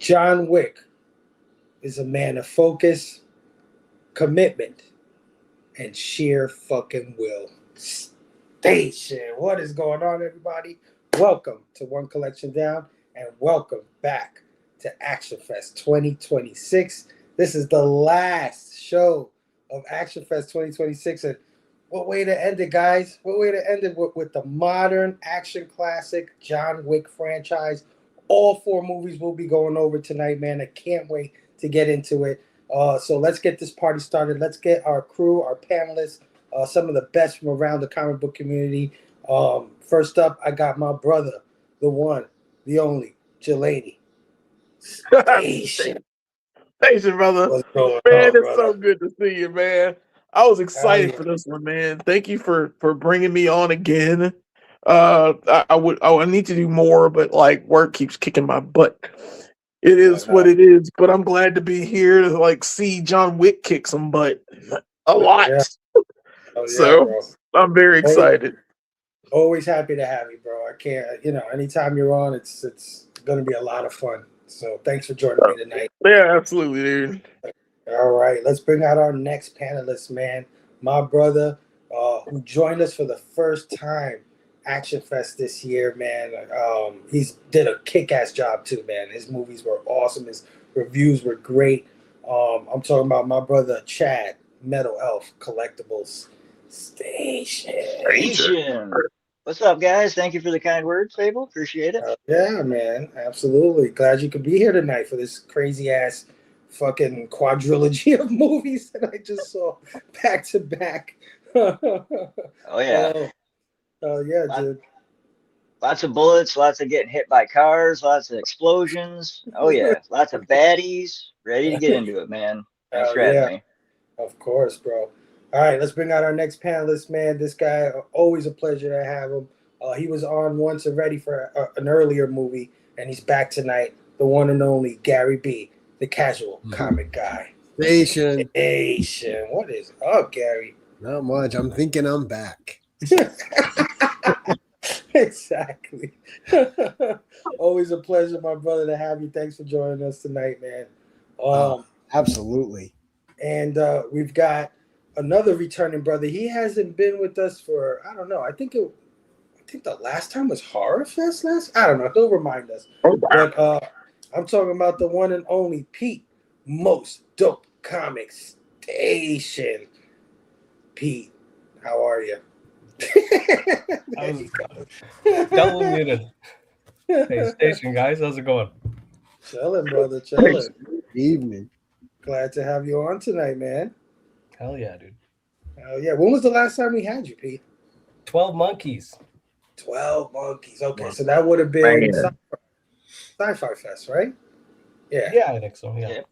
John Wick is a man of focus, commitment, and sheer fucking will. Station. What is going on, everybody? Welcome to One Collection Down, and welcome back to Actionfest 2026. This is the last show of Actionfest 2026, and what way to end it, guys? What way to end it with the modern action classic John Wick franchise. All four movies we'll be going over tonight, man. I can't wait to get into it. So let's get this party started. Let's get our crew, our panelists, some of the best from around the comic book community. First up, I got my brother, the one, the only, Jelani. Station, brother. What's going Man, on, it's brother? so good to see you, man. I was excited for this one, man. Thank you for bringing me on again. I need to do more, but like work keeps kicking my butt. It is what it is, but I'm glad to be here to like see John Wick kick some butt a lot. Yeah. So bro. I'm very excited. Always happy to have you, bro. I can't, anytime you're on, it's going to be a lot of fun. So thanks for joining me tonight. Yeah, absolutely, dude. All right, let's bring out our next panelist, man. My brother, who joined us for the first time, Actionfest this year, man. He's did a kick-ass job too, man. His movies were awesome. His reviews were great. I'm talking about my brother Chad, Metal Elf Collectibles Station. What's up, guys? Thank you for the kind words, Fable. Appreciate it. Yeah, man. Absolutely. Glad you could be here tonight for this crazy-ass fucking quadrilogy of movies that I just saw back to back. Oh, yeah. Yeah, dude. Lots of bullets, lots of getting hit by cars, lots of explosions. Oh, yeah. Lots of baddies. Ready to get into it, man. Thanks for having me. Of course, bro. All right, let's bring out our next panelist, man. This guy, always a pleasure to have him. He was on once already for an earlier movie, and he's back tonight. The one and only Gary B, the casual comic guy. Station. What is up, Gary? Not much. I'm thinking I'm back. Exactly. Always a pleasure, my brother, to have you. Thanks for joining us tonight, man. Absolutely. And we've got another returning brother. He hasn't been with us for, I don't know. I think the last time was Horror Fest I don't know. He'll remind us. But I'm talking about the one and only Pete, Most Dope Comics Station. Pete, how are you? I was double muted. Hey, Station, guys. How's it going? Chilling, brother. Chilling. Good evening. Glad to have you on tonight, man. Hell yeah, dude. Hell yeah. When was the last time we had you, Pete? 12 Monkeys. 12 Monkeys. Okay, so that would have been Sci-Fi Fest, right? Yeah. Yeah, I think so. Yeah.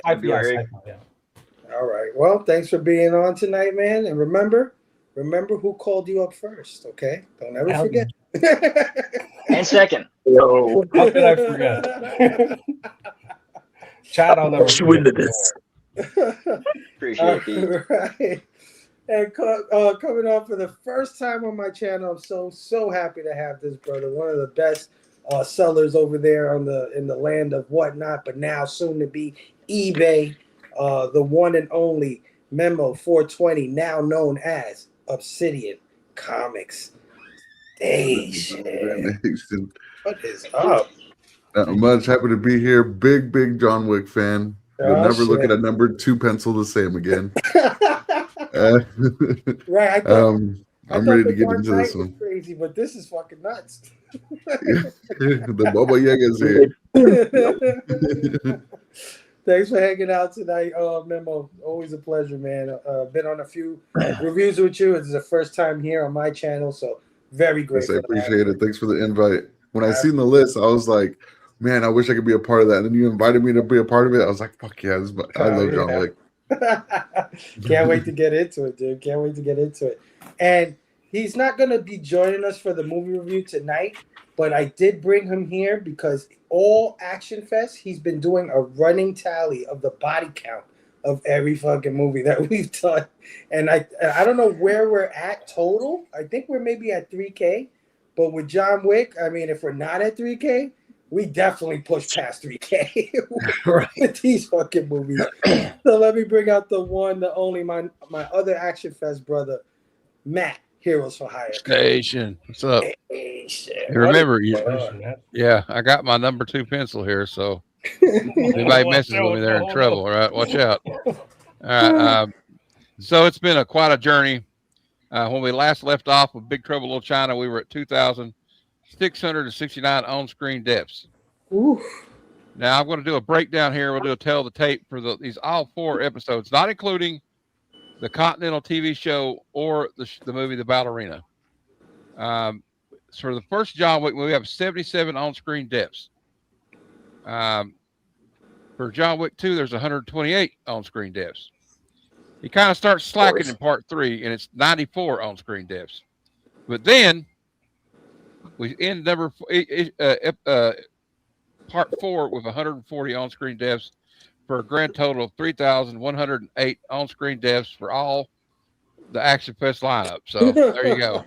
February. Yeah. All right. Well, thanks for being on tonight, man. And remember who called you up first, okay? Don't ever forget. And second. How could I forget? Chad, I'll never forget this. Appreciate it. Right. And coming on for the first time on my channel, I'm so happy to have this brother. One of the best sellers over there in the land of whatnot, but now soon to be eBay. The one and only Memo 420, now known as Obsidian Comics Station. What is up? Not much. Happy to be here. Big John Wick fan. You'll never look at a number 2 pencil the same again. Right. I'm ready to get into this one. Crazy, but this is fucking nuts. The Baba Yaga's here. Thanks for hanging out tonight, Memo. Always a pleasure, man. Been on a few reviews with you. It's the first time here on my channel, so very grateful. Yes, I appreciate it. Thanks for the invite. When I seen the list, I was like, man, I wish I could be a part of that. And then you invited me to be a part of it. I was like, fuck yeah, I love John Wick. Can't wait to get into it, dude. Can't wait to get into it. And he's not going to be joining us for the movie review tonight, but I did bring him here because all Actionfest, he's been doing a running tally of the body count of every fucking movie that we've done. And I don't know where we're at total. I think we're maybe at 3K. But with John Wick, I mean, if we're not at 3K, we definitely pushed past 3K Right. with these fucking movies. So let me bring out the one, the only, my other Action Fest brother, Matt, Heroes for Hire. Station. What's up? Hey, shit. Hey, remember, Yeah. I got my number 2 pencil here, so anybody messes with me, they're in trouble. All right, watch out. All right. So it's been quite a journey. When we last left off with Big Trouble Little China, we were at 2,669 on-screen deaths. Oof. Now I'm going to do a breakdown here. We'll do a tell the tape for these all 4 episodes, not including the Continental TV show or the movie The Ballerina. So for the first John Wick, we have 77 on-screen deaths. For John Wick 2, there's 128 on-screen deaths. He kind of starts slacking in part 3, and it's 94 on-screen deaths. But then we end part 4 with 140 on-screen deaths for a grand total of 3,108 on-screen deaths for all the Actionfest lineup. So there you go.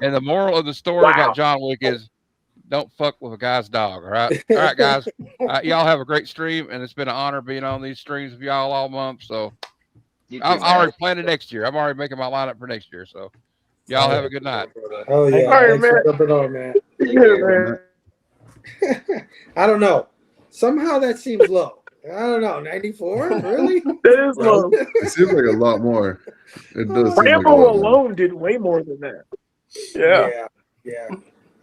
And the moral of the story about John Wick is don't fuck with a guy's dog. All right. All right, guys. Y'all have a great stream, and it's been an honor being on these streams with y'all all month. So I'm already planning next year. I'm already making my lineup for next year. So y'all have a good night. Oh yeah. All right, Thanks man. for jumping on, man. Yeah, man. I don't know. Somehow that seems low. I don't know. 94? Really? That is low. It seems like a lot more. It does seem like a Rambo lot more. alone did way more than that. Yeah. Yeah.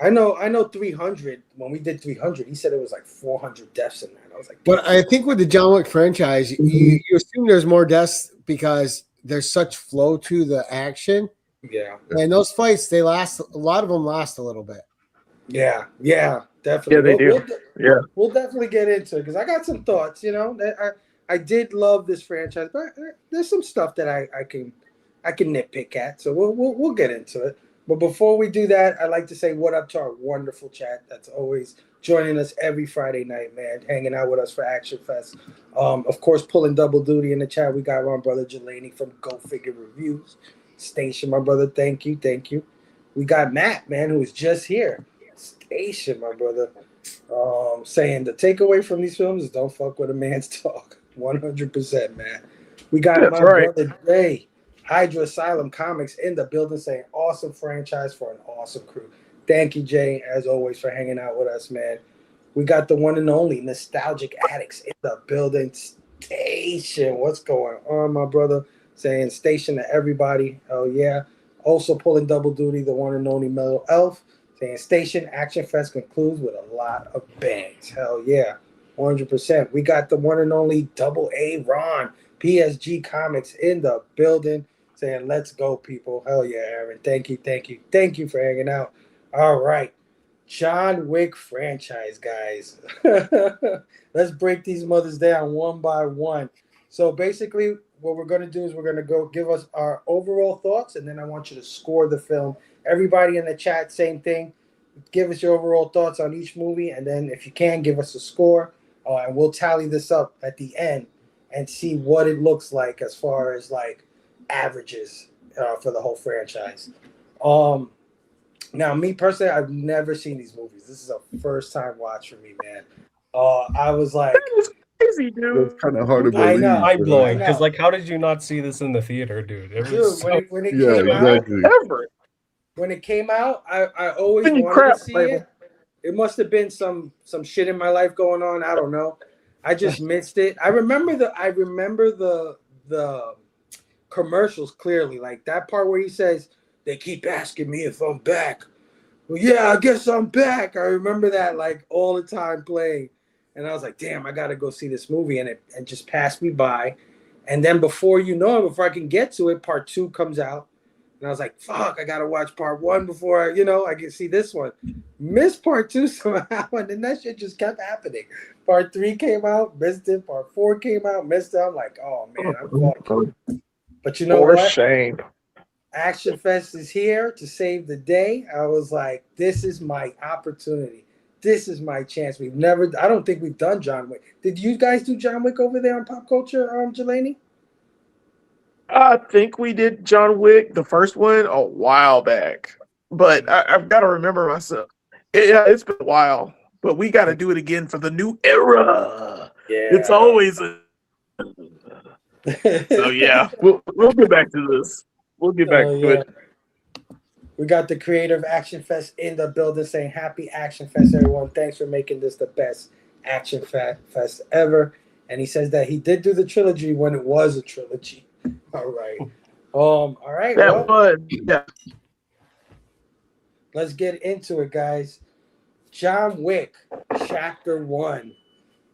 I know 300. When we did 300, he said it was like 400 deaths in that. I was like, But I think with the John Wick franchise, you assume there's more deaths because there's such flow to the action. yeah. And those fights, they last. A lot of them last a little bit. Yeah, definitely. Yeah, they do. Yeah. We'll definitely get into it because I got some thoughts. You know, I did love this franchise, but there's some stuff that I can nitpick at. So we'll get into it. But before we do that, I'd like to say what up to our wonderful chat that's always joining us every Friday night, man, hanging out with us for Action Fest. Of course, pulling double duty in the chat. We got my brother Jelani from Go Figure Reviews. Station, my brother, thank you. We got Matt, man, who was just here. Station, my brother, saying the takeaway from these films is don't fuck with a man's talk. 100%, man. We got That's my right. brother Jay, Hydra Asylum Comics in the building, saying awesome franchise for an awesome crew. Thank you, Jay, as always, for hanging out with us, man. We got the one and only Nostalgic Addicts in the building. Station, what's going on, my brother? Saying station to everybody. Oh, yeah. Also pulling double duty, the one and only Mellow Elf. Saying station, Action Fest concludes with a lot of bangs. Hell yeah. 100%. We got the one and only Double A Ron, PSG Comics in the building. Saying, let's go, people. Hell yeah, Aaron. Thank you for hanging out. All right. John Wick franchise, guys. Let's break these mothers down one by one. So basically, what we're going to do is we're going to go give us our overall thoughts, and then I want you to score the film. Everybody in the chat, same thing. Give us your overall thoughts on each movie, and then if you can, give us a score, and we'll tally this up at the end and see what it looks like as far as like averages for the whole franchise. Now, me personally, I've never seen these movies. This is a first-time watch for me, man. I was like, Crazy, dude. It's kind of hard to I believe. know. Mind blowing. I know. Because, like, how did you not see this in the theater, dude? It was dude, when it Yeah, came exactly. Ever. when it came out, I always Holy wanted crap, to see Bible. it. It must have been some shit in my life going on. I don't know. I just missed it. I remember the commercials clearly, like that part where he says, "They keep asking me if I'm back." Well, yeah, I guess I'm back. I remember that like all the time playing, and I was like, "Damn, I gotta go see this movie," and it just passed me by. And then before I can get to it, part 2 comes out. And I was like, fuck, I got to watch part 1 before I can see this one. Missed part 2 somehow, and then that shit just kept happening. Part 3 came out, missed it. Part 4 came out, missed it. I'm like, oh, man, I'm fucked. But you know For what? shame. Action Fest is here to save the day. I was like, this is my opportunity. This is my chance. I don't think we've done John Wick. Did you guys do John Wick over there on Pop Culture, Jelani? I think we did John Wick, the first one, a while back. But I've got to remember myself. Yeah, it's been a while. but we got to do it again for the new era. Yeah. It's always a. So yeah, we'll get back to this. We'll get back to it. We got the creator of Action Fest in the building saying, "Happy Action Fest, everyone! Thanks for making this the best Action Fest ever." And he says that he did do the trilogy when it was a trilogy. All right. All right. That was, yeah. Let's get into it, guys. John Wick, Chapter 1,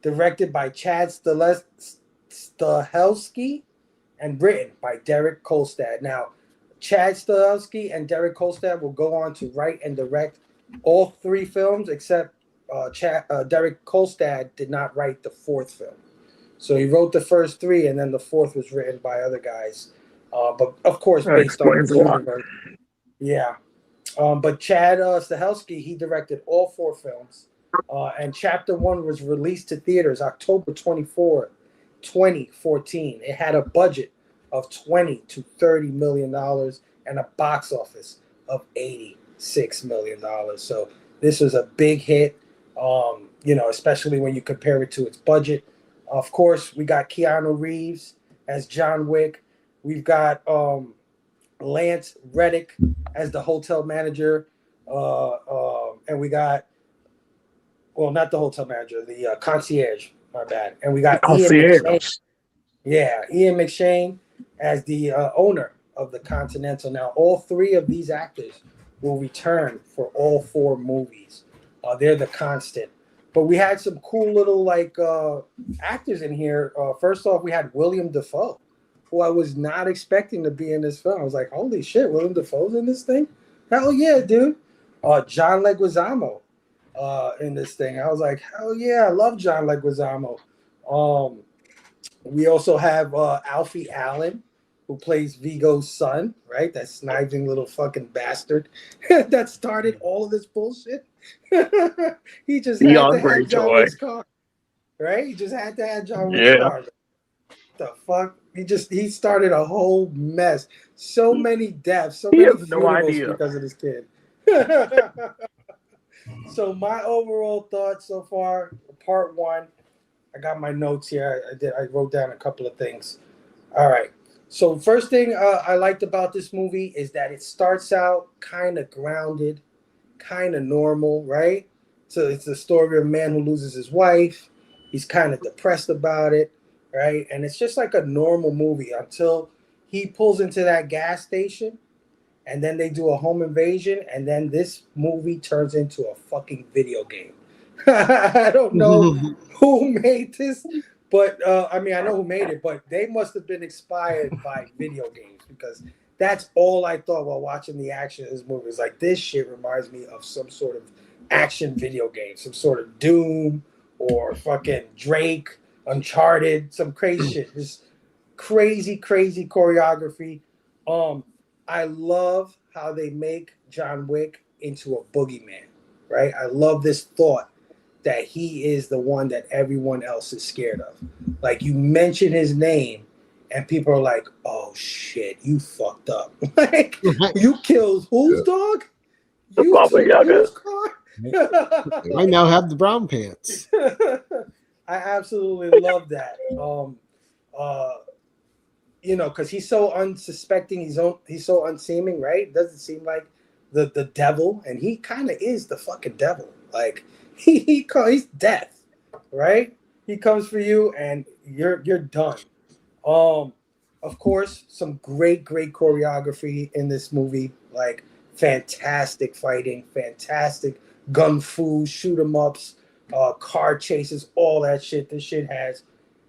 directed by Chad Stahelski and written by Derek Kolstad. Now, Chad Stahelski and Derek Kolstad will go on to write and direct all 3 films, except Derek Kolstad did not write the 4th film. So he wrote the first 3, and then the 4th was written by other guys. But of course, based on the universe. Yeah. But Chad Stahelski, he directed all 4 films. And Chapter 1 was released to theaters October 24, 2014. It had a budget of $20 to $30 million and a box office of $86 million. So this was a big hit, especially when you compare it to its budget. Of course, we got Keanu Reeves as John Wick. We've got Lance Reddick as the hotel manager. And we got, not the hotel manager, the concierge, my bad. And we got Ian McShane. Yeah, Ian McShane as the owner of the Continental. Now, all 3 of these actors will return for all 4 movies. They're the constant. But we had some cool little actors in here. First off, we had William Dafoe, who I was not expecting to be in this film. I was like, holy shit, William Dafoe's in this thing? Hell yeah, dude. John Leguizamo in this thing. I was like, hell yeah, I love John Leguizamo. We also have Alfie Allen, who plays Vigo's son, right? That sniping little fucking bastard that started all of this bullshit. He just had to have John Wick's car, right? He just had to have John Wick's car. The fuck? He started a whole mess. So many deaths, so many funerals because of this kid. So my overall thoughts so far, part 1. I got my notes here. I wrote down a couple of things. All right. So first thing I liked about this movie is that it starts out kind of grounded, kind of normal, right? So it's the story of a man who loses his wife. He's kind of depressed about it, right? And it's just like a normal movie until he pulls into that gas station, and then they do a home invasion, and then this movie turns into a fucking video game. I don't know who made this, but I know who made it, but they must have been inspired by video games, because that's all I thought while watching the action of this movie. It's like, this shit reminds me of some sort of action video game, some sort of Doom or fucking Drake, Uncharted, some crazy shit. This crazy choreography. I love how they make John Wick into a boogeyman, right? I love this thought that he is the one that everyone else is scared of. Like, you mention his name and people are like, oh shit, you fucked up. Like, you killed whose dog? You killed whose car? I now have the brown pants. I absolutely love that. Because he's so unsuspecting, he's so unseeming, right? Doesn't seem like the devil, and he kind of is the fucking devil. Like, he's death, right? He comes for you, and you're done. Of course, some great choreography in this movie. Like, fantastic fighting, fantastic gun fu, shoot 'em ups, car chases, all that shit. This shit has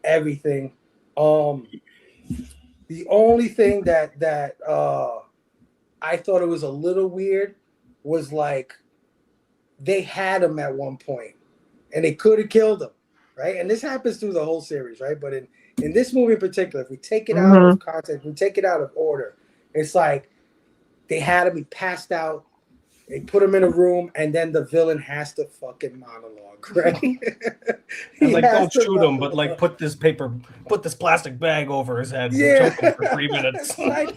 everything. The only thing that I thought it was a little weird was, like, they had him at one point and they could have killed him, right? And this happens through the whole series, right? But in this movie in particular, if we take it out of context, we take it out of order, it's like they had him, he passed out, they put him in a room, and then the villain has to fucking monologue, right? And like, don't shoot him, but like put this plastic bag over his head and choke him for 3 minutes. Like,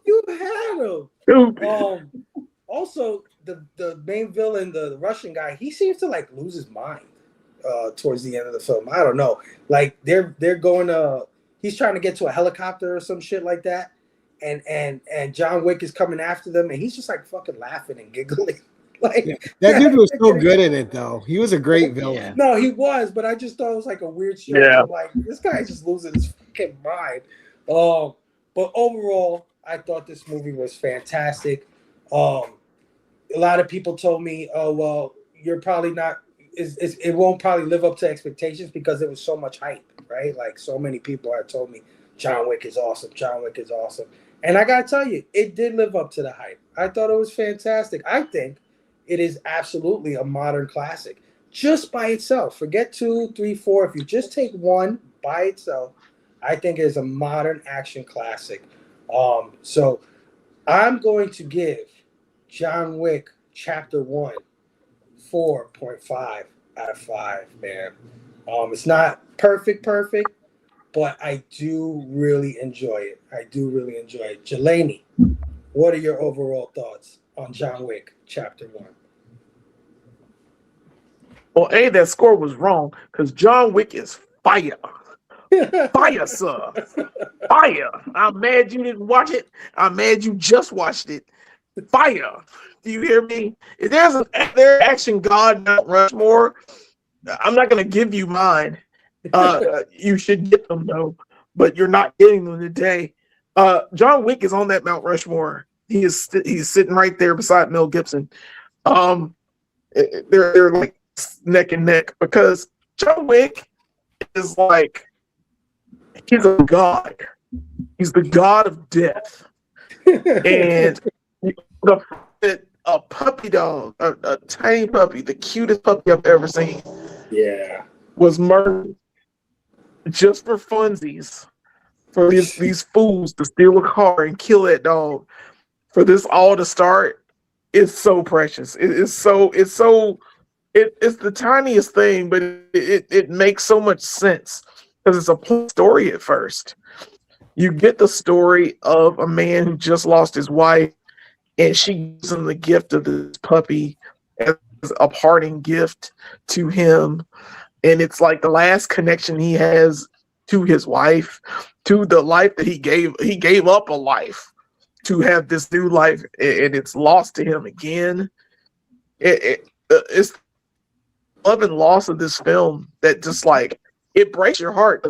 you had him. Also, the main villain, the Russian guy, he seems to like lose his mind towards the end of the film. I don't know. Like they're going to, he's trying to get to a helicopter or some shit like that, and John Wick is coming after them, and he's just like fucking laughing and giggling. Like That dude was so good in it, though. He was a great villain. Yeah. No, he was, but I just thought it was like a weird show. Yeah. I'm like, this guy's just losing his fucking mind. But overall, I thought this movie was fantastic. A lot of people told me, "Oh, well, you're probably not. It won't probably live up to expectations because there was so much hype, right? Like so many people had told me, John Wick is awesome. John Wick is awesome." And I gotta tell you, it did live up to the hype. I thought it was fantastic. I think it is absolutely a modern classic just by itself. Forget 2, 3, 4. If you just take one by itself, I think it is a modern action classic. So I'm going to give John Wick Chapter 1 4.5 out of 5, man. It's not perfect, but I do really enjoy it. Jelani, what are your overall thoughts on John Wick Chapter 1? Well, that score was wrong because John Wick is fire. Fire, sir. Fire. I'm mad you didn't watch it. I'm mad you just watched it. Fire. Do you hear me? If there's their action god Mount Rushmore, I'm not going to give you mine. You should get them, though, but you're not getting them today. John Wick is on that Mount Rushmore. He's sitting right there beside Mel Gibson. They're like neck and neck because John Wick is like, he's a god. He's the god of death. And a puppy dog, a tiny puppy, the cutest puppy I've ever seen, was murdered just for funsies, for these fools to steal a car and kill that dog. For this all to start, it's so precious. It's the tiniest thing, but it makes so much sense because it's a story at first. You get the story of a man who just lost his wife, and she gives him the gift of this puppy as a parting gift to him. And it's like the last connection he has to his wife, to the life that he gave. He gave up a life to have this new life, and it's lost to him again. It's love and loss of this film that just like, it breaks your heart.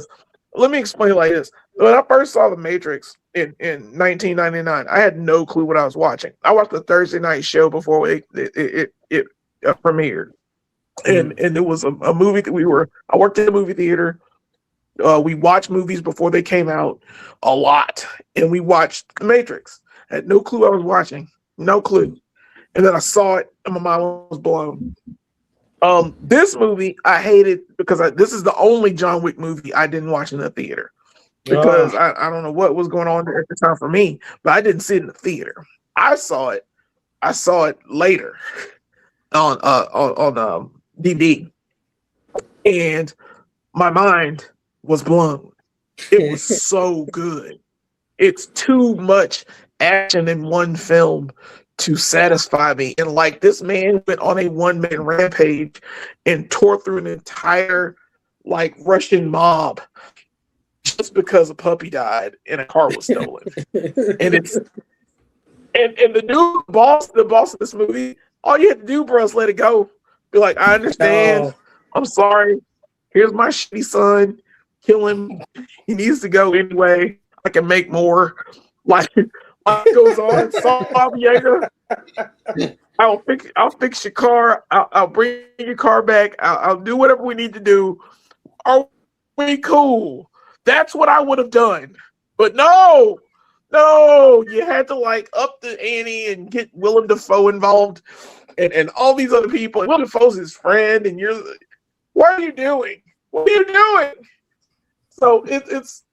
Let me explain it like this. When I first saw The Matrix in 1999, I had no clue what I was watching. I watched the Thursday night show before it premiered. And it was a movie that I worked in a movie theater. We watched movies before they came out a lot. And we watched The Matrix. I had no clue I was watching. No clue. And then I saw it and my mind was blown. This movie I hated because this is the only John Wick movie I didn't watch in the theater. Because I don't know what was going on there at the time for me, but I didn't see it in the theater. I saw it later on DVD, and my mind was blown. It was so good. It's too much action in one film to satisfy me. And like, this man went on a one-man rampage and tore through an entire like Russian mob just because a puppy died and a car was stolen. And it's and the boss of this movie, all you had to do, bro, is let it go. Be like, I understand. Oh. I'm sorry. Here's my shitty son. Kill him. He needs to go anyway. I can make more. Like, life goes on. Saul Yeager. I'll fix your car. I'll bring your car back. I'll do whatever we need to do. Are we cool? That's what I would have done. But no, you had to like up the ante and get Willem Dafoe involved and all these other people. Willem Dafoe's his friend, and what are you doing? What are you doing? So it's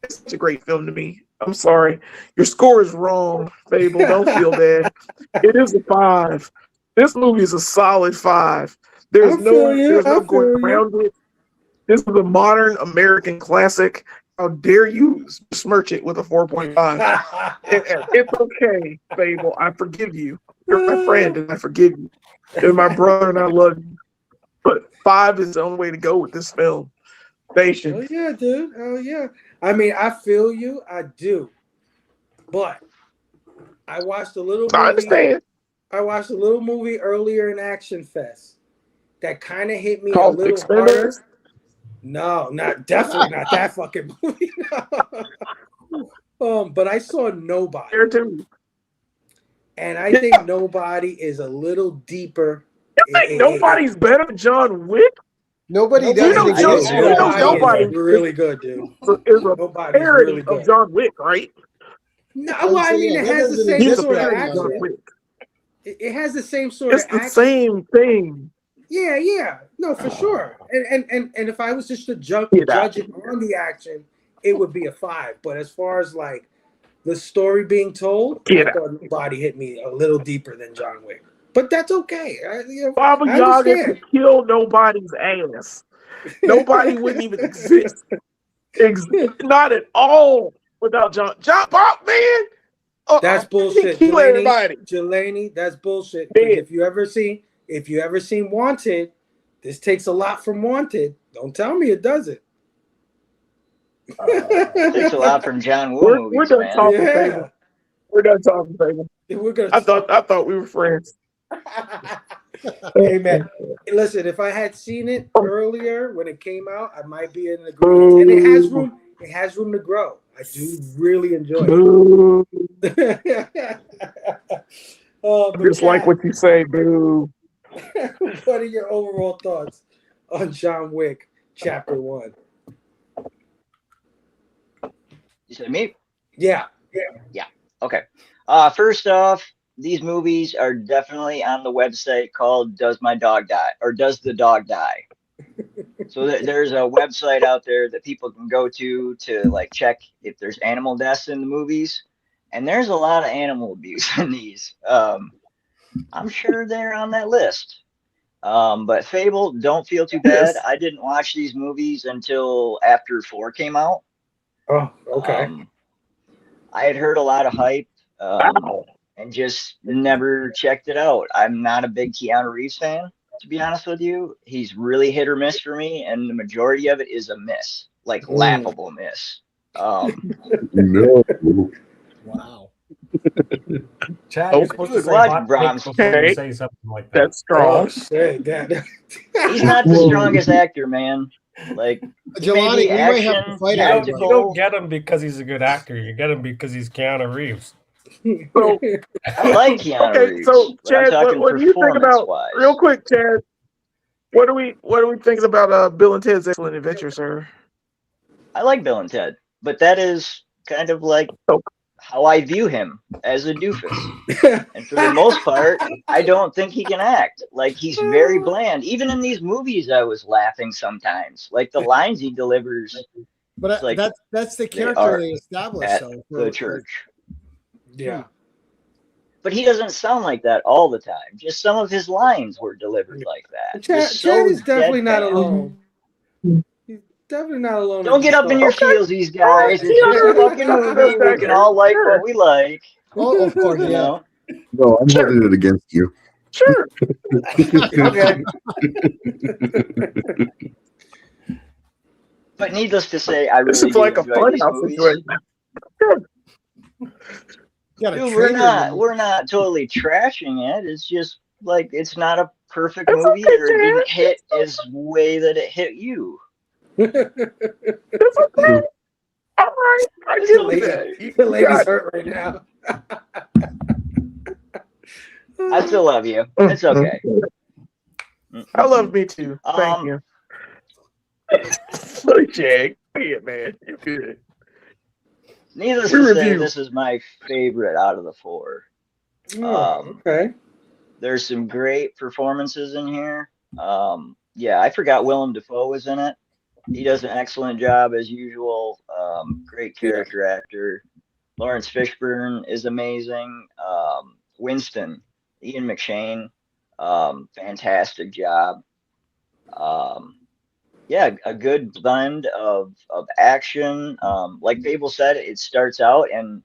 such a great film to me. I'm sorry. Your score is wrong, Fable. Don't feel bad. It is a 5. This movie is a solid 5. There's no going around it. This is a modern American classic. How dare you smirch it with a 4.5? It's okay, Fable. I forgive you. You're my friend, and I forgive you. You're my brother, and I love you. But 5 is the only way to go with this film. Station. Oh yeah, dude. Oh yeah. I mean, I feel you. I do. But I watched a little I movie. understand. I watched a little movie earlier in Action Fest that kind of hit me a Called little harder. Expendables. No, definitely not that fucking movie. But I saw Nobody, There too. and I think Nobody is a little deeper. I think nobody's better than John Wick. Nobody Nobody- does. You know, I John, disagree you know, with you. nobody is really good, dude. is a Nobody's parody really good. of John Wick, right? No, I would well, I say, mean, yeah, it that has the doesn't same He's exist a sort of parody of John John action. Wick. It has the same sort It's of the action. same thing. Yeah, no, for sure. And if I was just to judge Get out. it on the action, it would be a 5. But as far as like the story being told, Get I out. thought Nobody hit me a little deeper than John Wick. But that's okay. Baba I Yaga understand. could kill nobody's ass. Nobody wouldn't even exist. Not at all without John Bob, man. That's bullshit, Kill everybody. Jelani, that's bullshit. Because if you ever seen Wanted, this takes a lot from Wanted. Don't tell me it doesn't. Takes a lot from John Woo We're movies, done man. talking, baby. We're done talking, baby. We're gonna I thought we were friends. Hey man, listen, if I had seen it earlier when it came out, I might be in agreement. And it has room to grow. I do really enjoy Boo. it. But Just like Chad, what you say, boo. what are your overall thoughts on John Wick Chapter 1? You said me? Yeah. Okay. First off, these movies are definitely on the website called Does My Dog Die? Or Does the Dog Die? So there's a website out there that people can go to like check if there's animal deaths in the movies. And there's a lot of animal abuse in these. I'm sure they're on that list. But Fable, don't feel too bad. Yes. I didn't watch these movies until after 4 came out. Oh, okay. I had heard a lot of hype Wow. and just never checked it out. I'm not a big Keanu Reeves fan, to be honest with you. He's really hit or miss for me, and the majority of it is a miss, like laughable miss. No. Wow. Chad, you're supposed to Dude, say watch hot Brahms. take before you Okay. say something like that. That's strong. Oh, shit. That- He's not the strongest actor, man. Like, Jelani, maybe we might have to action, fight You out. don't, bro. you don't get him because he's a good actor. You get him because he's Keanu Reeves. So, I like Keanu okay, Reeves. so but I'm Chad, talking what do you think about performance-wise. real quick, Chad? What are we thinking about Bill and Ted's Excellent Adventure, sir? I like Bill and Ted, but that is kind of like Okay. how I view him, as a doofus. And for the most part, I don't think he can act. Like, he's very bland. Even in these movies, I was laughing sometimes. Like, the lines he delivers But It's like that's the they character are they established. at So the church. Yeah. But he doesn't sound like that all the time. Just some of his lines were delivered like that. Chad, Just so Chad is definitely not deadpan. alone. He's definitely not alone. Don't get up in your feelsies, guys. It's just a fucking movie. We can all like what we like. Oh, of course, You yeah. know? No, I'm holding it against you. Sure. Okay. But needless to say, I This really is do like a enjoy these funhouse movies. situation. Got a Dude, trailer. we're not totally trashing it. It's just like it's not a perfect It's movie, okay, or it didn't Chad. hit as way that it hit you. It's okay. All right. I The get lady- that. You The lady's got it. hurt right now. I still love you. It's okay. I love me too. Thank Um, you. Look, Jack. Yeah, man. You're good. Needless We to say, review. this is my favorite out of the 4. Oh, okay. There's some great performances in here. Yeah, I forgot Willem Dafoe was in it. He does an excellent job as usual. Great character actor. Lawrence Fishburne is amazing. Winston, Ian McShane, fantastic job. Yeah, a good blend of action. Like Fable said, it starts out and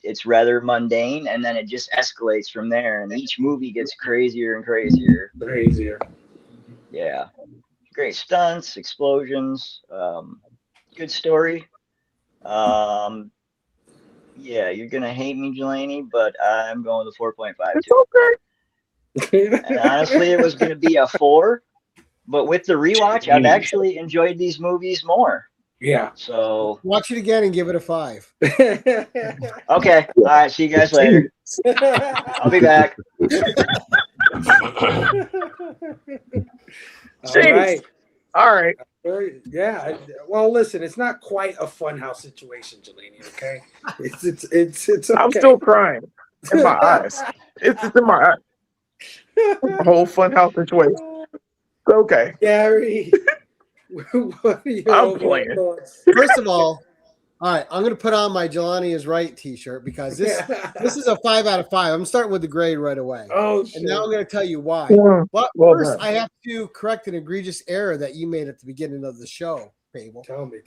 it's rather mundane, and then it just escalates from there, and each movie gets crazier and crazier. Crazier. Yeah, great stunts, explosions, good story. Yeah, you're gonna hate me, Jelani, but I'm going with 4.52. It's okay. And honestly, it was gonna be a 4, but with the rewatch, I've actually enjoyed these movies more. Yeah. So Watch it again and give it a 5. okay, all right, see you guys later. I'll be back. All right. All right. Yeah. Well, listen, it's not quite a funhouse situation, Jelani. Okay. It's okay. I'm still crying in my eyes. It's in my eyes. The whole funhouse situation. Okay. Gary. What are your I'm overall playing. thoughts? First of all right, I'm going to put on my Jelani is right T-shirt because this is a 5 out of 5. I'm starting with the grade right away. Oh, and now I'm going to tell you why. Yeah. But Well first, done. I have to correct an egregious error that you made at the beginning of the show, Fable. Tell me.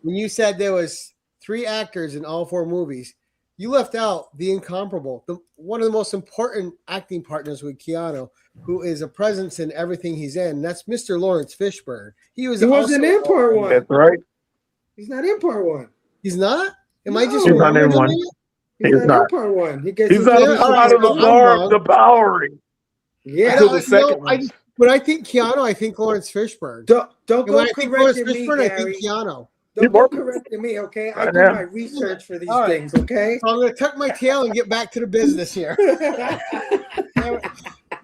When you said there was 3 actors in all 4 movies, you left out the incomparable, one of the most important acting partners with Keanu, who is a presence in everything he's in. And that's Mr. Lawrence Fishburne. He He wasn't in part 1. That's right. He's not in part 1. He's not? Am I No. just He's not in remembering one. it? He's He's not not. in part 1. He gets He's into out the- of the I'm bar, wrong. the Bowery. Yeah. Until the second one. When I think Keanu, I think Lawrence Fishburne. Don't And go when I think Lawrence correcting me, Fishburne, I Gary. think Keanu. Don't go correcting me, okay? I I do know. my research for these All right. things, okay? So I'm going to tuck my tail and get back to the business here.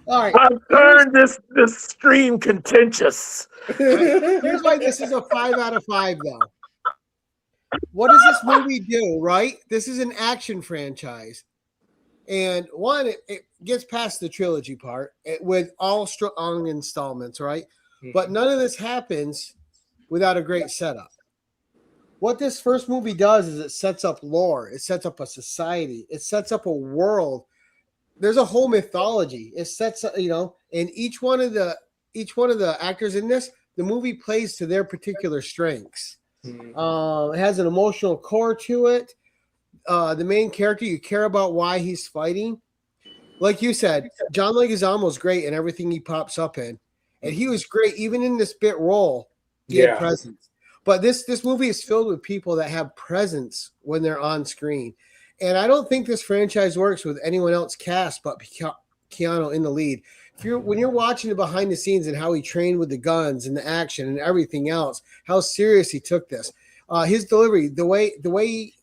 All right. I've turned this stream contentious. Here's why this is a 5 out of 5, though. What does this movie do, right? This is an action franchise. And one, it gets past the trilogy part with all strong installments, right? But none of this happens without a great setup. What this first movie does is it sets up lore. It sets up a society. It sets up a world. There's a whole mythology. It sets up, and each one of the actors in this, the movie plays to their particular strengths. It has an emotional core to it. The main character, you care about why he's fighting. Like you said, John Leguizamo is great in everything he pops up in. And he was great even in this bit role. He had presence. But this movie is filled with people that have presence when they're on screen. And I don't think this franchise works with anyone else cast but Keanu in the lead. When you're watching the behind the scenes and how he trained with the guns and the action and everything else, how serious he took this, his delivery, the way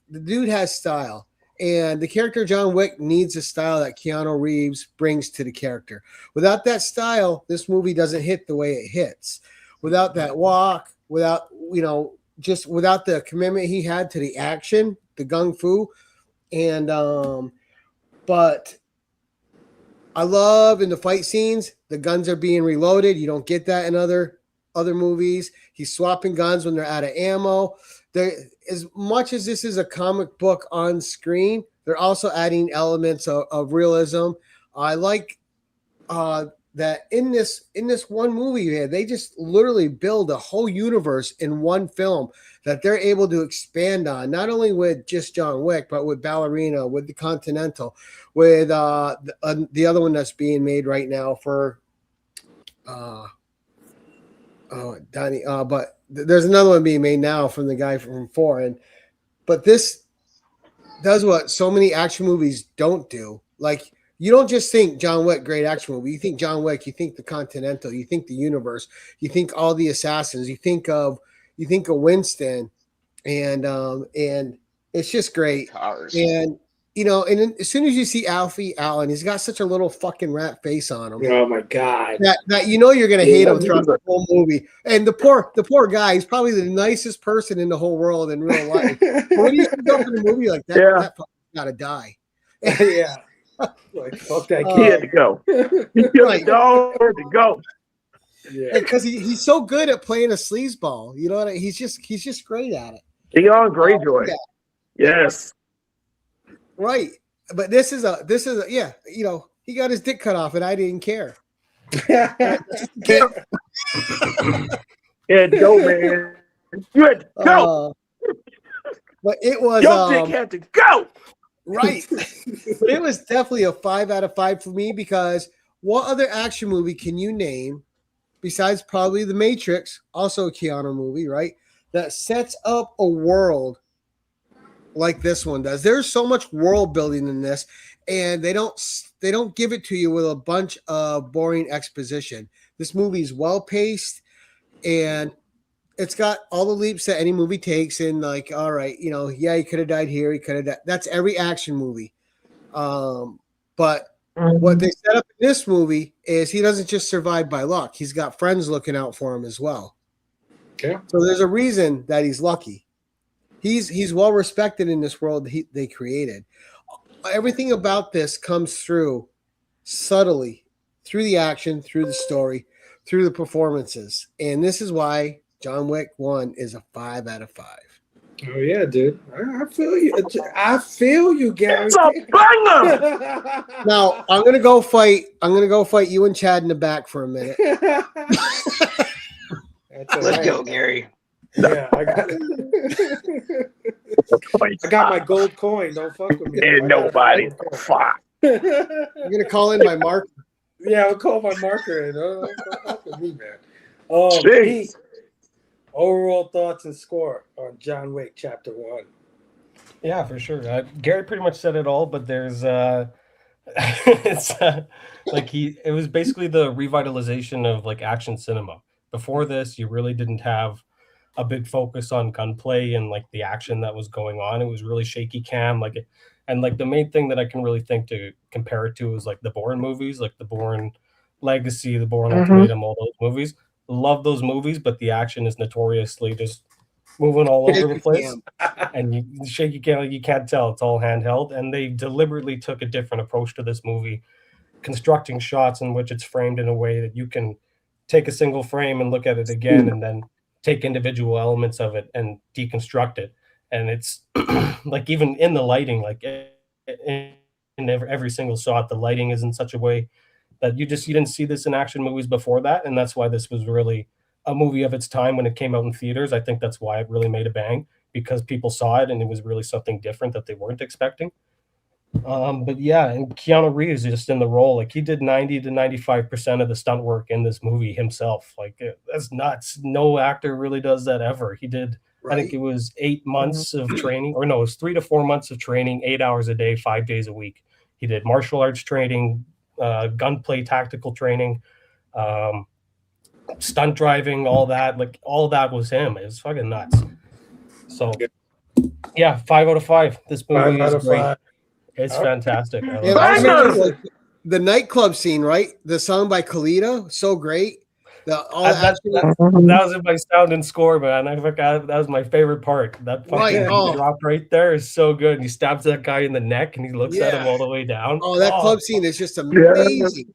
the dude has style, and the character John Wick needs a style that Keanu Reeves brings to the character. Without that style, this movie doesn't hit the way it hits. Without that walk, without the commitment he had to the action, the gung fu, and but I love in the fight scenes, the guns are being reloaded. You don't get that in other movies. He's swapping guns when they're out of ammo. As much as this is a comic book on screen, they're also adding elements of realism. I like that in this one movie, they just literally build a whole universe in one film that they're able to expand on, not only with just John Wick, but with Ballerina, with the Continental, with the other one that's being made right now for Donnie. But there's another one being made now from the guy from 4. But this does what so many action movies don't do. Like, you don't just think John Wick, great action movie. You think John Wick, you think the Continental, you think the universe, you think all the assassins, you think of Winston, and it's just great. Cars. And and then as soon as you see Alfie Allen, he's got such a little fucking rat face on him. Oh my god! That you're gonna hate him throughout the whole movie. And the poor guy, he's probably the nicest person in the whole world in real life. But when you see up in a movie like that, that fucking gotta die. Yeah. Like, fuck that kid. He had to go. He killed the dog to go. Yeah. Because he's so good at playing a sleazeball. You know what he's just great at it. Keon Greyjoy. Yes. Right. But this is a yeah, he got his dick cut off and I didn't care. Yeah, go, man. You had to go. But it was Your dick had to go. Right. But it was definitely a 5 out of 5 for me because what other action movie can you name besides probably The Matrix, also a Keanu movie, right? That sets up a world like this one does. There's so much world building in this, and they don't give it to you with a bunch of boring exposition. This movie is well paced, and it's got all the leaps that any movie takes. And like, all right, yeah, he could have died here. He could have died. That's every action movie. But what they set up in this movie is he doesn't just survive by luck. He's got friends looking out for him as well. Okay. So there's a reason that he's lucky. He's well respected in this world they created. Everything about this comes through subtly through the action, through the story, through the performances. And this is why John Wick 1 is a 5 out of 5. Oh yeah, dude. I feel you. I feel you, Gary. It's a banger! Now I'm gonna go fight you and Chad in the back for a minute. Let's go, Gary. Yeah, I got my gold coin. Don't fuck with me. Ain't nobody fuck. I'm gonna call in my mark. Yeah, I'll call my marker in. Don't fuck with me, man. Jeez. Pete, overall thoughts and score on John Wick Chapter 1. Yeah, for sure. Gary pretty much said it all, but there's it's like it was basically the revitalization of like action cinema. Before this, you really didn't have a big focus on gunplay and like the action that was going on. It was really shaky cam, and like the main thing that I can really think to compare it to is like the Bourne movies, like the Bourne Legacy, the Bourne Ultimatum, all those movies. Love those movies, but the action is notoriously just moving all over the place, and you shaky cam, you can't tell. It's all handheld, and they deliberately took a different approach to this movie, constructing shots in which it's framed in a way that you can take a single frame and look at it again, and then take individual elements of it and deconstruct it. And it's like even in the lighting, like in every single shot, the lighting is in such a way that you didn't see this in action movies before that. And that's why this was really a movie of its time when it came out in theaters. I think that's why it really made a bang, because people saw it and it was really something different that they weren't expecting. But yeah, and Keanu Reeves is just in the role. Like he did 90 to 95% of the stunt work in this movie himself. Like that's nuts. No actor really does that ever. He did, right. I think it was 8 months of training, or no, it was 3 to 4 months of training, 8 hours a day, 5 days a week. He did martial arts training, gunplay tactical training, stunt driving, all that. Like all that was him. It was fucking nuts. So yeah, 5 out of 5. This movie is great. 5. It's fantastic. Like the nightclub scene, right? The song by Khalida, so great. That was in my sound and score, man. I forgot that was my favorite part. That fucking drop right there is so good. And he stabs that guy in the neck, and he looks at him all the way down. Oh, that club scene is just amazing.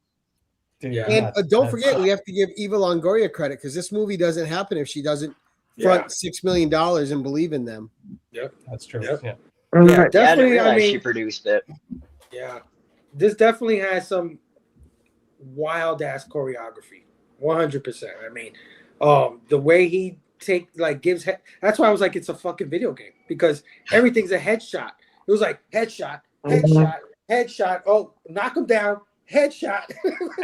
Dude, and don't forget, we have to give Eva Longoria credit because this movie doesn't happen if she doesn't front $6 million and believe in them. Yep, that's true. Yep. Yeah. Yeah, definitely. I didn't realize she produced it. Yeah, this definitely has some wild ass choreography. 100%. I mean, the way he gives. That's why I was like, it's a fucking video game because everything's a headshot. It was like headshot, headshot. Oh, knock him down. Headshot.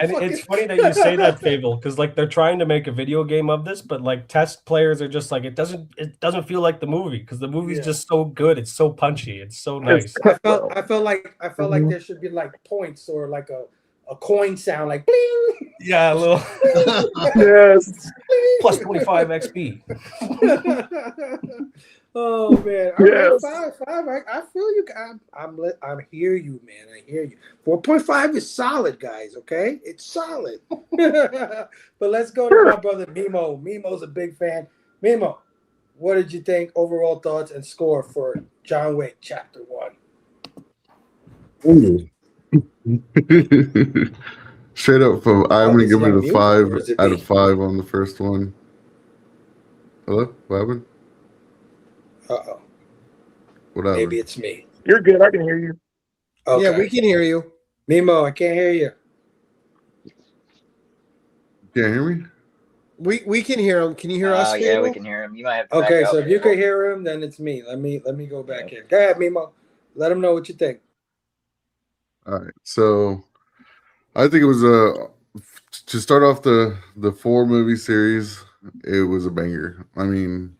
And it's funny that you say that, Fable, because like they're trying to make a video game of this, but like test players are just like it doesn't feel like the movie because the movie's just so good. It's so punchy. It's so nice. I felt like there should be like points or like a coin sound like bling. Yeah, a little. Yes. Plus 25 XP. Oh man! Yes. Right, 5. I feel you. I hear you, man. I hear you. 4.5 is solid, guys. Okay, it's solid. But let's go to my brother Memo. Memo's a big fan. Memo, what did you think? Overall thoughts and score for John Wick Chapter 1. Straight up, I'm gonna give it a 5 out of 5 on the first one. Hello, what happened? Uh-oh. Whatever. Maybe it's me. You're good. I can hear you. Okay. Yeah, we can hear you. Memo, I can't hear you. Can't hear me? We can hear him. Can you hear us? Yeah, we can hear him. You might have to okay, so if you can hear him, then it's me. Let me go back in. Go ahead, Memo. Let them know what you think. All right, so I think it was to start off the 4-movie series. It was a banger. I mean,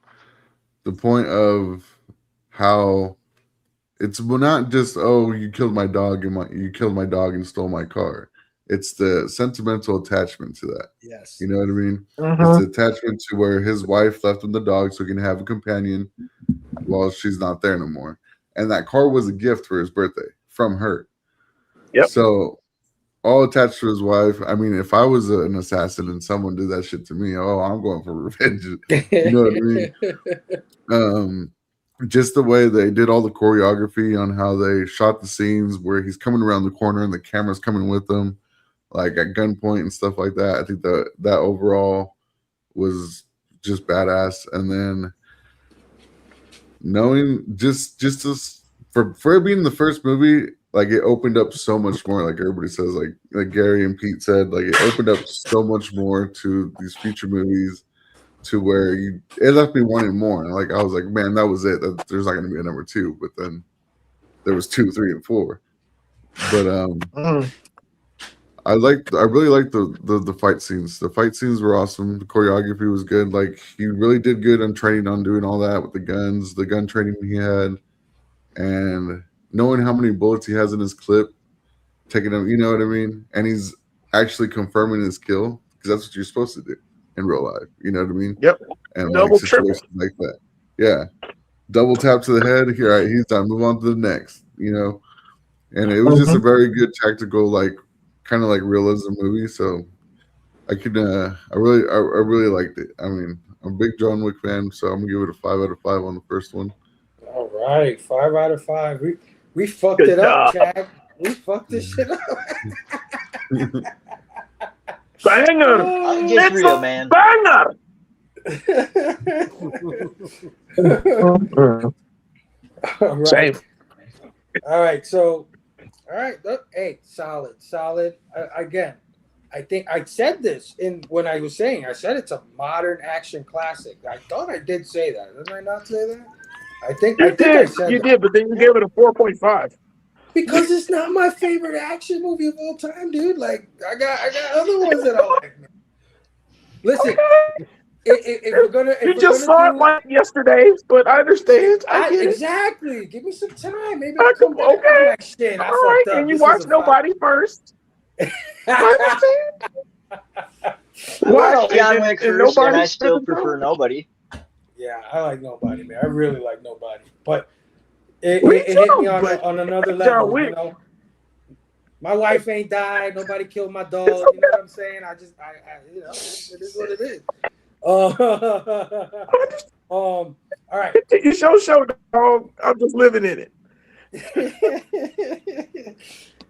the point of how it's not just, oh, you killed my dog and stole my car. It's the sentimental attachment to that. Yes. You know what I mean? Mm-hmm. It's the attachment to where his wife left him the dog so he can have a companion while she's not there no more. And that car was a gift for his birthday from her. Yep. So all attached to his wife. I mean, if I was an assassin and someone did that shit to me, I'm going for revenge. You know what I mean? Just the way they did all the choreography on how they shot the scenes where he's coming around the corner and the camera's coming with him, like at gunpoint and stuff like that. I think that overall was just badass. And then knowing just this, for it being the first movie, like it opened up so much more. Like everybody says, like Gary and Pete said, like it opened up so much more to these future movies, to where it left me wanting more. And like I was like, man, that was it. There's not going to be a number 2. But then there was 2, 3, and 4. But I really liked the fight scenes. The fight scenes were awesome. The choreography was good. Like he really did good on training on doing all that with the guns, the gun training he had, and knowing how many bullets he has in his clip, taking them, you know what I mean? And he's actually confirming his kill, because that's what you're supposed to do in real life. You know what I mean? Yep. And Double, like situations like that. Yeah. Double tap to the head. Here, all right, he's done. Move on to the next, you know? And it was just a very good tactical, like kind of like realism movie. So I really liked it. I mean, I'm a big John Wick fan, so I'm gonna give it a 5 out of 5 on the first one. All right, 5 out of 5. We fucked Good it up, job. Chad. We fucked this shit up. Banger! I'll get real, man. Banger! All right. Same. All right. So, all right. Look, hey, solid. Again, I think I said this when I was saying. I said it's a modern action classic. I thought I did say that. Didn't I not say that? I think You I said did, but then you gave it a 4.5. because it's not my favorite action movie of all time, dude. Like I got other ones that I like. Man. Listen, if we're gonna, You just saw it like yesterday, but I understand. I get it. Exactly. Give me some time. Maybe I'll come back. Okay. Like, shit, All I right, fucked up. and you This watch was a Nobody first. I understand. I watched John and- Wick and first, and I Nobody still doesn't prefer know. Nobody. Yeah, I like Nobody, man. I really like Nobody, but it Me hit too, me but on another John level. You Wick. know, my wife ain't died. Nobody killed my dog. You know what I'm saying? I you know, it is what it is. All right. You show, dog. I'm just living in it.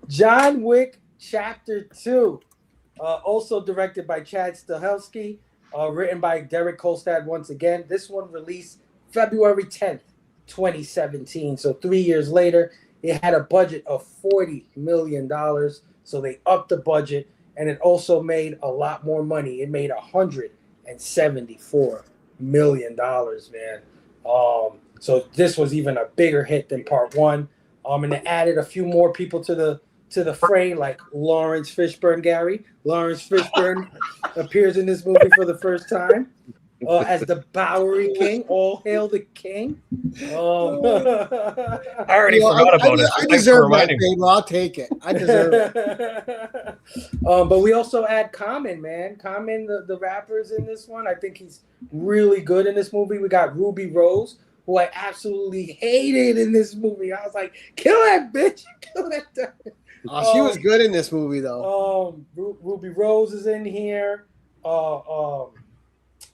John Wick Chapter 2, also directed by Chad Stahelski, written by Derek Kolstad once again. This one released February 10th, 2017. So 3 years later, it had a budget of $40 million. So they upped the budget, and it also made a lot more money. It made $174 million, man. So this was even a bigger hit than part 1. And they added a few more people to the fray, like Lawrence Fishburne. Gary Lawrence Fishburne appears in this movie for the first time as the Bowery King. All hail the king! I already forgot about it. I Thanks for deserve that reminding me. favor. I'll take it. I deserve it. But we also add Common, man. Common, the rapper's in this one. I think he's really good in this movie. We got Ruby Rose, who I absolutely hated in this movie. I was like, kill that bitch. Kill that dude. Oh, she was good in this movie, though. Ruby Rose is in here.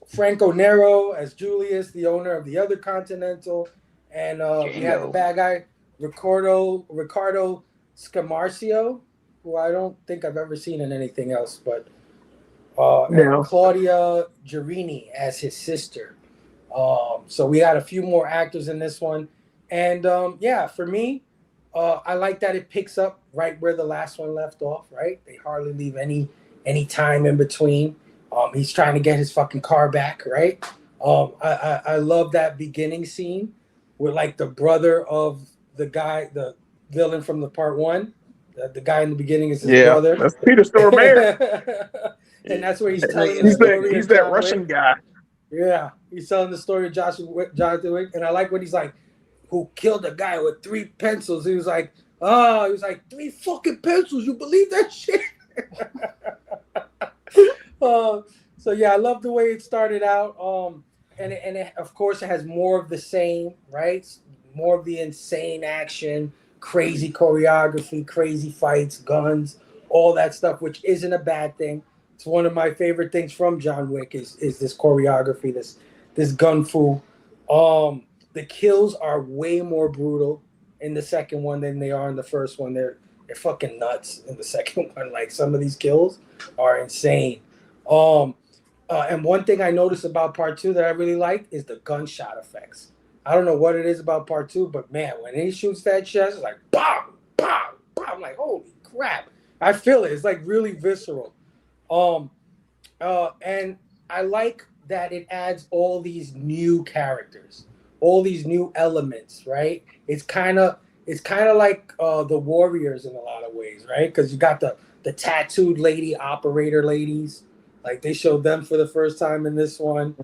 Franco Nero as Julius, the owner of the other Continental. And we have the bad guy, Ricardo Scamarcio, who I don't think I've ever seen in anything else, but and Claudia Girini as his sister. So we had a few more actors in this one. And for me, I like that it picks up right where the last one left off, right? They hardly leave any time in between. He's trying to get his fucking car back, right? I love that beginning scene with like the brother of guy, the villain from the part one. The guy in the beginning is his Yeah, brother. that's Peter Stormare. And that's where he's telling the He's story. he's of that John Russian Wick. guy. Yeah, he's telling the story of Jonathan Wick, and I like when he's like, "Who killed a guy with 3 pencils?" He was like, "Oh, he was like 3 fucking pencils. You believe that shit?" So yeah, I love the way it started out. And it, of course, it has more of the same, right? More of the insane action, crazy choreography, crazy fights, guns, all that stuff, which isn't a bad thing. It's one of my favorite things from John Wick is this choreography, this gun fu. The kills are way more brutal in the second one than they are in the first one. They're fucking nuts in the second one. Like some of these kills are insane. And one thing I noticed about part 2 that I really like is the gunshot effects. I don't know what it is about part 2, but man, when he shoots that shit, it's like bam, bam, bam. I'm like, holy crap. I feel it. It's like really visceral. And I like that it adds all these new characters, all these new elements, right? It's kind of like the Warriors in a lot of ways, right? Because you got the tattooed lady operator ladies, like they showed them for the first time in this one.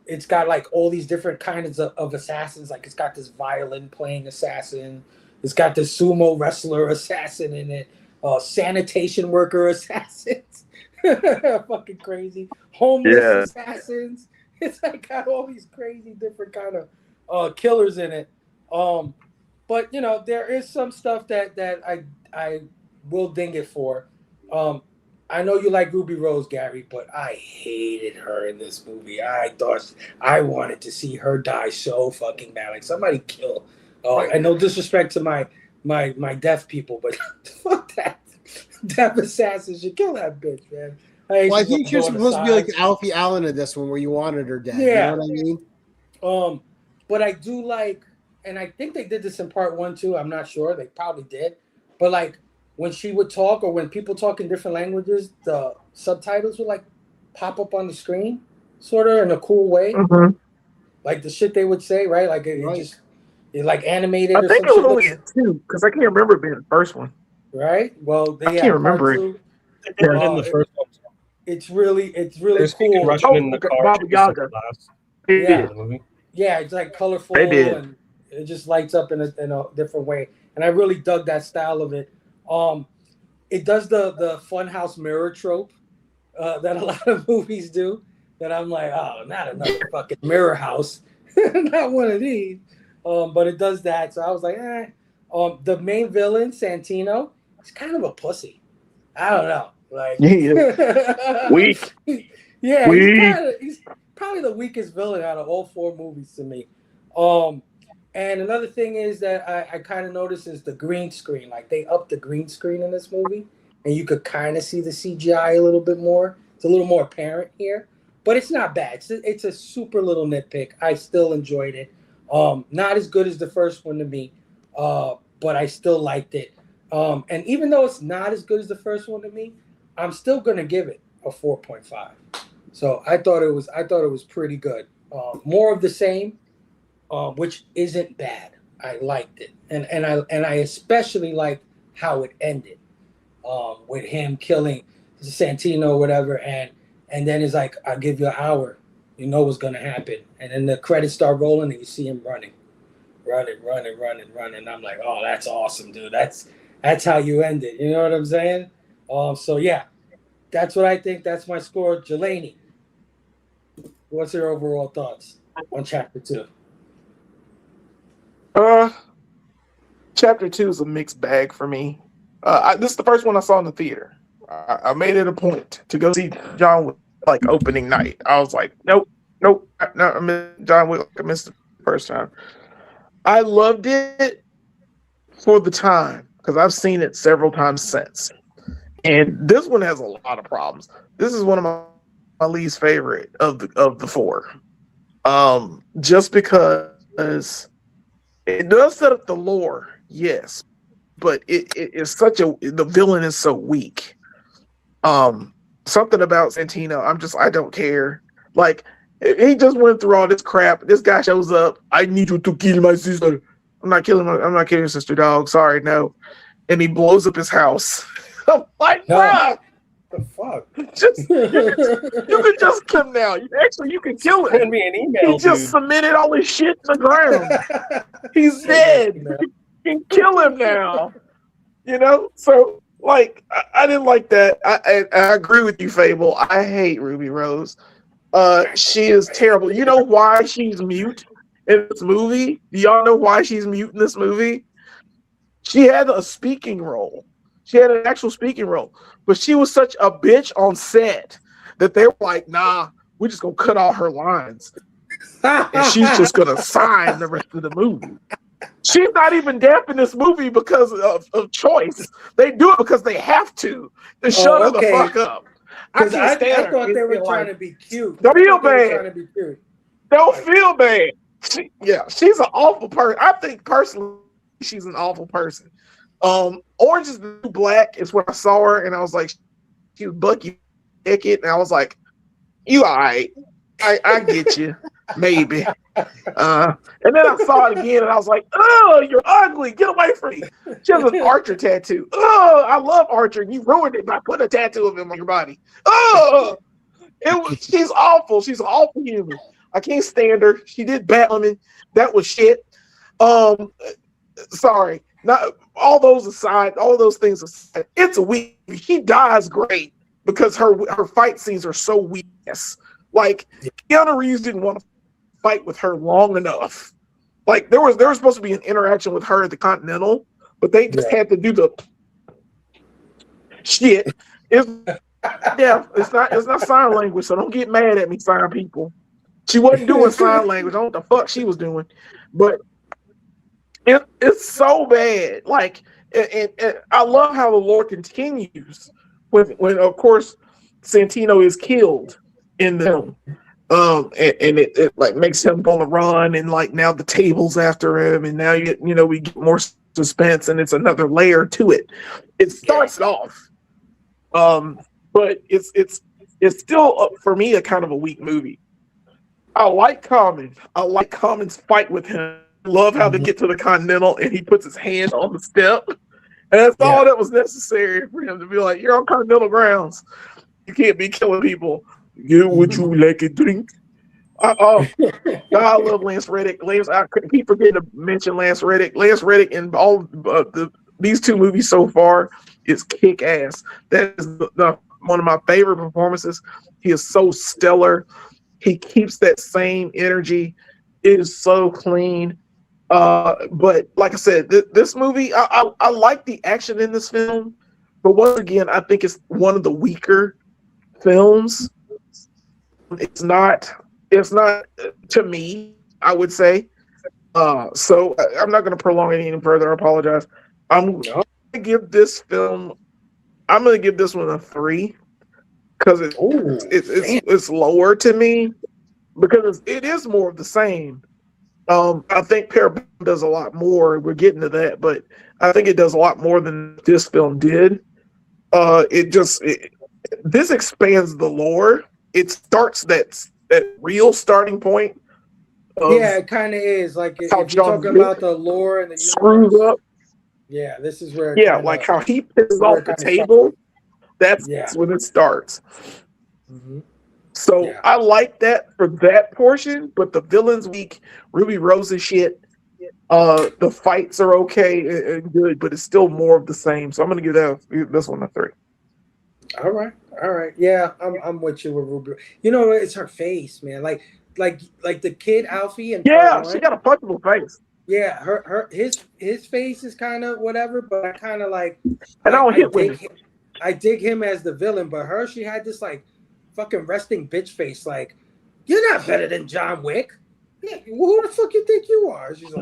It's got like all these different kinds of assassins. Like it's got this violin playing assassin. It's got this sumo wrestler assassin in it. Sanitation worker assassins. Fucking crazy. Homeless assassins. It's like got all these crazy different kind of killers in it. But you know, there is some stuff that I will ding it for. I know you like Ruby Rose, Gary, but I hated her in this movie. I thought I wanted to see her die so fucking bad. Like somebody kill. And no disrespect to my deaf people, but fuck that. Deaf assassins should kill that bitch, man. I think you're supposed to be like Alfie Allen in this one, where you wanted her dead. Yeah. You know what I mean? But I do like, and I think they did this in part 1 too. I'm not sure. They probably did. But like when she would talk, or when people talk in different languages, the subtitles would like pop up on the screen, sort of in a cool way. Mm-hmm. Like the shit they would say, right? Like it just like animated. I think it was only in 2 because I can't remember it being the first one. Right. Well, I can't remember it. In the first one. It's really There's cool. Russian in the car. Baba Yaga. Yeah. Yeah, it's like colorful did. and it just lights up in a different way. And I really dug that style of it. It does the funhouse mirror trope that a lot of movies do. That I'm like, oh, not another fucking mirror house, not one of these. But it does that, so I was like, eh. The main villain, Santino, he's kind of a pussy. I don't know, like weak. Yeah, weak. He's probably the weakest villain out of all 4 movies to me. And another thing is that I kind of noticed is the green screen. Like they upped the green screen in this movie, and you could kind of see the CGI a little bit more. It's a little more apparent here, but it's not bad. It's a super little nitpick. I still enjoyed it. Not as good as the first one to me, but I still liked it. And even though it's not as good as the first one to me, I'm still gonna give it a 4.5. So I thought it was pretty good. More of the same. Which isn't bad. I liked it, and I especially liked how it ended, with him killing Santino or whatever, and then it's like, I'll give you an hour, you know what's gonna happen, and then the credits start rolling and you see him running. I'm like, oh, that's awesome, dude. That's how you end it. You know what I'm saying? So yeah, that's what I think. That's my score. Jelani, what's your overall thoughts on chapter 2? Chapter 2 is a mixed bag for me. This is the first one I saw in the theater. I made it a point to go see John Wick like opening night. I was like, nope, I missed John Wick. I missed the first time. I loved it for the time because I've seen it several times since. And this one has a lot of problems. This is one of my least favorite of the 4. Just because it does set up the lore, yes, but it's the villain is so weak. Something about Santino, I don't care. Like, he just went through all this crap. This guy shows up. I need you to kill my sister. I'm not killing your sister, dog. Sorry, no. And he blows up his house. I'm like, bruh, the fuck? you can just kill him now. You can kill him. Send me an email, He just dude. cemented all his shit in the ground. He's dead. You can kill him now. You know? So, like, I didn't like that. I agree with you, Fable. I hate Ruby Rose. She is terrible. You know why she's mute in this movie? Do y'all know why she's mute in this movie? She had a speaking role. She had an actual speaking role. But she was such a bitch on set that they were like, nah, we're just going to cut all her lines. And she's just going to sign the rest of the movie. She's not even deaf in this movie because of choice. They do it because they have to shut her the fuck up. I thought they were trying to be cute. Don't feel bad. Don't feel bad. She's an awful person. I think personally she's an awful person. Orange is the New Black is when I saw her and I was like, she was Bucky naked, and I was like, you all right. I get you. Maybe. And then I saw it again and I was like, oh, you're ugly. Get away from me. She has an Archer tattoo. Oh, I love Archer. You ruined it by putting a tattoo of him on your body. Oh, she's awful. She's an awful human. I can't stand her. She did Batwoman. That was shit. Sorry. Not all those aside, all those things aside, it's a weak. She dies great because her fight scenes are so weak. Like Keanu Reeves didn't want to fight with her long enough. Like there was supposed to be an interaction with her at the Continental, but they just had to do the shit. It's not sign language, so don't get mad at me, sign people. She wasn't doing sign language. I don't know what the fuck she was doing, but it's so bad. Like, and I love how the lore continues when of course Santino is killed in them. And it like makes him on the run, and like now the table's after him, and now we get more suspense, and it's another layer to it. It starts off, but it's still for me a kind of a weak movie. I like Common. I like Common's fight with him. Love how they get to the Continental and he puts his hand on the step, and that's all that was necessary for him to be like, "You're on Continental grounds. You can't be killing people." Would you like a drink? God, I love Lance Reddick. I keep forgetting to mention Lance Reddick. Lance Reddick in all these two movies so far is kick ass. That is one of my favorite performances. He is so stellar. He keeps that same energy. It is so clean. But like I said, this movie, I like the action in this film, but once again, I think it's one of the weaker films. It's not to me, I would say. So I'm not going to prolong it any further. I apologize. I'm going to give this one a 3 because it's lower to me because it is more of the same. I think Parabellum does a lot more. We're getting to that, but I think it does a lot more than this film did. This expands the lore. It starts that real starting point. It kind of is. Like if you're talking about the lore and the screws up. Yeah, this is where. Like how he pisses off the table. That's when it starts. Mm-hmm. So I like that for that portion, but the villain's weak. Ruby Rose's shit. The fights are okay and good, but it's still more of the same. So I'm gonna give this one a 3. All right. Yeah, I'm with you with Ruby. You know, it's her face, man. Like the kid Alfie and she got a punchable face. Yeah, his face is kind of whatever, but I kind of like. And I dig him as the villain, but she had this like fucking resting bitch face. Like, you're not better than John Wick. Yeah, who the fuck you think you are? She's like,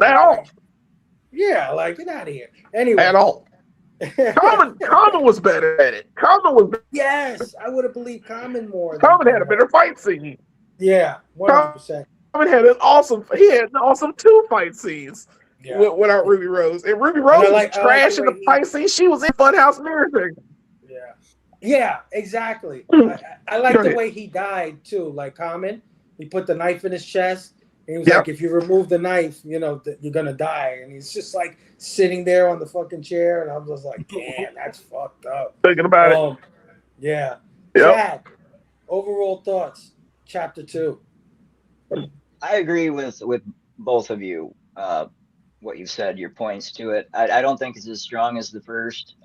like get out of here. Anyway, at all. Common was better at it. Yes, I would have believed Common more. Common had a better fight scene. Yeah, 100%. Common had an awesome 2 fight scenes without Ruby Rose. And Ruby Rose was trash in the fight scene. She was in Funhouse Mirror. Yeah, exactly. I like the way he died too. Like Common, he put the knife in his chest He was Yep. like, if you remove the knife, you know, you're gonna die. And he's just like sitting there on the fucking chair, and I'm just like, damn, that's fucked up. Thinking about it. Yeah. Yep. Chad, overall thoughts, chapter 2. I agree with both of you. What you've said, your points to it. I don't think it's as strong as the first.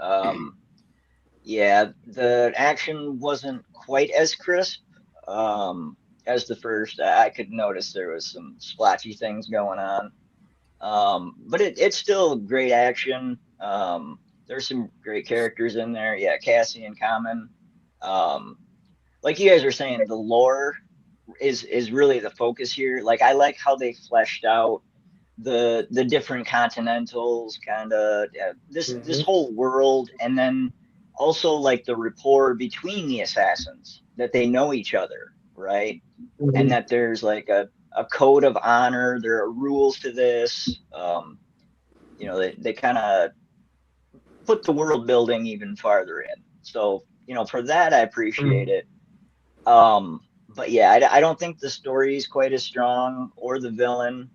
Yeah, the action wasn't quite as crisp as the first. I could notice there was some splashy things going on. But it's still great action. There's some great characters in there. Yeah, Cassie and Common. Like you guys are saying, the lore is really the focus here. Like I like how they fleshed out the different continentals, kind of this whole world, and then also like the rapport between the assassins, that they know each other, right? And that there's like a code of honor. There are rules to this. You know, they kind of put the world building even farther in. So, you know, for that, I appreciate it. But yeah, I don't think the story is quite as strong, or the villain.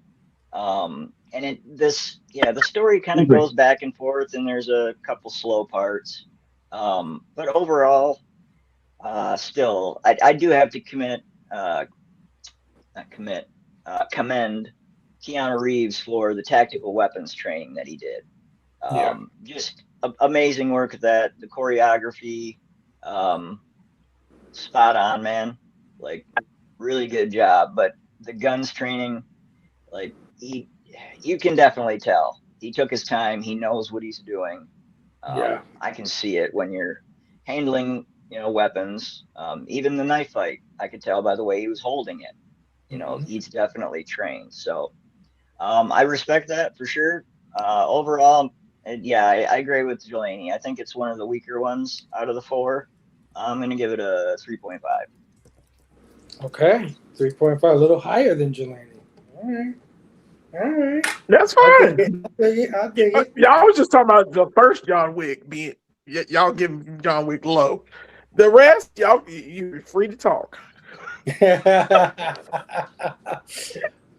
And the story kind of goes back and forth, and there's a couple slow parts. But overall, still, I do have to commend Keanu Reeves for the tactical weapons training that he did. Just amazing work with that. The choreography, spot on, man. Like, really good job. But the guns training, like, you can definitely tell he took his time. He knows what he's doing. I can see it when you're handling, you know, weapons. Even the knife fight, I could tell by the way he was holding it. You know, he's definitely trained. So I respect that for sure. Overall, yeah, I agree with Jelani. I think it's one of the weaker ones out of the 4. I'm going to give it a 3.5. Okay, 3.5, a little higher than Jelani. All right. That's fine. I dig it. Y'all was just talking about the first John Wick being y'all giving John Wick low. The rest, y'all, you're free to talk.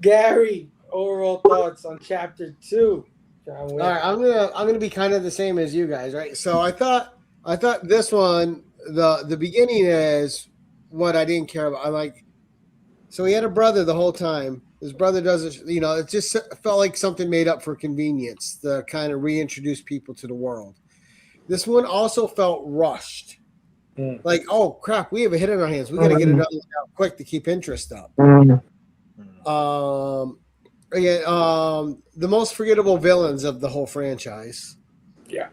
Gary, overall thoughts on chapter 2. John Wick. All right, I'm gonna be kind of the same as you guys, right? So I thought this one, the beginning is what I didn't care about. I like, so he had a brother the whole time. His brother doesn't, you know, it just felt like something made up for convenience to kind of reintroduce people to the world. This one also felt rushed. Like, oh crap, we have a hit on our hands. We got to get another one out quick to keep interest up. The most forgettable villains of the whole franchise. Yeah.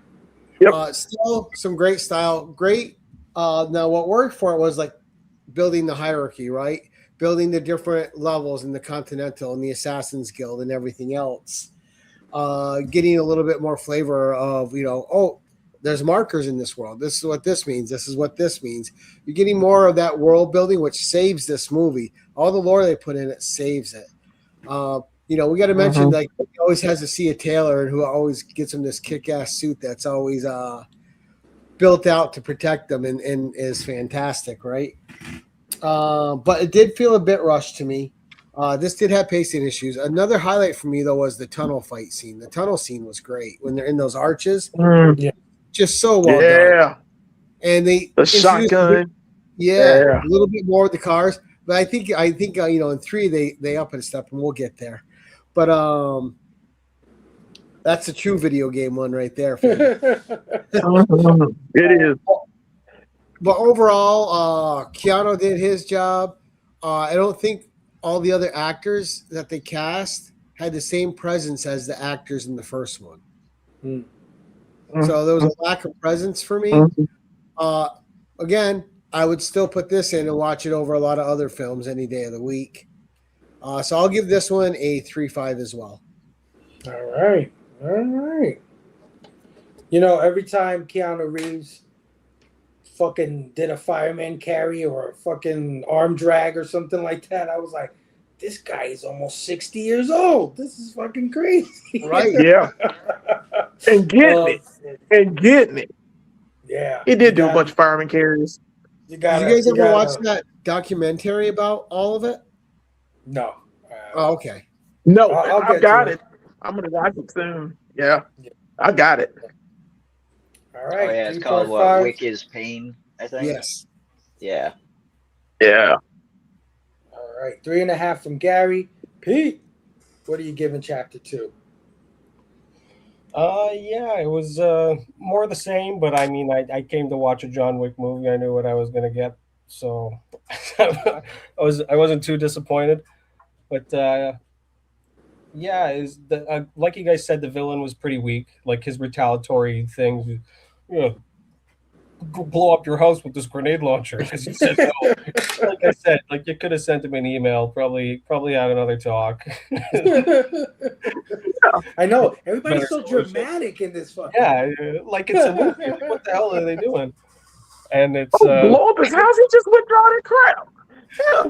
Yep. Still some great style. Great. Now what worked for it was like building the hierarchy, right? Building the different levels in the Continental and the Assassin's Guild and everything else. Getting a little bit more flavor of, you know, oh, there's markers in this world. This is what this means. This is what this means. You're getting more of that world building, which saves this movie. All the lore they put in it saves it. You know, we got to mention, like, he always has to see a tailor who always gets him this kick-ass suit that's always built out to protect them and is fantastic, right? But it did feel a bit rushed to me. This did have pacing issues. Another highlight for me, though, was the tunnel fight scene. The tunnel scene was great when they're in those arches. Yeah. Just so well done. And the shotgun. A little bit more with the cars. But I think you know, in 3 they up it a step, and we'll get there. But that's a true video game one right there. It is. But overall, Keanu did his job. I don't think all the other actors that they cast had the same presence as the actors in the first one. So there was a lack of presence for me. Again, I would still put this in and watch it over a lot of other films any day of the week. So I'll give this one a 3.5 as well. All right. You know, every time Keanu Reeves fucking did a fireman carry or a fucking arm drag or something like that, I was like, this guy is almost 60 years old. This is fucking crazy. Right. Yeah. And getting it. Yeah. He did do a bunch of fireman carries. Did you guys ever watch that documentary about all of it? No. Oh, okay. No, I'll I've get got to it. I'm gonna watch it soon. Yeah, I got it. All Oh right, yeah, it's called what? 3.5. Wick is Pain, I think. Yes. Yeah. Yeah. All right, 3.5 from Gary. Pete, what are you giving chapter 2? Yeah, it was more the same, but I mean, I came to watch a John Wick movie. I knew what I was gonna get, so I wasn't too disappointed. But yeah, is the like you guys said, the villain was pretty weak. Like his retaliatory things, you know, blow up your house with this grenade launcher because you said no. Like I said, like you could have sent him an email, probably had another talk. I know everybody's Better so solution. dramatic in this fucking. Yeah, like it's a movie. Like, what the hell are they doing? And it's Blow up his house. He just withdrawed a crowd. Yeah.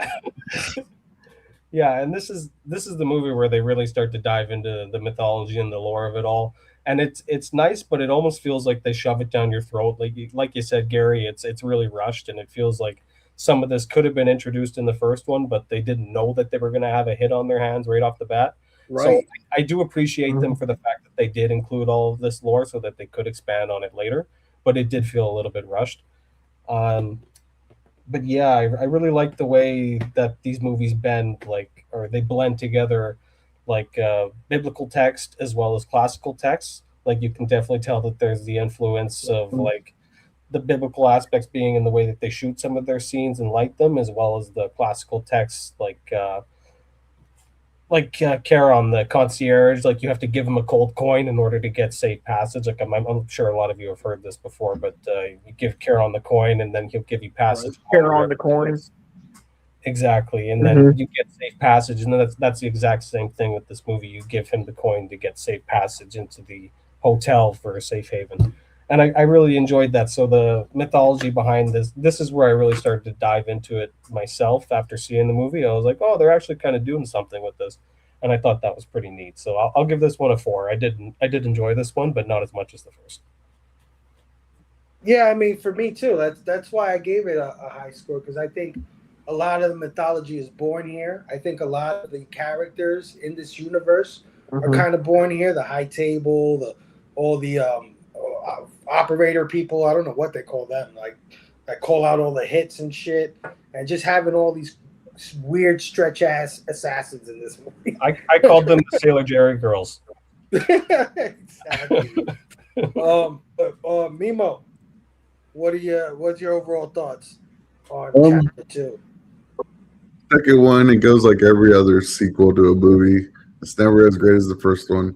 yeah, and this is the movie where they really start to dive into the mythology and the lore of it all. And it's nice, but it almost feels like they shove it down your throat. Like you said, Gary, it's really rushed, and it feels like some of this could have been introduced in the first one, but they didn't know that they were going to have a hit on their hands right off the bat. So Right. I do appreciate them for the fact that they did include all of this lore so that they could expand on it later, but it did feel a little bit rushed. But yeah, I really like the way that these movies bend, like, or they blend together, like biblical text as well as classical text. Like you can definitely tell that there's the influence of like the biblical aspects being in the way that they shoot some of their scenes and light them, as well as the classical texts, like Charon, the concierge, like you have to give him a cold coin in order to get safe passage. Like I'm sure a lot of you have heard this before, but you give Charon the coin and then he'll give you passage. Care on the coins. Exactly, and then you get safe passage, and then that's the exact same thing with this movie. You give him the coin to get safe passage into the hotel for a safe haven, and I really enjoyed that. So the mythology behind this is where I really started to dive into it myself after seeing the movie. I was like, oh, they're actually kind of doing something with this, and I thought that was pretty neat. So I'll give this one a 4. I did enjoy this one, but not as much as the first. Yeah, I mean, for me too. That's why I gave it a high score, because I think a lot of the mythology is born here. I think a lot of the characters in this universe are kind of born here. The High Table, all the operator people. I don't know what they call them. Like that call out all the hits and shit, and just having all these weird stretch ass assassins in this movie. I called them the Sailor Jerry girls. Exactly. Memo, what's your overall thoughts on chapter 2? Second one, it goes like every other sequel to a movie. It's never as great as the first one.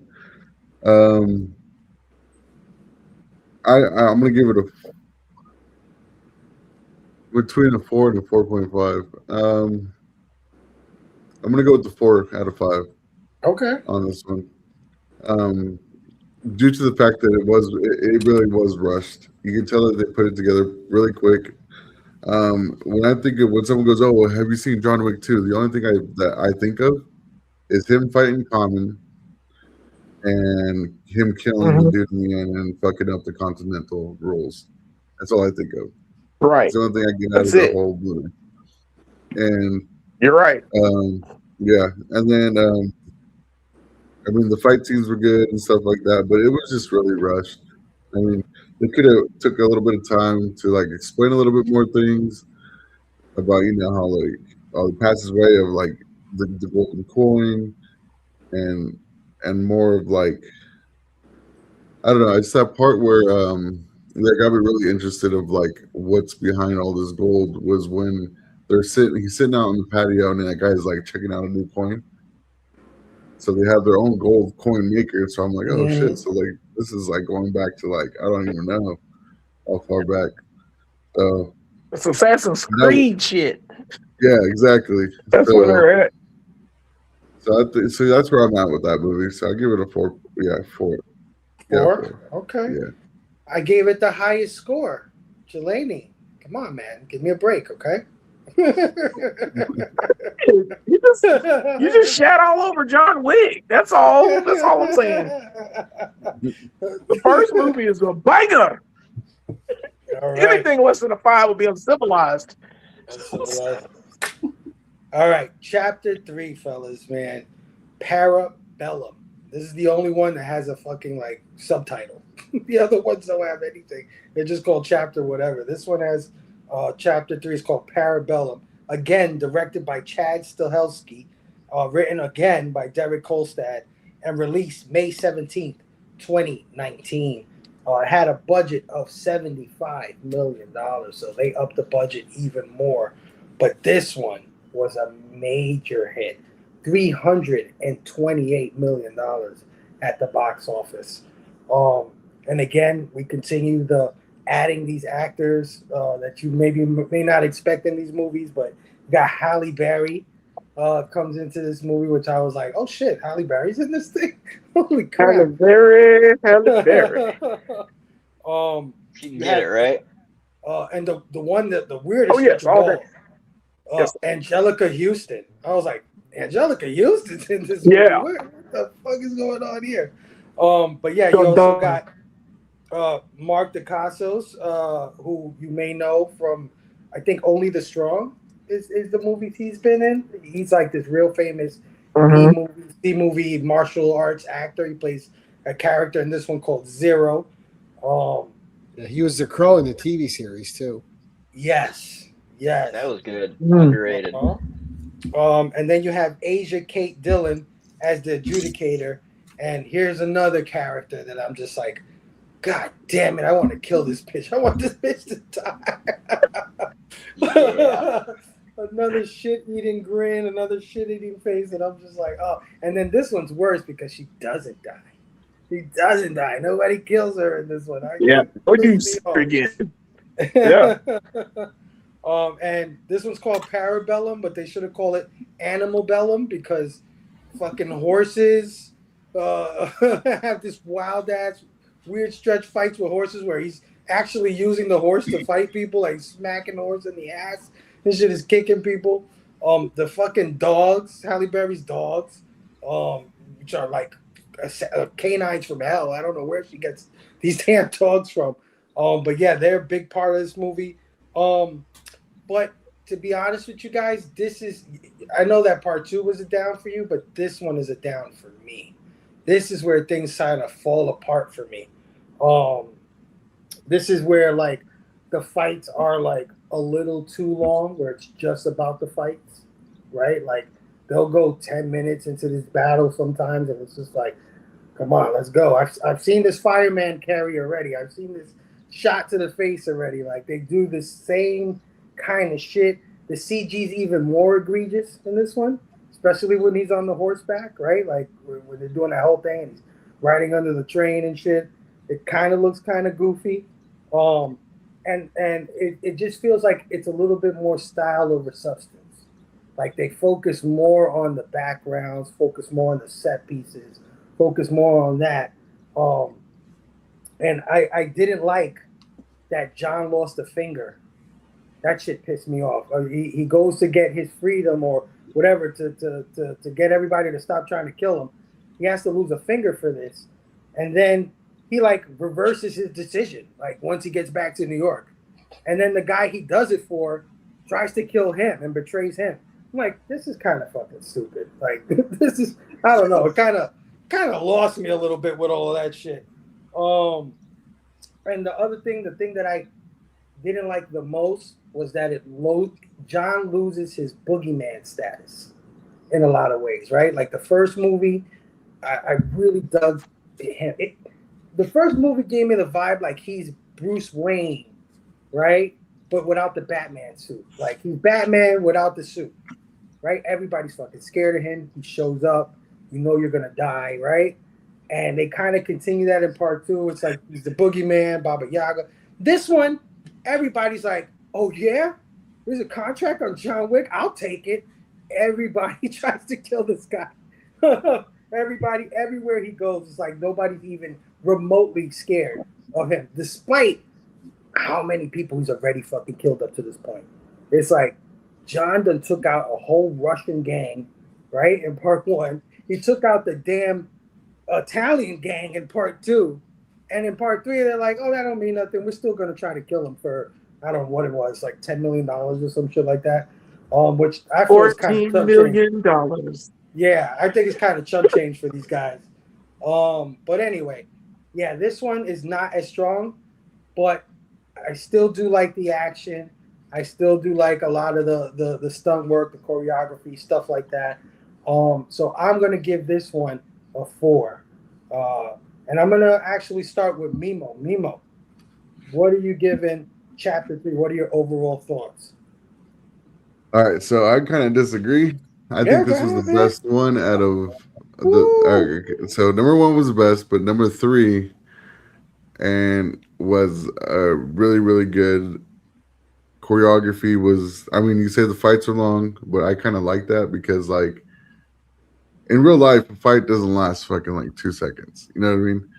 I'm gonna give it between a 4 and a 4.5. I'm gonna go with the 4 out of 5. Okay. On this one, due to the fact that it really was rushed. You can tell that they put it together really quick. When someone goes, "Oh, well, have you seen John Wick 2?" The only thing that I think of is him fighting Common and him killing the dude in the end and fucking up the Continental rules. That's all I think of. Right. It's the only thing I get out of the whole movie. And you're right. Yeah, and then I mean the fight scenes were good and stuff like that, but it was just really rushed. I mean, they could have took a little bit of time to like explain a little bit more things about how like the passageway of like the golden coin and more of like I don't know. It's that part where that got me really interested of like what's behind all this gold was when he's sitting out on the patio and that guy's like checking out a new coin. So they have their own gold coin maker. So I'm like, oh shit. So like this is like going back to like I don't even know how far back. So it's Assassin's Creed shit. Yeah, exactly. That's where they're at. So that's where I'm at with that movie. So I give it a 4. Yeah, 4. 4? Okay. Yeah. I gave it the highest score. Jelani, come on, man. Give me a break, okay? You just shat all over John Wick. That's all I'm saying. The first movie is a banger. All right. Anything less than a 5 would be uncivilized. All right, chapter 3, fellas, man. Parabellum. This is the only one that has a fucking like subtitle. The other ones don't have anything. They're just called chapter whatever. This one has chapter 3 is called Parabellum. Again, directed by Chad Stahelski, written again by Derek Kolstad, and released May 17th, 2019. It had a budget of $75 million, so they upped the budget even more. But this one was a major hit. $328 million at the box office. And again, we continue adding these actors that you may not expect in these movies, but you got Halle Berry comes into this movie, which I was like, oh shit, Halle Berry's in this thing? Holy crap. Halle Berry. She can get it, right? And the one that the weirdest Oh, yes, all day. Yes. Angelica Houston. I was like, Angelica Houston's in this movie. Yeah. What the fuck is going on here? But yeah, you also got Mark Dacascos, who you may know from, I think, Only the Strong is the movies he's been in. He's like this real famous B-movie martial arts actor. He plays a character in this one called Zero. Yeah, he was the Crow in the TV series too. Yes. That was good. Underrated. And then you have Asia Kate Dillon as the adjudicator. And here's another character that I'm just like, God damn it, I want to kill this bitch. I want this bitch to die. Yeah. Another shit-eating grin, another shit-eating face. And I'm just like, oh. And then this one's worse because she doesn't die. She doesn't die. Nobody kills her in this one. What do you see her again? Yeah. And this one's called Parabellum, but they should have called it Animal Bellum because fucking horses have this wild ass weird stretch fights with horses where he's actually using the horse to fight people, like smacking the horse in the ass. This shit is kicking people. The fucking dogs, Halle Berry's dogs, which are like canines from hell. I don't know where she gets these damn dogs from. But yeah, they're a big part of this movie. But to be honest with you guys, I know that part 2 was a down for you, but this one is a down for me. This is where things kind of fall apart for me. This is where like the fights are like a little too long, where it's just about the fights, right? Like they'll go 10 minutes into this battle sometimes, and it's just like, come on, let's go. I've seen this fireman carry already. I've seen this shot to the face already. Like they do the same kind of shit. The CG's even more egregious in this one, especially when he's on the horseback, right? Like when they're doing that whole thing and he's riding under the train and shit. It kind of looks kind of goofy. And it just feels like it's a little bit more style over substance. Like they focus more on the backgrounds, focus more on the set pieces, focus more on that. And I didn't like that John lost a finger. That shit pissed me off. He goes to get his freedom or whatever to get everybody to stop trying to kill him. He has to lose a finger for this. And then he like reverses his decision, like once he gets back to New York. And then the guy he does it for tries to kill him and betrays him. I'm like, this is kind of fucking stupid. Like this is, I don't know. It kind of lost me a little bit with all of that shit. And the thing that I didn't like the most was that John loses his boogeyman status in a lot of ways, right? Like the first movie, I really dug him. The first movie gave me the vibe like he's Bruce Wayne, right? But without the Batman suit. Like he's Batman without the suit, right? Everybody's fucking scared of him. He shows up. You know you're going to die, right? And they kind of continue that in part 2. It's like he's the boogeyman, Baba Yaga. This one, everybody's like, oh yeah? There's a contract on John Wick? I'll take it. Everybody tries to kill this guy. Everybody, everywhere he goes, it's like nobody's even remotely scared of him, despite how many people he's already fucking killed up to this point. It's like John done took out a whole Russian gang, right, in part 1. He took out the damn Italian gang in part 2. And in part 3, they're like, oh, that don't mean nothing. We're still going to try to kill him for, I don't know what it was, like $10 million or some shit like that. which I feel is kind of $14 chump change. million. Yeah, I think it's kind of chump change for these guys. But anyway, yeah, this one is not as strong, but I still do like the action. I still do like a lot of the stunt work, the choreography, stuff like that. So I'm gonna give this one a 4. And I'm gonna actually start with Memo. Memo, what are you giving Chapter 3? What are your overall thoughts? All right, so I kind of disagree. I think this was the best one out of the. So number 1 was the best, but number 3 and was a really, really good choreography. Was, I mean, you say the fights are long, but I kind of like that because, like, in real life, a fight doesn't last fucking like 2 seconds. You know what I mean?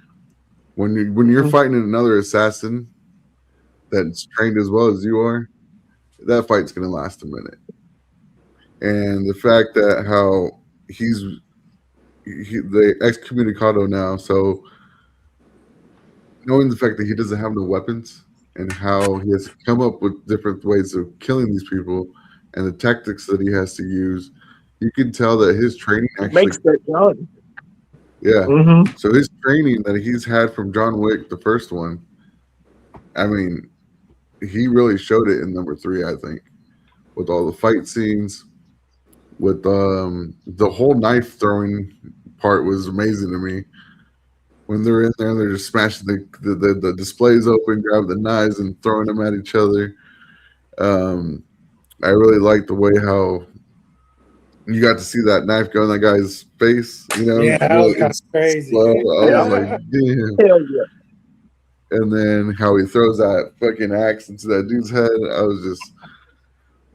When you're fighting another assassin that's trained as well as you are, that fight's gonna last a minute. And the fact that how the excommunicado now, so knowing the fact that he doesn't have no weapons and how he has come up with different ways of killing these people and the tactics that he has to use, you can tell that his training actually makes that done. Yeah. Mm-hmm. So his training that he's had from John Wick, the first one, I mean, he really showed it in number 3, I think, with all the fight scenes, with the whole knife throwing part was amazing to me. When they're in there and they're just smashing the displays open, grabbing the knives and throwing them at each other. I really liked the way how you got to see that knife go in that guy's face, you know? Yeah, that was kind of crazy. Slow. I was like, damn. Hell yeah. And then how he throws that fucking axe into that dude's head. I was just,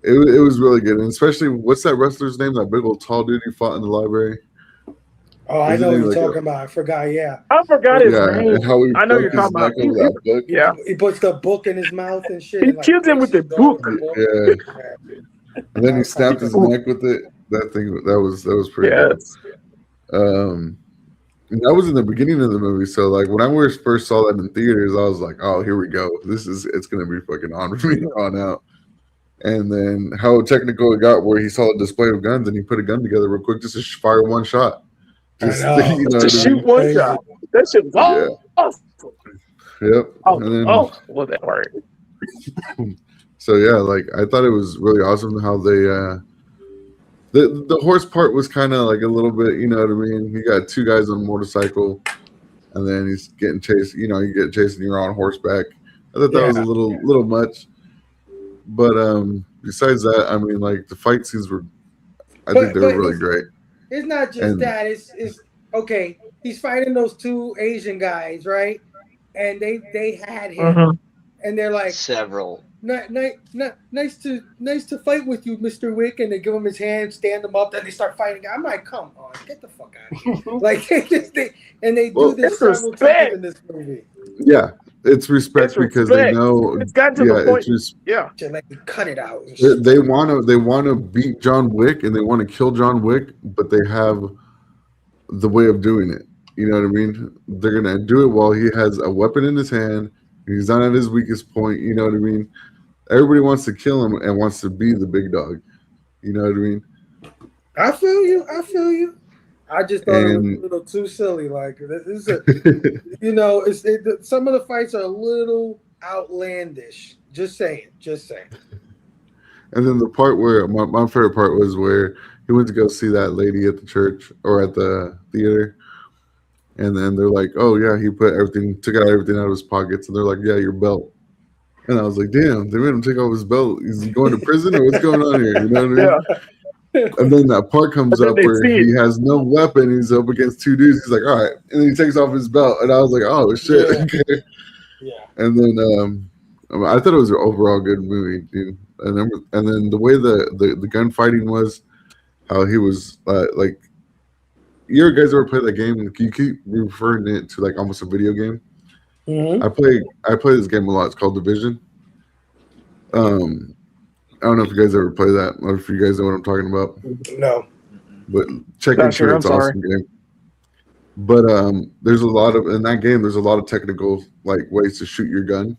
it was really good. And especially, what's that wrestler's name? That big old tall dude he fought in the library? Oh, I know what you're talking about. I forgot, yeah. I forgot his name. And how he I know you're broke his talking about. neck over that book. Yeah. He puts the book in his mouth and shit. He and, like, killed him with the book. Yeah. And then he snapped his neck with it. That thing, that was pretty good. That was in the beginning of the movie. So, like, when I first saw that in theaters, I was like, oh, here we go. It's going to be fucking on from here on out. And then how technical it got where he saw a display of guns and he put a gun together real quick just to fire one shot. Just to shoot one shot. That shit was awesome. Yep. Well, that part. So yeah, like I thought it was really awesome how they the horse part was kind of like a little bit, you know what I mean? You got 2 guys on a motorcycle, and then he's getting chased. You know, you get chased and you're on horseback. I thought that was a little much. But besides that, I mean, like the fight scenes were, I think they were really great. It's not just that. It's okay. He's fighting those 2 Asian guys, right? And they had him, and they're like several. Nice to fight with you, Mr. Wick. And they give him his hand, stand him up, then they start fighting. I'm like, come on, get the fuck out of here! Like they do this several times in this movie. Yeah, it's respect because they know it's gotten to the point. Like cut it out. They want to beat John Wick and they want to kill John Wick, but they have the way of doing it. You know what I mean? They're gonna do it while he has a weapon in his hand. He's not at his weakest point. You know what I mean? Everybody wants to kill him and wants to be the big dog. You know what I mean? I feel you. I just thought it was a little too silly. Like this is you know, some of the fights are a little outlandish. Just saying. And then the part where my favorite part was where he went to go see that lady at the church or at the theater. And then they're like, oh, yeah, he took out everything out of his pockets. And they're like, yeah, your belt. And I was like, damn, they made him take off his belt. Is he going to prison or what's going on here? You know what I mean? Yeah. And then that part comes up where he has no weapon. He's up against 2 dudes. He's like, all right. And then he takes off his belt. And I was like, oh, shit. Yeah. And then I thought it was an overall good movie, dude. And then the way the gunfighting was, how he was like, you guys ever play that game? You keep referring it to like almost a video game. Mm-hmm. I play this game a lot. It's called Division. I don't know if you guys ever play that or if you guys know what I'm talking about. No. But check into it. It's an awesome game. But there's a lot of in that game. There's a lot of technical like ways to shoot your gun.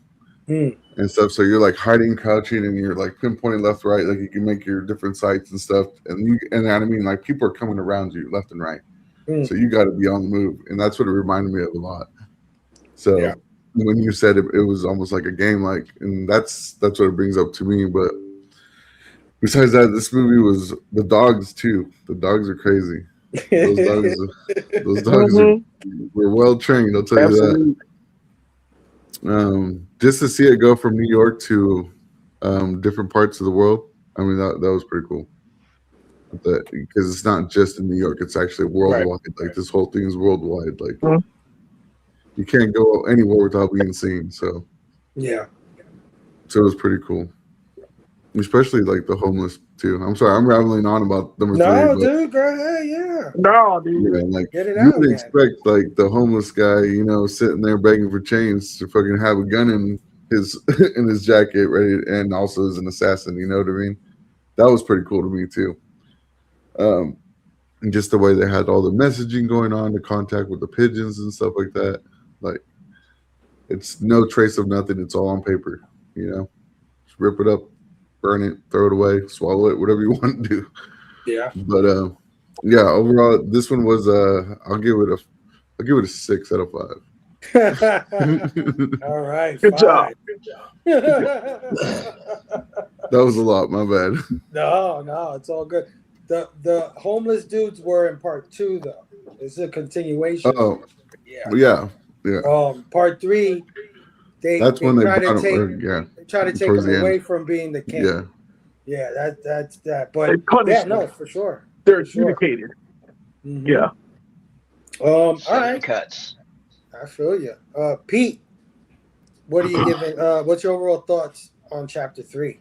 and stuff. So you're like hiding, crouching, and you're like pinpointing left, right. Like you can make your different sights and stuff. And I mean, like people are coming around you left and right. So you got to be on the move, and that's what it reminded me of a lot. So when you said it was almost like a game, like, and that's what it brings up to me. But besides that, this movie was the dogs too. The dogs are crazy. Those dogs were well trained. I'll tell you that. Just to see it go from New York to different parts of the world. I mean, that was pretty cool. Because it's not just in New York; it's actually worldwide. Right. Like this whole thing is worldwide. Like you can't go anywhere without being seen. So yeah, so it was pretty cool, especially like the homeless too. I'm sorry, I'm rambling on about number three. No, dude, go ahead. Yeah, no, dude. Yeah, like get it you out, would man. expect like the homeless guy, you know, sitting there begging for change to fucking have a gun in his jacket, ready, and also as an assassin. You know what I mean? That was pretty cool to me too. And just the way they had all the messaging going on, the contact with the pigeons and stuff like that. Like, it's no trace of nothing. It's all on paper, you know. Just rip it up, burn it, throw it away, swallow it, whatever you want to do. Yeah. But yeah, overall, this one was I'll give it a 6 out of 5. All right. Good job. That was a lot. My bad. No, it's all good. The homeless dudes were in part 2 though. It's a continuation. Oh, yeah. Part 3. That's when they try to take towards him the away end. from being the king. Yeah. That's that. But for sure. They're adjudicated. Mm-hmm. Yeah. All right. Cuts. I feel you. Pete, what are you giving? What's your overall thoughts on chapter 3?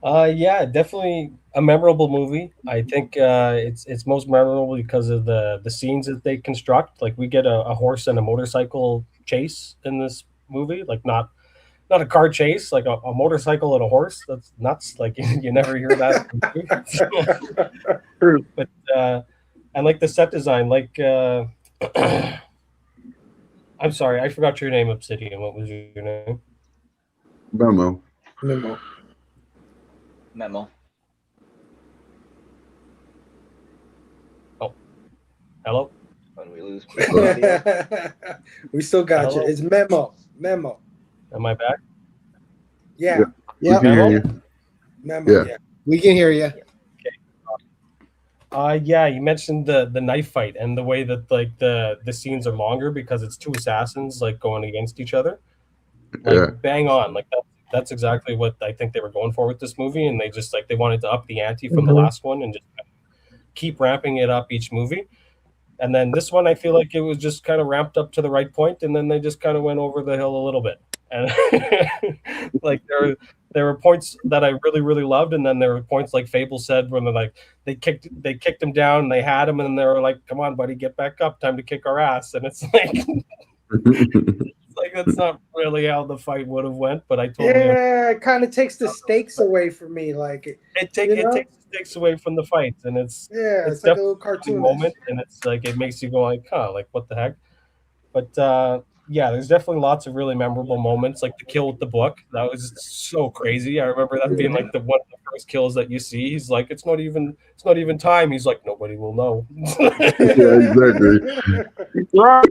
Yeah, definitely a memorable movie. I think it's most memorable because of the scenes that they construct. Like we get a horse and a motorcycle chase in this movie. Like not a car chase, like a motorcycle and a horse. That's nuts. Like you never hear that. But and like the set design, like I'm sorry, I forgot your name, Obsidian. What was your name? Memo. Oh, hello. When we lose, we still got you. It's Memo. Am I back? Yeah. We can hear you. Memo. Yeah. We can hear you. Yeah, you mentioned the knife fight and the way that like the scenes are longer because it's two assassins like going against each other. Like bang on. Like that's exactly what I think they were going for with this movie, and they just like they wanted to up the ante from the last one and just keep ramping it up each movie. And then this one, I feel like it was just kind of ramped up to the right point, and then they just kind of went over the hill a little bit. And like there were points that I really, really loved, and then there were points like Fable said when they kicked him down, and they had him, and they were like, "Come on, buddy, get back up! Time to kick our ass!" And it's like. Like that's not really how the fight would have went, but I totally it kind of takes the stakes away from me. Like it takes the stakes away from the fights, and it's like a little cartoon moment, and it's like it makes you go like, huh, like what the heck? But yeah, there's definitely lots of really memorable moments, like the kill with the book. That was so crazy. I remember that being like one of the first kills that you see. He's like, it's not even time. He's like, nobody will know. Yeah, exactly. Right.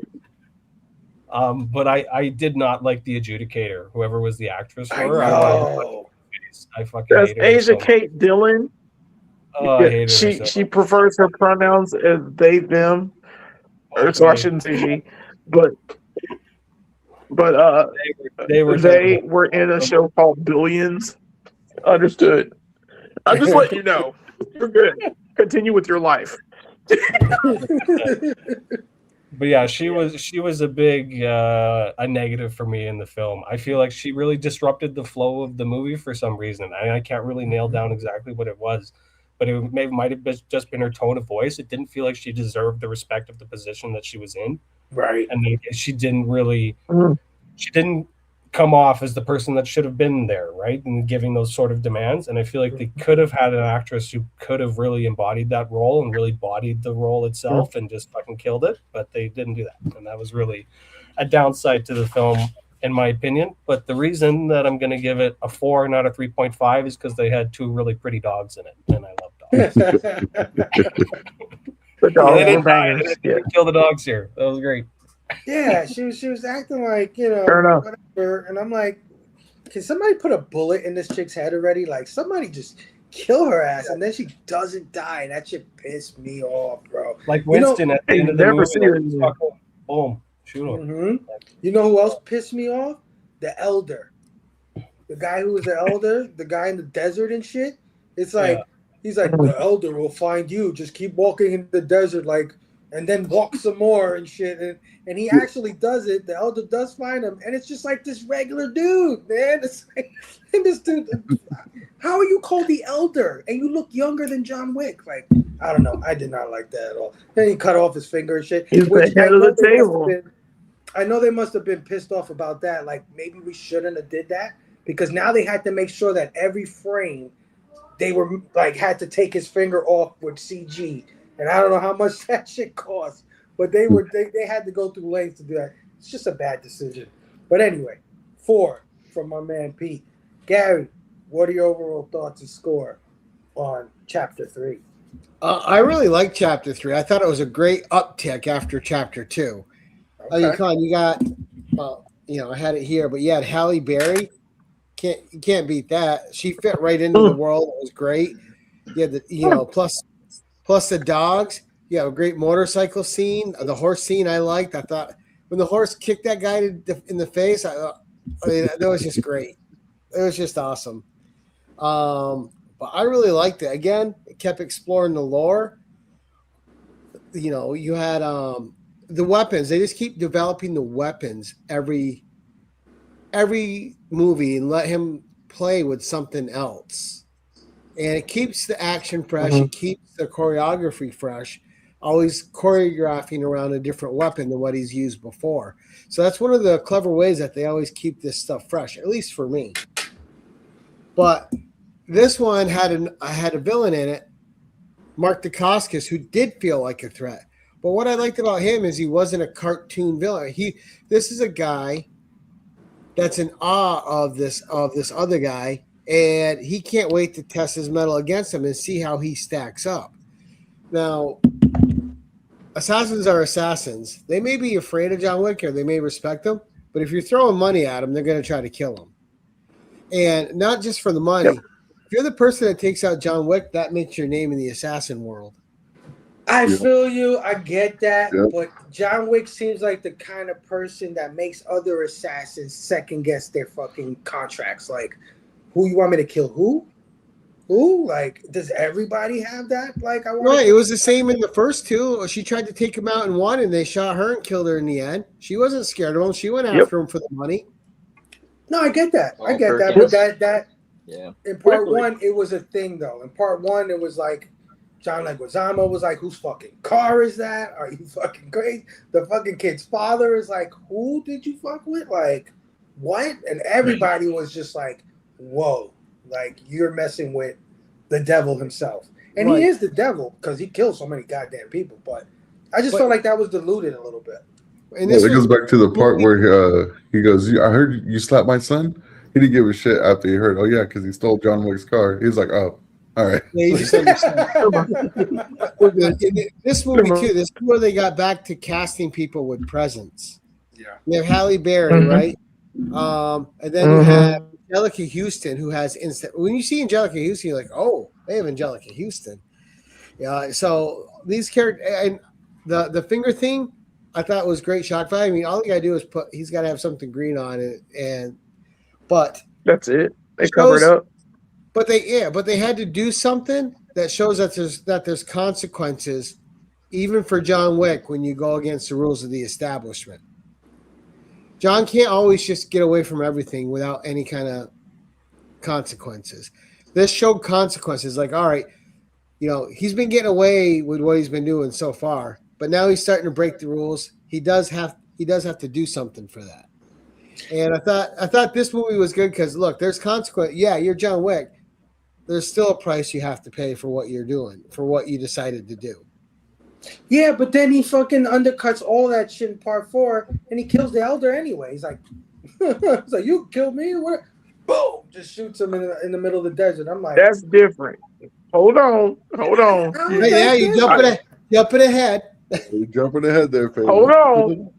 But I did not like the adjudicator, whoever was the actress for her. I fucking That's hate her. Asia Kate Dillon. Oh, I hate her she prefers her pronouns as they, them. Or so I shouldn't say she. But they were in a show called Billions. Understood. I'm just letting you know. You're good. Continue with your life. But yeah, she was a big a negative for me in the film. I feel like she really disrupted the flow of the movie for some reason. I can't really nail down exactly what it was, but it might have just been her tone of voice. It didn't feel like she deserved the respect of the position that she was in. Right. And she didn't come off as the person that should have been there, right? And giving those sort of demands. And I feel like they could have had an actress who could have really embodied that role and really bodied the role itself and just fucking killed it, but they didn't do that. And that was really a downside to the film in my opinion. But the reason that I'm going to give it a 4, not a 3.5, is because they had 2 really pretty dogs in it, and I love dogs. The They dogs were didn't die. bangers. They Yeah, didn't kill the dogs here. That was great. Yeah, she was acting like, fair enough. whatever. And I'm like, can somebody put a bullet in this chick's head already? Like, somebody just kill her ass, and then she doesn't die. That shit pissed me off, bro. Like Winston at the end of the Never movie, see like, her again. fucking boom, shoot him. Mm-hmm. You know who else pissed me off? The elder. The guy who was the elder, the guy in the desert and shit. It's like, he's like, the elder will find you. Just keep walking in the desert, like, and then walk some more and shit. And he actually does it. The elder does find him. And it's just like this regular dude, man. It's like, and this dude, how are you called the elder? And you look younger than John Wick. Like, I don't know. I did not like that at all. Then he cut off his finger and shit. He's the head of the table. I know they must have been pissed off about that. Like, maybe we shouldn't have did that. Because now they had to make sure that every frame they were like had to take his finger off with CG. And I don't know how much that shit cost. But they had to go through lengths to do that. It's just a bad decision. But anyway, 4 from my man Pete. Gary, what are your overall thoughts and score on chapter 3? I really like chapter 3. I thought it was a great uptick after chapter 2. Okay. You got, I had it here, but you had Halle Berry. You can't beat that. She fit right into the world. It was great. You had the, plus the dogs. You have a great motorcycle scene. The horse scene I liked. I thought when the horse kicked that guy in the face, that was just great. It was just awesome. But I really liked it. Again, it kept exploring the lore. You had the weapons. They just keep developing the weapons every movie and let him play with something else. And it keeps the action fresh. It keeps the choreography fresh, always choreographing around a different weapon than what he's used before. So that's one of the clever ways that they always keep this stuff fresh, at least for me. But this one had a villain in it, Mark Dacascos, who did feel like a threat. But what I liked about him is he wasn't a cartoon villain. This is a guy that's in awe of this other guy, and he can't wait to test his mettle against him and see how he stacks up. Now, assassins are assassins. They may be afraid of John Wick or they may respect him, but if you're throwing money at him, they're going to try to kill him. And not just for the money. Yep. If you're the person that takes out John Wick, that makes your name in the assassin world. I feel you. I get that. Yep. But John Wick seems like the kind of person that makes other assassins second guess their fucking contracts. Like, who you want me to kill? Who? Like, does everybody have that? Like, Right. It was the same in the first 2. She tried to take him out in 1, and they shot her and killed her in the end. She wasn't scared of him. She went after him for the money. No, I get that. I get that. But that in part 1, it was a thing, though. In part 1, it was like, John Leguizamo was like, whose fucking car is that? Are you fucking crazy? The fucking kid's father is like, who did you fuck with? Like, what? And everybody was just like, whoa. Like, you're messing with the devil himself. And he is the devil because he kills so many goddamn people. But I just felt like that was diluted a little bit. And it goes back to the part where he goes, I heard you slapped my son. He didn't give a shit after he heard, oh, yeah, because he stole John Wick's car. He was like, oh. All right. Yeah, you just understand. This movie too. This is where they got back to casting people with presence. Yeah. You have Halle Berry, right? And then you have Angelica Houston, who has instant. When you see Angelica Houston, you're like, oh, they have Angelica Houston. Yeah. So these characters and the finger thing, I thought was great shot value. I mean, all you gotta do is he's got to have something green on it, but that's it. They cover it up. But they had to do something that shows that there's consequences, even for John Wick, when you go against the rules of the establishment. John can't always just get away from everything without any kind of consequences. This showed consequences. Like, all right, he's been getting away with what he's been doing so far, but now he's starting to break the rules. He does have to do something for that. And I thought this movie was good because look, there's consequence. Yeah, you're John Wick. There's still a price you have to pay for what you're doing, for what you decided to do. Yeah, but then he fucking undercuts all that shit in part 4, and he kills the elder anyway. He's like, It's like, you killed me? What? Boom! Just shoots him in the middle of the desert. I'm like, That's different. Hold on. how is Hey, that yeah, you different? jumping ahead. You're jumping ahead there, Hold Fable. on.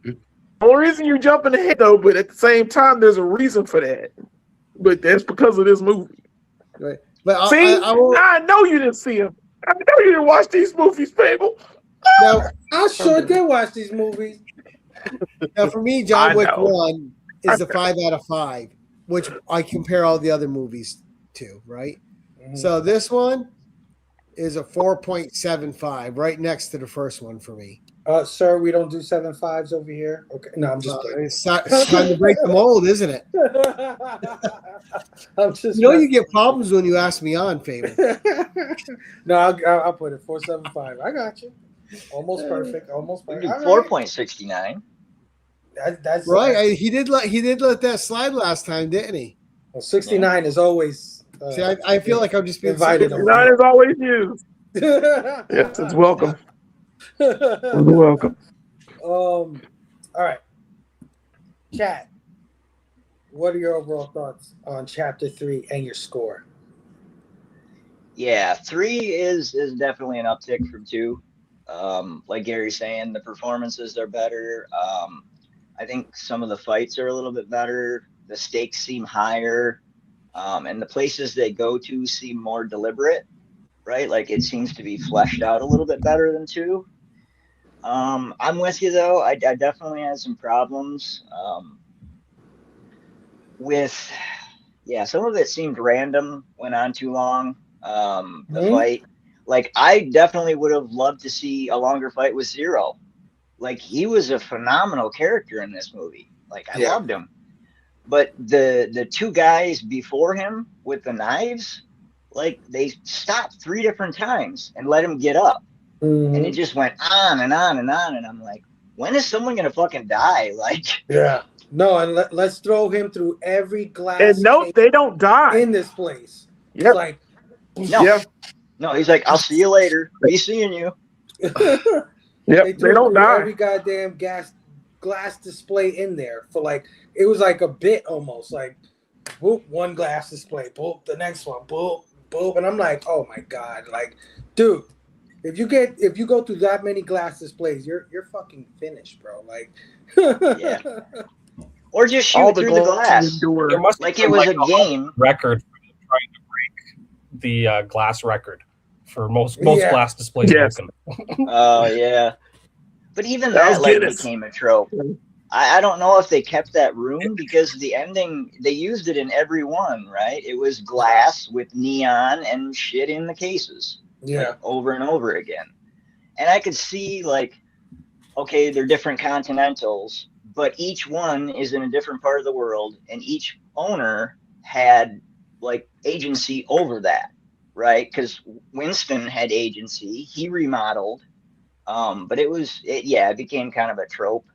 The only reason you jumping ahead though, but at the same time, there's a reason for that. But that's because of this movie. Right. But See, I will I know you didn't see them. I know you didn't watch these movies, Fable. now. I sure did watch these movies. Now, for me, John I Wick know. 1 is a 5 out of 5, which I compare all the other movies to, right? Mhm. So this one is a 4.75, right next to the first one for me. Sir, we don't do 7.5s over here. Okay, no, I'm just kidding. It's time to break the mold, isn't it? I'm just. You know you get problems when you ask me on, Faber. No, I'll put it 4.75. I got you. Almost perfect. Almost We perfect. do All right. 4.69. That's Right. He did let that slide last time, didn't he? Well, 69 is always. See, I feel like I'm just being invited super- over. Not as always used. Yes, it's welcome. It's welcome. All right. Chat. What are your overall thoughts on chapter 3 and your score? Yeah, 3 is definitely an uptick from 2. Like Gary's saying, the performances are better. I think some of the fights are a little bit better. The stakes seem higher, and the places they go to seem more deliberate, right? Like it seems to be fleshed out a little bit better than 2. I'm with you though. I definitely had some problems with, yeah, some of it seemed random, went on too long. The fight, like I definitely would have loved to see a longer fight with Zero. Like he was a phenomenal character in this movie. Like I loved him. But the two guys before him with the knives, like they stopped 3 different times and let him get up. Mm-hmm. And it just went on and on and on. And I'm like, when is someone gonna fucking die? Like, yeah, no, and let's throw him through every glass. And no, they don't die in this place. Yep. It's like, no, he's like, I'll see you later. Be seeing you. Yep, they don't die. Every goddamn glass display in there for like, it was like a bit almost like, boop, one glass display, boop, the next one, boop, boop, and I'm like, oh my god, like, dude. If you go through that many glass displays, you're fucking finished, bro. Like, yeah. Or just shoot through the glass. There must like be it was like a game. Record for trying to break the glass record for most glass displays. Yes. Oh yeah. But even that like became a trope. I don't know if they kept that room because the ending they used it in every one, right? It was glass with neon and shit in the cases. Yeah. Like, over and over again. And I could see like, okay, they're different continentals, but each one is in a different part of the world, and each owner had like agency over that, right? Because Winston had agency, he remodeled, but it became kind of a trope.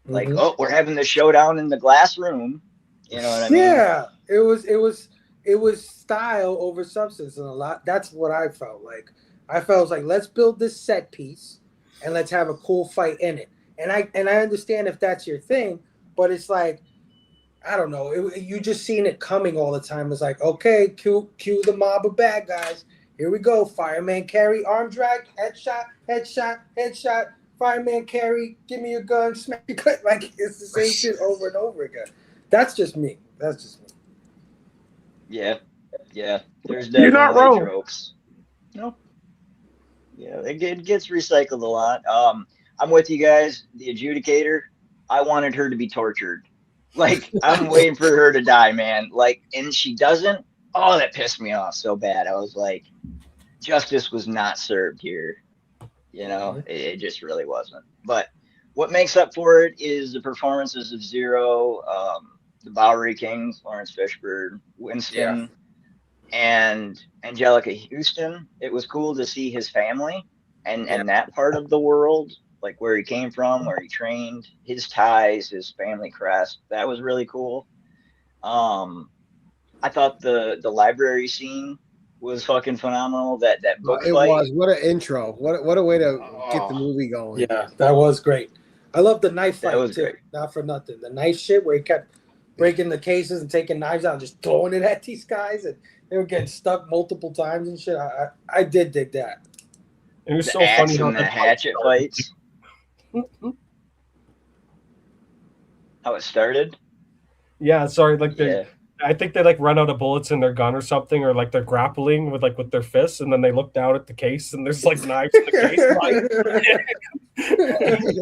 Like, oh, we're having the showdown in the glass room. You know what I mean? Yeah, it was style over substance, and a lot. That's what I felt like. I felt like, let's build this set piece, and let's have a cool fight in it. And I understand if that's your thing, but it's like, I don't know. You just seen it coming all the time. It's like, okay, cue the mob of bad guys. Here we go. Fireman carry, arm drag, headshot. Fireman carry, give me your gun, smack your gun. Like, it's the same shit over and over again. That's just me. Yeah. There's definitely tropes. No. Yeah, it gets recycled a lot. I'm with you guys. The adjudicator, I wanted her to be tortured. Like, I'm waiting for her to die, man. Like, and she doesn't. Oh, that pissed me off so bad. I was like, justice was not served here. You know, it just really wasn't. But what makes up for it is the performances of Zero, the Bowery Kings, Lawrence Fishburne, Winston, and Angelica Houston. It was cool to see his family and that part of the world, like where he came from, where he trained, his ties, his family crest. That was really cool. I thought the library scene was fucking phenomenal. That book it fight. was. What an intro. What a way to get the movie going. Yeah, that was great. I love the knife That fight was too. great. Not for nothing. The knife shit where he kept breaking the cases and taking knives out and just throwing it at these guys, and they were getting stuck multiple times and shit. I did dig that. It was The so axe funny how and the that hatchet fights. How it started. Yeah, sorry, like they Yeah. I think they like run out of bullets in their gun or something, or like they're grappling with like with their fists, and then they look down at the case and there's like knives in the case.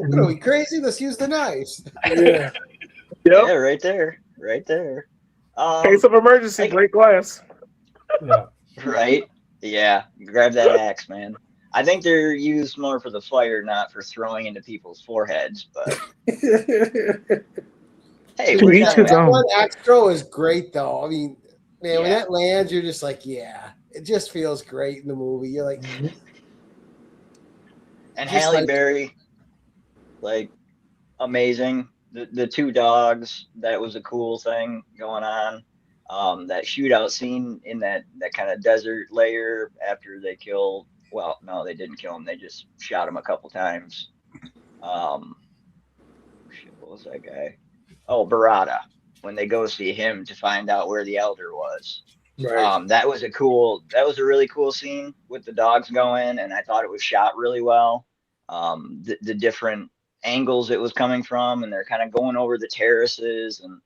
What are we crazy? Let's use the knives. Yeah. Yeah, right there. Right there. Case of emergency, like- break glass. Yeah. Right? Yeah. Grab that axe, man. I think they're used more for the fire, not for throwing into people's foreheads. But hey, To we're each done. his own. One axe throw is great, though. I mean, man, when Yeah. that lands, you're just like, yeah, it just feels great in the movie. You're like, And Just Halle like- Berry, like, amazing. The two dogs, that was a cool thing going on. That shootout scene in that kind of desert layer after they killed. Well, no, they didn't kill him. They just shot him a couple times. Shit, what was that guy? Oh, Barada. When they go see him to find out where the elder was. Right. That was a really cool scene with the dogs going, and I thought it was shot really well. The different angles it was coming from, and they're kind of going over the terraces, and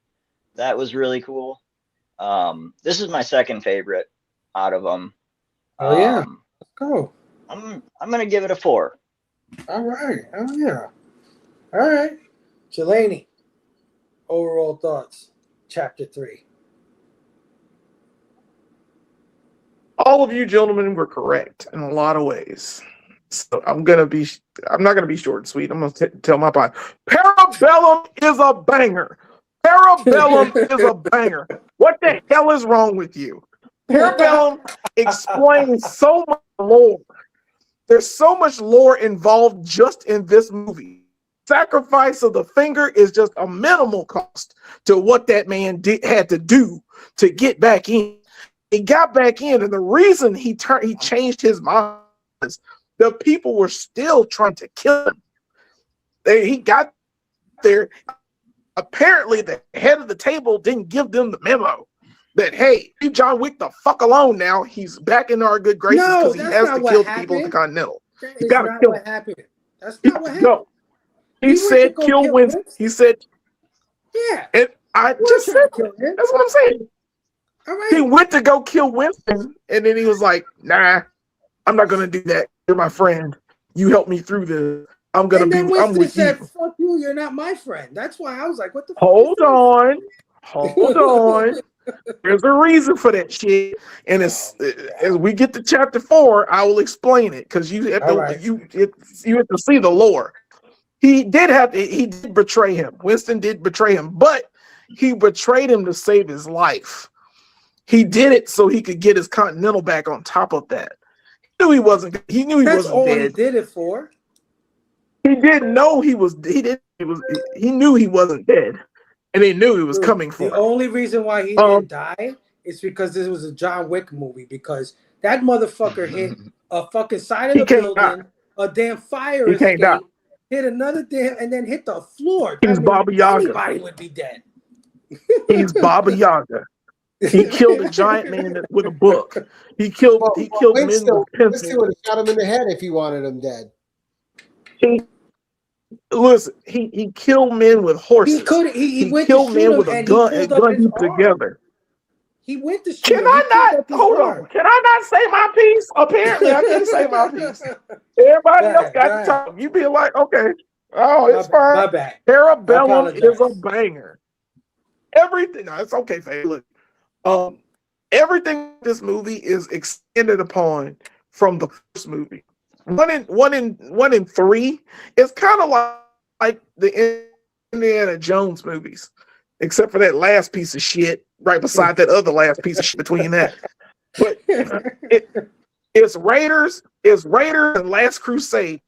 that was really cool. This is my second favorite out of them. Oh yeah. Let's go. I'm gonna give it a 4. All right. Oh yeah. All right. Jelani, overall thoughts. Chapter 3. All of you gentlemen were correct in a lot of ways. So I'm not gonna be short and sweet. I'm gonna tell my part. Parabellum is a banger. Parabellum is a banger. What the hell is wrong with you? Parabellum explains so much lore. There's so much lore involved just in this movie. Sacrifice of the finger is just a minimal cost to what that man had to do to get back in. He got back in, and the reason he changed his mind is the people were still trying to kill him. He got there. Apparently, the head of the table didn't give them the memo that, hey, leave John Wick the fuck alone now. He's back in our good graces No, because he that's has not to what kill people at the happened. Continental. That You is gotta not kill what him. happened. That's not what happened. No. He went to said go kill kill Winston. Winston? He said, Yeah. and I We're just trying said to kill him. that's what I'm saying. All He right. went to go kill Winston, and then he was like, nah, I'm not gonna do that. You're my friend. You helped me through this. I'm And then I'm Winston with said, you. fuck you, you're not my friend. That's why I was like, what the fuck Hold is this? on. Hold on. There's a reason for that shit. And as we get to chapter 4, I will explain it because you have All to right. you have to see the lore. He did betray him. Winston did betray him, but he betrayed him to save his life. He did it so he could get his Continental back on top of that. He knew he wasn't That's all he dead. did it for. He didn't know he knew he wasn't dead. And he knew he was Dude, coming for the him. only reason why he didn't die is because this was a John Wick movie. Because that motherfucker hit a fucking side of He the can't building, a damn fire He can't die. escape, hit another damn, and then hit the floor. He's I mean, Baba Yaga. anybody would be dead. He's Baba Yaga. He killed a giant man with a book. He killed men Winston with would pencils. have shot him in the head if he wanted him dead. He killed men with horses. He went killed to shoot men him with a and gun he and pulled up gun his heaped arm. together. He went to shoot Can him. I He pulled up not his hold arm. on? Can I not say my piece? Apparently, I can't say my piece. Everybody else got to talk. You be like, okay, oh, it's fine. My bad. Parabellum is a apologize. banger. Everything. No, it's okay, Faye. Look, everything in this movie is extended upon from the first movie. One in 3 is kind of like the Indiana Jones movies, except for that last piece of shit right beside that other last piece of shit between that. But it's Raiders and Last Crusade.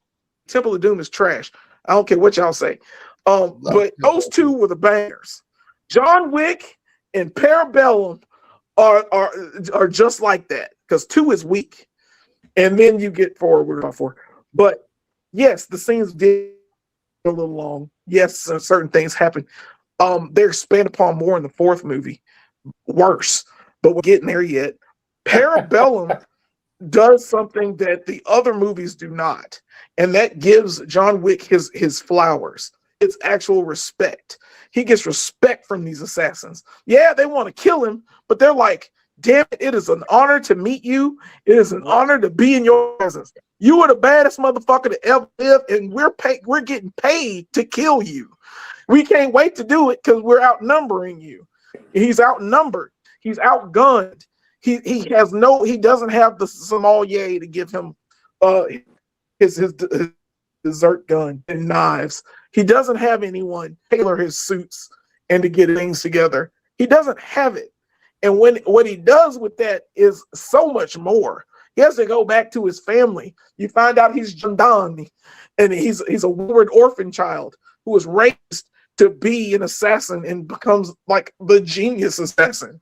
Temple of Doom is trash. I don't care what y'all say. But those two were the bangers. John Wick and Parabellum are just like that because 2 is weak, and then you get 4. We're on 4, but yes, the scenes did a little long. Yes, certain things happen. They're expanded upon more in the fourth movie. Worse, but we're getting there yet. Parabellum does something that the other movies do not, and that gives John Wick his flowers. It's actual respect. He gets respect from these assassins. Yeah, they want to kill him, but they're like, damn it is an honor to meet you. It is an honor to be in your presence. You are the baddest motherfucker to ever live, and we're getting paid to kill you. We can't wait to do it because we're outnumbering you. He's outnumbered. He's outgunned. He doesn't have the sommelier to give him his dessert gun and knives. He doesn't have anyone tailor his suits and to get things together. He doesn't have it. And what he does with that is so much more. He has to go back to his family. You find out he's Jelani, and he's a wayward orphan child who was raised to be an assassin and becomes like the genius assassin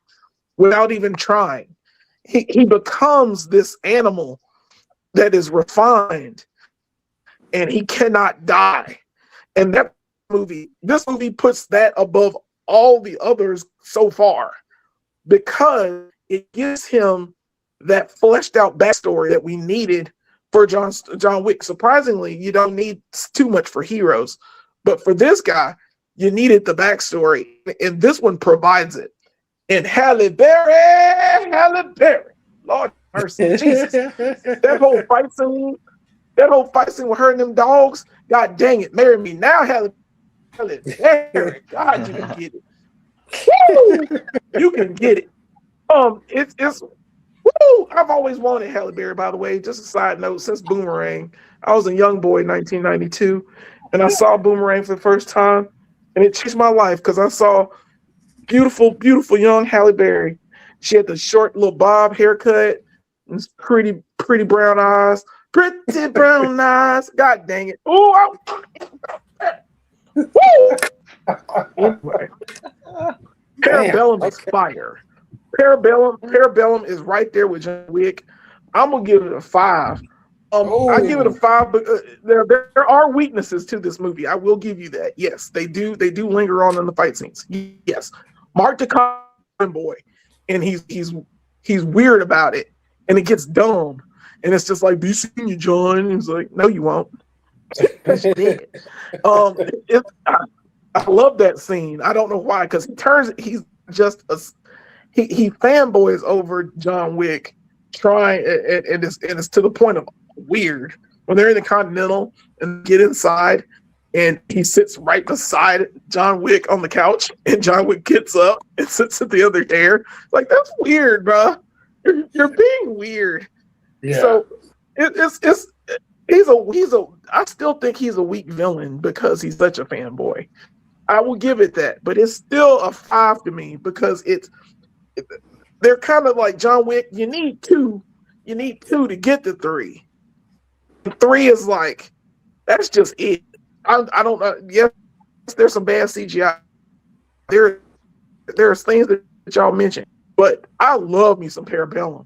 without even trying. He becomes this animal that is refined, and he cannot die. And this movie puts that above all the others so far, because it gives him that fleshed out backstory that we needed for John Wick. Surprisingly, you don't need too much for heroes, but for this guy, you needed the backstory, and this one provides it. And Halle Berry, Lord mercy, Jesus, that whole fight scene with her and them dogs. God dang it, marry me now, Halle Berry. God, you can get it. Woo! You can get it. It's woo! I've always wanted Halle Berry, by the way. Just a side note, since Boomerang, I was a young boy in 1992, and I saw Boomerang for the first time, and it changed my life because I saw beautiful, beautiful young Halle Berry. She had the short little bob haircut, and pretty brown eyes. Pretty brown eyes. God dang it. Oh, woo! Anyway. Parabellum is fire. Parabellum is right there with John Wick. I'm gonna give it a 5. I give it a 5, but there are weaknesses to this movie. I will give you that. Yes, they do linger on in the fight scenes. Yes, Mark the Cotton Boy, and he's weird about it, and it gets dumb, and it's just like, "Be seeing you, John." And he's like, "No, you won't." He's dead. I love that scene. I don't know why, because he's just he fanboys over John Wick, trying, and it's to the point of weird when they're in the Continental and get inside, and he sits right beside John Wick on the couch, and John Wick gets up and sits at the other chair. Like, that's weird, bro. You're being weird. Yeah. So I still think he's a weak villain because he's such a fanboy. I will give it that, but it's still a 5 to me because they're kind of like John Wick. You need two to get to 3. 3 is like, that's just it. I don't know. Yes, there's some bad CGI. There's things that y'all mentioned, but I love me some Parabellum.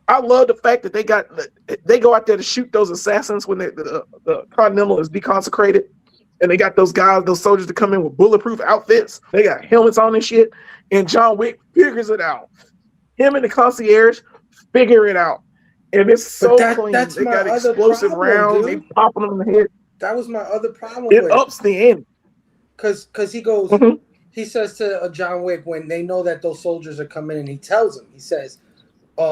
I love the fact that they go out there to shoot those assassins when the Continental is deconsecrated. And they got those soldiers to come in with bulletproof outfits. They got helmets on and shit. And John Wick figures it out. Him and the concierge figure it out. And it's so clean. They got explosive rounds. They popping them in the head. That was my other problem. It ups the ante. Because he goes, he says to John Wick when they know that those soldiers are coming in, he tells them, he says,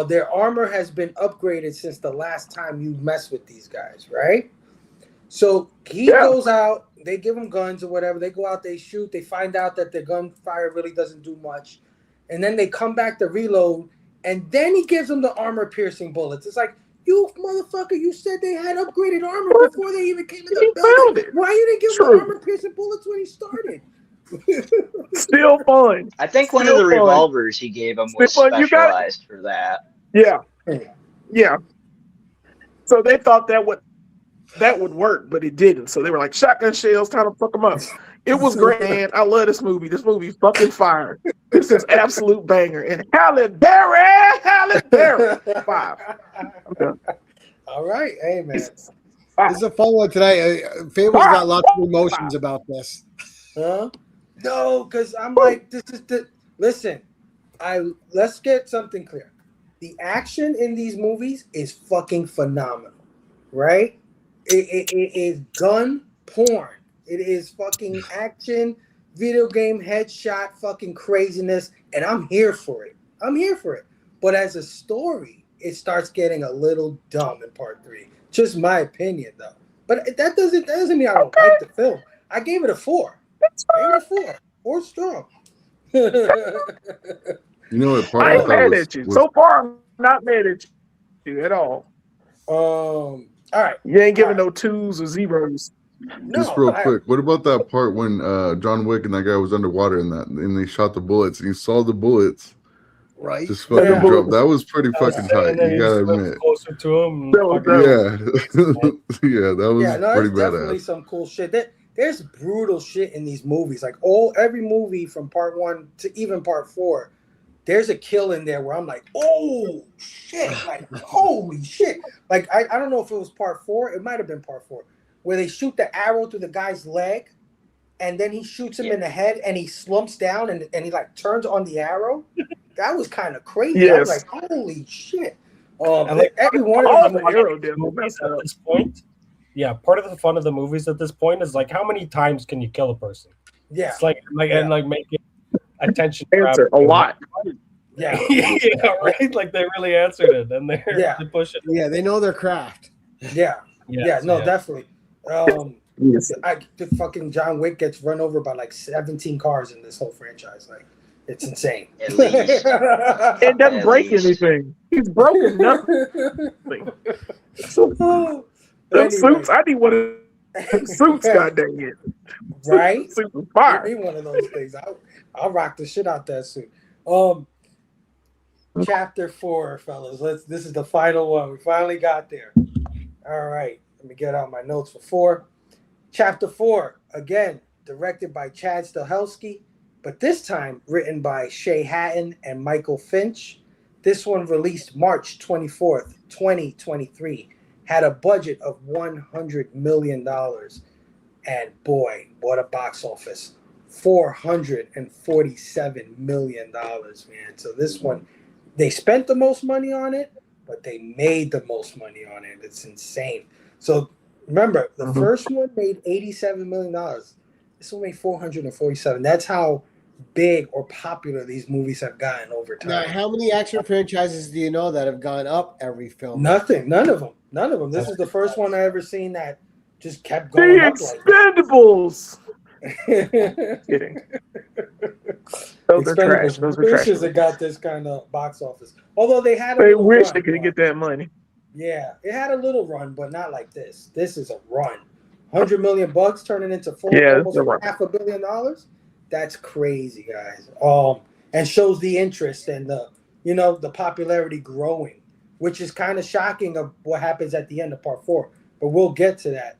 their armor has been upgraded since the last time you messed with these guys, right? So he goes out, they give him guns or whatever. They go out, they shoot. They find out that the gunfire really doesn't do much. And then they come back to reload. And then he gives them the armor-piercing bullets. It's like, you motherfucker, you said they had upgraded armor before they even came in the building. Why you didn't give them the armor-piercing bullets when he started? Still fun. I think one of the revolvers he gave him was specialized for that. Yeah. So they thought that would work, but it didn't. So they were like, shotgun shells, time to fuck them up. It was great, man. I love this movie. This movie's fucking fire. This is absolute banger. And Halle Berry, 5. I'm done. All right, hey man. This is a fun one tonight. Fable's got lots of emotions about this. Huh? No, because I'm like, this is the listen. Let's get something clear. The action in these movies is fucking phenomenal, right? It is gun porn. It is fucking action, video game headshot, fucking craziness, and I'm here for it. I'm here for it. But as a story, it starts getting a little dumb in part 3. Just my opinion, though. But that doesn't mean I don't like the film. I gave it a 4. I gave it a 4. 4 strong. You know what part I I ain't thought mad was, at you. was So far, I'm not mad at you at all. All right. You ain't giving All no 2s or 0s. just real quick. What about that part when John Wick and that guy was underwater and they shot the bullets and you saw the bullets Right? just fucking Yeah. drop? That was pretty fucking tight. And then You he gotta slipped admit. closer to him. That was fucking- Yeah, that was Yeah, no, pretty there's definitely badass. some cool shit. There's brutal shit in these movies. Like every movie from part 1 to even part 4, there's a kill in there where I'm like, oh shit, like holy shit. Like I don't know if it was part 4, it might have been part 4, where they shoot the arrow through the guy's leg, and then he shoots him in the head, and he slumps down, and he like turns on the arrow. That was kind of crazy. I was Yes. like, holy shit. And like Every one of all these the movies, arrow did movies at this point. Yeah, part of the fun of the movies at this point is like how many times can you kill a person? yeah, It's like and like make it attention answer a grabbing. lot. yeah. Yeah, right. Like they really answered it, and they're Yeah. they push it. Yeah, they know their craft. Yeah, Yes, no, yeah. definitely. Yes. The fucking John Wick gets run over by like 17 cars in this whole franchise. Like, it's insane. At least. It doesn't At break least. anything. He's broken nothing. So, Oh, those anyway. suits, I need one of them suits, god dang it. Right? Suits is Give fire. me one of those things. I'll rock the shit out that suit. Chapter 4, fellas. This is the final one. We finally got there. All right. Let me get out my notes for 4. Chapter 4, again, directed by Chad Stahelski, but this time written by Shay Hatton and Michael Finch. This one released March 24th, 2023. Had a budget of $100 million. And boy, what a box office. $447 million, man. So this one, they spent the most money on it, but they made the most money on it. It's insane. So remember, the first one made $87 million. This one made $447. That's how big or popular these movies have gotten over time. Now, how many action franchises do you know that have gone up every film? Nothing. None of them. This is the first one I ever seen that just kept The going up like Expendables. that. Kidding. Those are trash. Those are trash. Wishes it got this kind of box office. Although they had a They little wish run, they could get that money. Yeah, it had a little run, but not like this. This is a run. $100 million turning into almost $500 million. That's crazy, guys. And shows the interest and the popularity growing, which is kind of shocking of what happens at the end of part 4. But we'll get to that.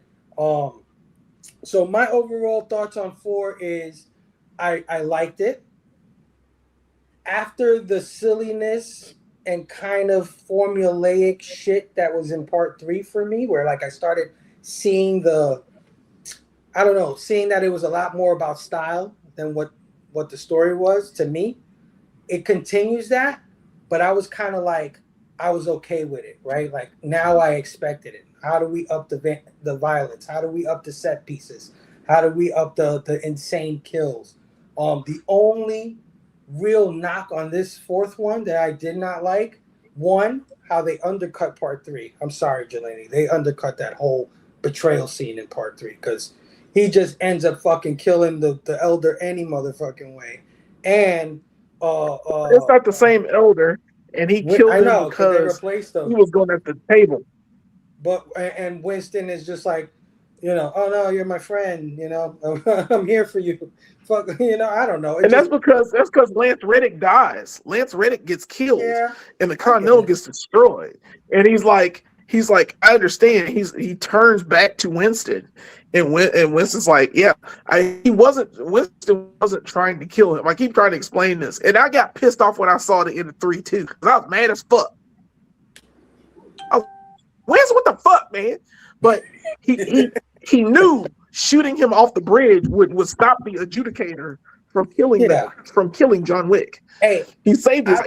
So my overall thoughts on 4 is I liked it. After the silliness and kind of formulaic shit that was in part 3 for me, where like I started seeing that it was a lot more about style than what the story was to me. It continues that, but I was kind of like, I was okay with it, right? Like now I expected it. How do we up the violence? How do we up the set pieces? How do we up the insane kills? The only real knock on this 4th one that I did not like, one, how they undercut part 3. I'm sorry, Jelani. They undercut that whole betrayal scene in part 3 because he just ends up fucking killing the elder any motherfucking way. And it's not the same elder, and he killed him because they replaced him. He was going at the table. But and Winston is just like, oh no, you're my friend, I'm here for you. Fuck, I don't know. That's because Lance Reddick dies. Lance Reddick gets killed, and the Continental gets destroyed. And he's like, I understand. He turns back to Winston, and Winston's like, yeah, Winston wasn't trying to kill him. I keep trying to explain this, and I got pissed off when I saw the end of 3 too, because I was mad as fuck. Winston, what the fuck, man? but he knew shooting him off the bridge would stop the adjudicator from killing John Wick. Hey, he saved his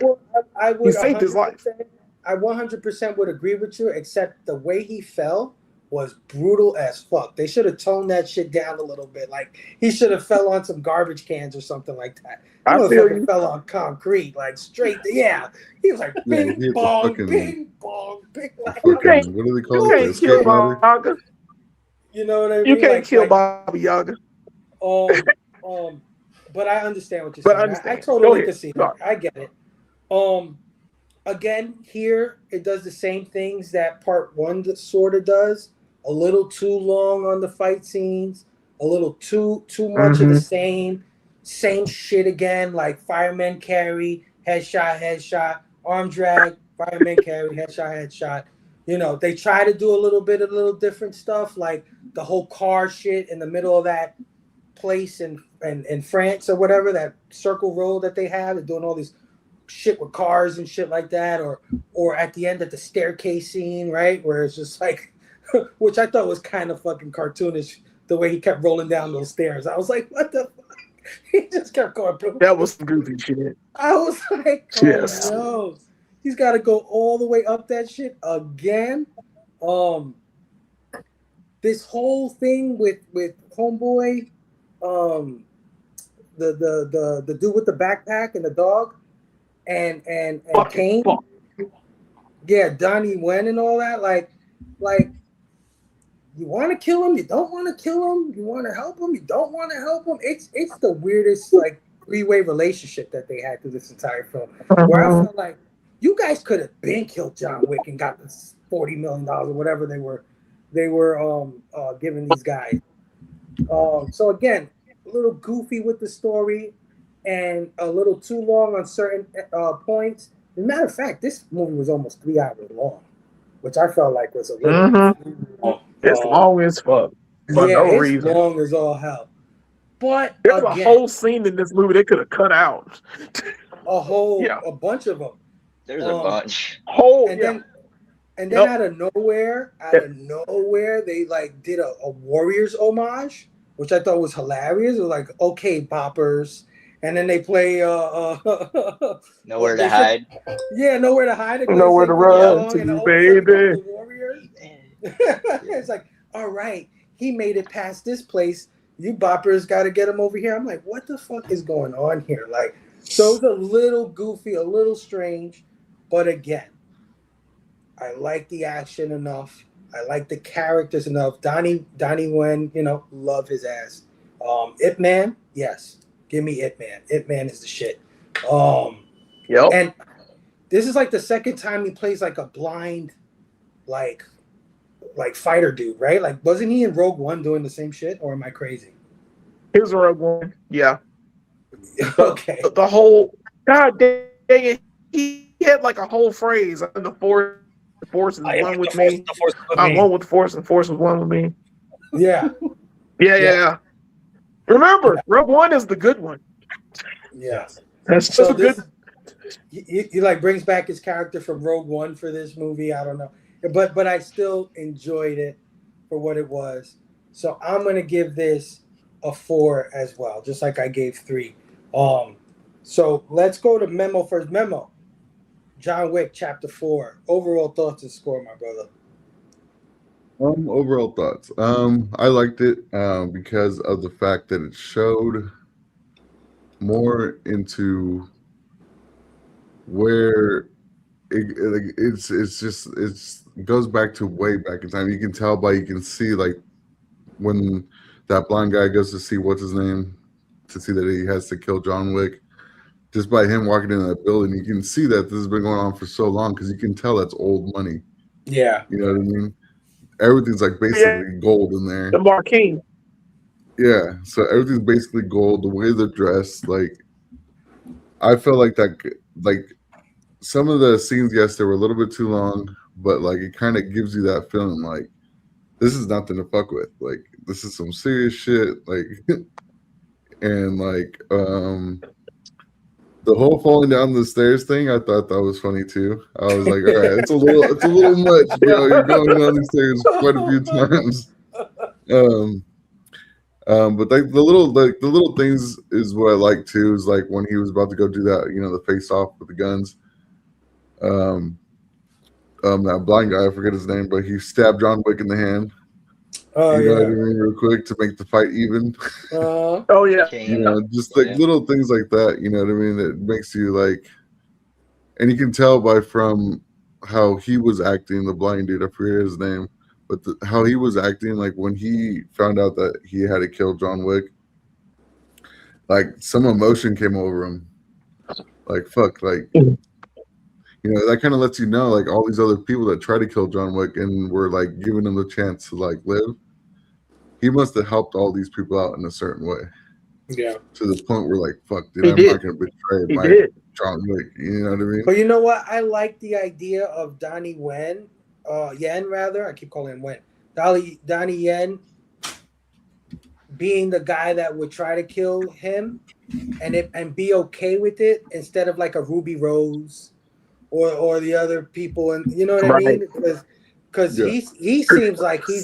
I would he saved his life. I 100% would agree with you, except the way he fell was brutal as fuck. They should have toned that shit down a little bit. Like, he should have fell on some garbage cans or something like that. He motherfucker fell on concrete, like straight. Yeah, he was like bing bong, bing bong, bing. Like, what do they call it? You can't kill Baba Yaga. You know what I mean? You can't kill Baba Yaga. But I understand what you're saying. I totally can see that. I get it. Again, here it does the same things that part one sort of does. A little too long on the fight scenes. A little too much of the same shit again. Like firemen carry, headshot, arm drag, firemen carry, headshot. You know, they try to do a little different stuff, like the whole car shit in the middle of that place in France or whatever, that circle road that they have. They're doing all these shit with cars and shit like that, or at the end at the staircase scene, right, where it's just like, which I thought was kind of fucking cartoonish, the way he kept rolling down those stairs. I was like, what the fuck? He just kept going. That was some goofy shit. I was like, oh no, he's got to go all the way up that shit again. This whole thing with homeboy, the dude with the backpack and the dog, and Kane, yeah, Donnie Wen and all that, like you want to kill him, you don't want to kill him, you want to help him, you don't want to help him. It's the weirdest like three-way relationship that they had through this entire film, where I felt like you guys could have been killed John Wick and got this $40 million or whatever they were giving these guys. So again, a little goofy with the story and a little too long on certain points. As a matter of fact, this movie was almost 3 hours long, which I felt like was a little long. It's long as fuck. For yeah, no it's reason. long as all hell. But there's a whole scene in this movie they could have cut out. A bunch of them. There's a bunch. And then out of nowhere, they like did a Warriors homage, which I thought was hilarious. It was like, okay, boppers. And then they play Nowhere to Hide. Yeah, Nowhere to Hide. Nowhere to Run to, baby. Warriors. It's like, all right, he made it past this place. You boppers got to get him over here. I'm like, what the fuck is going on here? Like, so it's a little goofy, a little strange, but again, I like the action enough. I like the characters enough. Donnie Wen, love his ass. Ip Man, yes. Give me Ip Man. Ip Man is the shit. Yep. And this is like the second time he plays like a blind, like fighter dude, right? Like, wasn't he in Rogue One doing the same shit, or am I crazy? He was in Rogue One, yeah. Okay. The whole, God dang it, he had like a whole phrase. The force is one with me. I'm one with the force, and the force is one with me. Yeah. Yeah. Remember, Rogue One is the good one. Yeah. That's so good. He like brings back his character from Rogue One for this movie. I don't know. But I still enjoyed it for what it was. So I'm going to give this a 4 as well, just like I gave 3. So let's go to Memo first. Memo, John Wick Chapter 4. Overall thoughts and score, my brother. Overall thoughts. I liked it because of the fact that it showed more into where it goes back to way back in time. You can tell you can see like when that blind guy goes to see what's his name to see that he has to kill John Wick. Just by him walking in that building, you can see that this has been going on for so long because you can tell that's old money. Yeah. You know what I mean? Everything's like basically gold in there. The marquee. Yeah. So everything's basically gold. The way they're dressed, like I feel like that, like some of the scenes, yes, they were a little bit too long, but like it kind of gives you that feeling like this is nothing to fuck with. Like this is some serious shit. Like and like The whole falling down the stairs thing, I thought that was funny too. I was like, all right, it's a little much, bro. You're going down these stairs quite a few times. But like the little things is what I like too. Is like when he was about to go do that, the face off with the guns. That blind guy, I forget his name, but he stabbed John Wick in the hand. Oh What I yeah. mean, real quick to make the fight even. Oh yeah. Just like little things like that. You know what I mean? It makes you like, and you can tell from how he was acting. The blind dude, I forget his name, but how he was acting, like when he found out that he had to kill John Wick, like some emotion came over him. Like fuck, like. That kind of lets you know, like all these other people that try to kill John Wick and were like giving him the chance to like live. He must have helped all these people out in a certain way. Yeah. To the point where like, fuck, dude, I'm not gonna betray John Wick. You know what I mean? But you know what? I like the idea of Donnie Yen rather. I keep calling him Wen. Donnie Yen being the guy that would try to kill him and be okay with it instead of like a Ruby Rose. Or the other people, and you know what I mean? Because he seems like he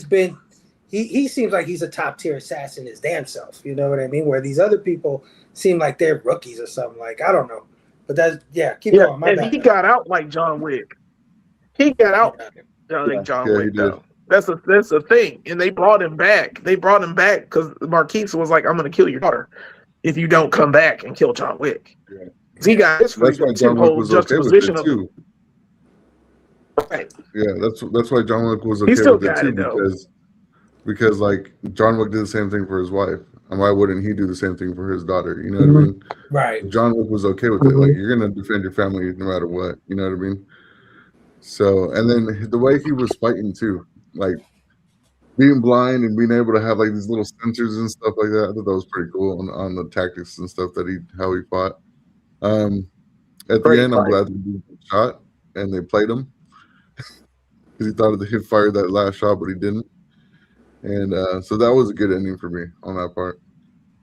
seems like he's a top tier assassin his damn self. You know what I mean? Where these other people seem like they're rookies or something. Like I don't know, but keep going. My bad. He got out like John Wick. He got out like John Wick though. That's a thing, and they brought him back. They brought him back because Marquise was like, "I'm going to kill your daughter if you don't come back and kill John Wick." Yeah. He got his freedom. That's why John Wick was okay with it too. Right. Yeah, that's why John Wick was okay with it too, because like John Wick did the same thing for his wife, and why wouldn't he do the same thing for his daughter? You know what I mean? Right. John Wick was okay with it. Like you're gonna defend your family no matter what. You know what I mean? So, and then the way he was fighting too, like being blind and being able to have like these little sensors and stuff like that. I thought that was pretty cool on the tactics and stuff that how he fought. At the end, I'm glad they did the shot and they played him because he thought he'd fired that last shot, but he didn't. And so that was a good ending for me on that part.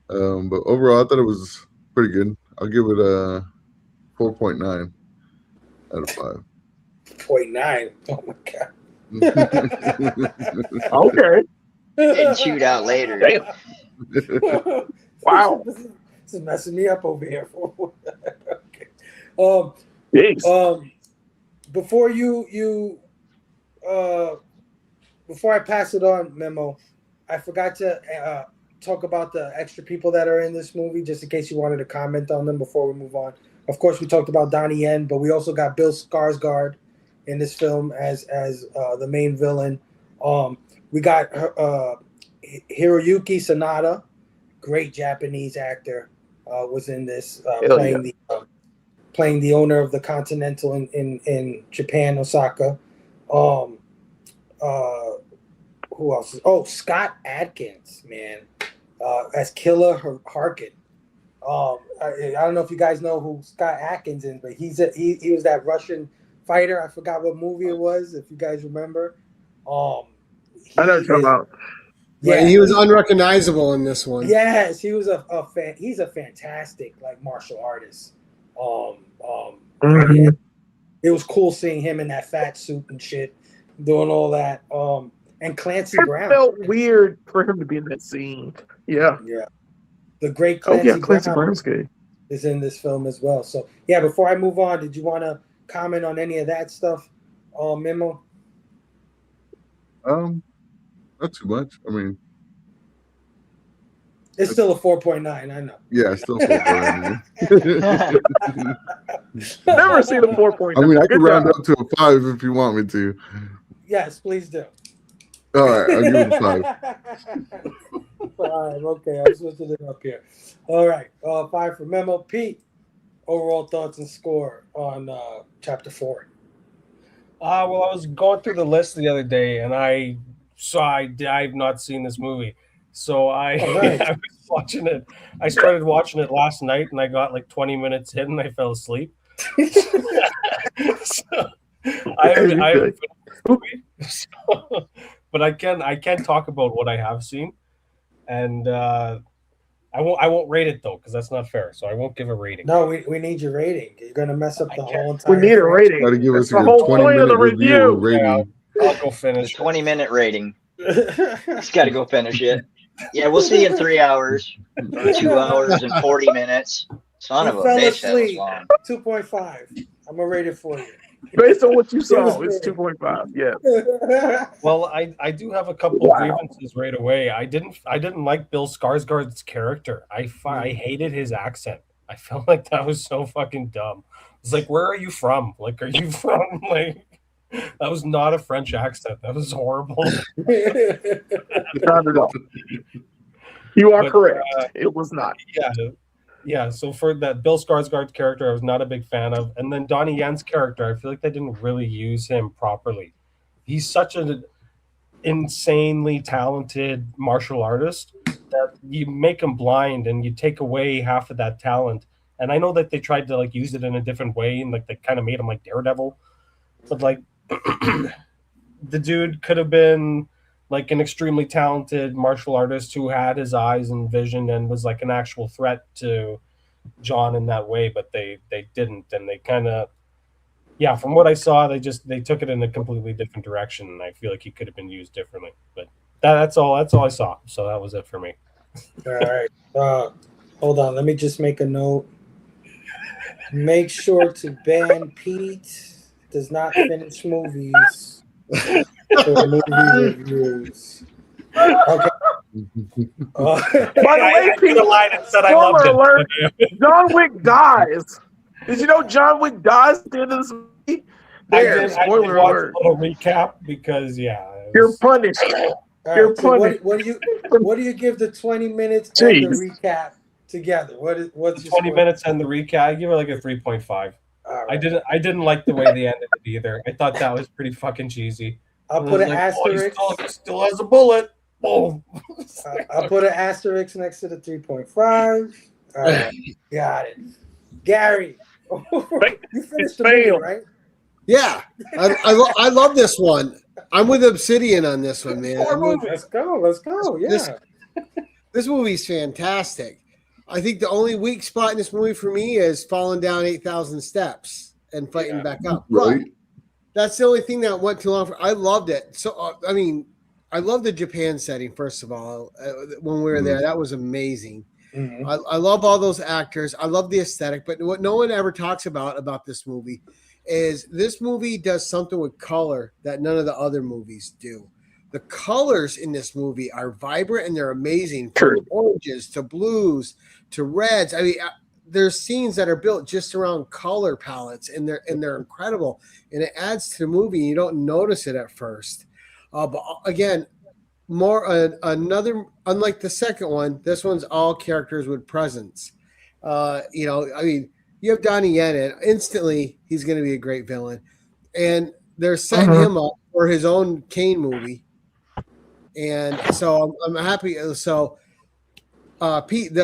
But overall, I thought it was pretty good. I'll give it a 4.9 out of 5. 0.9. Oh my god. Okay. Getting chewed out later. Damn. Wow. This is messing me up over here. Okay. Before before I pass it on, Memo, I forgot to talk about the extra people that are in this movie, just in case you wanted to comment on them before we move on. Of course, we talked about Donnie Yen, but we also got Bill Skarsgård in this film as the main villain. We got Hiroyuki Sanada, great Japanese actor, was in this, playing the owner of the Continental in Japan, Osaka. Who else? Scott Adkins, man, as Killer Harkin. I don't know if you guys know who Scott Adkins is, but he was that Russian fighter. I forgot what movie it was. If you guys remember, I know what you're talking about. Yeah, he was unrecognizable in this one. Yes, he was he's a fantastic like martial artist. Yeah, it was cool seeing him in that fat suit and shit, doing all that. And Clancy Brown. It felt weird for him to be in that scene. Yeah. Yeah. The great Clancy Brown is in this film as well. So yeah, before I move on, did you want to comment on any of that stuff, Memo? Not too much. I mean, it's still a 4.9. I know. Yeah, it's still 4.9. Never seen a 4.9. I mean, I could round up to a 5 if you want me to. Yes, please do. All right, I'll give it a 5. 5. Okay, I'm switching it up here. All right, 5 for Memo. Pete, overall thoughts and score on Chapter 4. Well, I was going through the list the other day, and I've not seen this movie, so I was watching it. I started watching it last night, and I got like 20 minutes in, and I fell asleep. So I haven't finished this movie, but I can talk about what I have seen, and I won't rate it though, because that's not fair. So I won't give a rating. No, we need your rating. You're gonna mess up the whole We entire. need a rating. Got to give us That's a the good whole point of the 20-minute review review. rating. I'll go The finish. 20-minute rating. He's got to go finish it. Yeah, we'll see you in 3 hours or 2 hours and 40 minutes. Son You of a fell bitch, that was asleep. long. 2.5. I'm gonna rate it for you. Based on what you saw, was it's good. 2.5. Yeah. Well, I do have a couple of grievances right away. I didn't like Bill Skarsgård's character. I hated his accent. I felt like that was so fucking dumb. It's like, where are you from? Like, are you from like? That was not a French accent. That was horrible. Not at all. You are But, correct. It was not. Yeah. So for that Bill Skarsgård character, I was not a big fan of. And then Donnie Yen's character, I feel like they didn't really use him properly. He's such an insanely talented martial artist that you make him blind and you take away half of that talent. And I know that they tried to like use it in a different way and like they kind of made him like Daredevil, but like the dude could have been like an extremely talented martial artist who had his eyes and vision and was like an actual threat to John in that way, but they didn't, and they kind of, yeah, from what I saw, they took it in a completely different direction, and I feel like he could have been used differently. But that's all I saw. So that was it for me. All right. Hold on. Let me just make a note. Make sure to ban Pete does not finish movies for movie reviews. Okay. By the way, Pete, the line and said I loved spoiler it. alert, John Wick dies. Did you know John Wick dies at the end of this movie? There, I did spoiler watch alert. a little recap because You're punished. All You're right, so punished. what do you give the 20 minutes and the recap together? What's your 20 score? minutes and the recap. I give it like a 3.5. All right. I didn't like the way they ended it either. I thought that was pretty fucking cheesy. I'll It put was an like, oh, asterisk. he still has a bullet. Boom. I'll put an asterisk next to the 3.5. All right, got it. Gary, you finished the movie, right? Yeah, I love this one. I'm with Obsidian on this one, man. Let's go. Yeah. This movie's fantastic. I think the only weak spot in this movie for me is falling down 8,000 steps and fighting back up. Right. But that's the only thing that went too long. I loved it. So, I mean, I love the Japan setting, first of all. When we were there, that was amazing. Mm-hmm. I love all those actors. I love the aesthetic. But what no one ever talks about this movie is this movie does something with color that none of the other movies do. The colors in this movie are vibrant and they're amazing. From oranges to blues to reds. I mean, there's scenes that are built just around color palettes, and they're incredible. And it adds to the movie. You don't notice it at first. But again, unlike the second one, this one's all characters with presence. I mean, you have Donnie Yen in, instantly he's going to be a great villain. And they're setting him up for his own Kane movie. And so I'm happy. So Pete,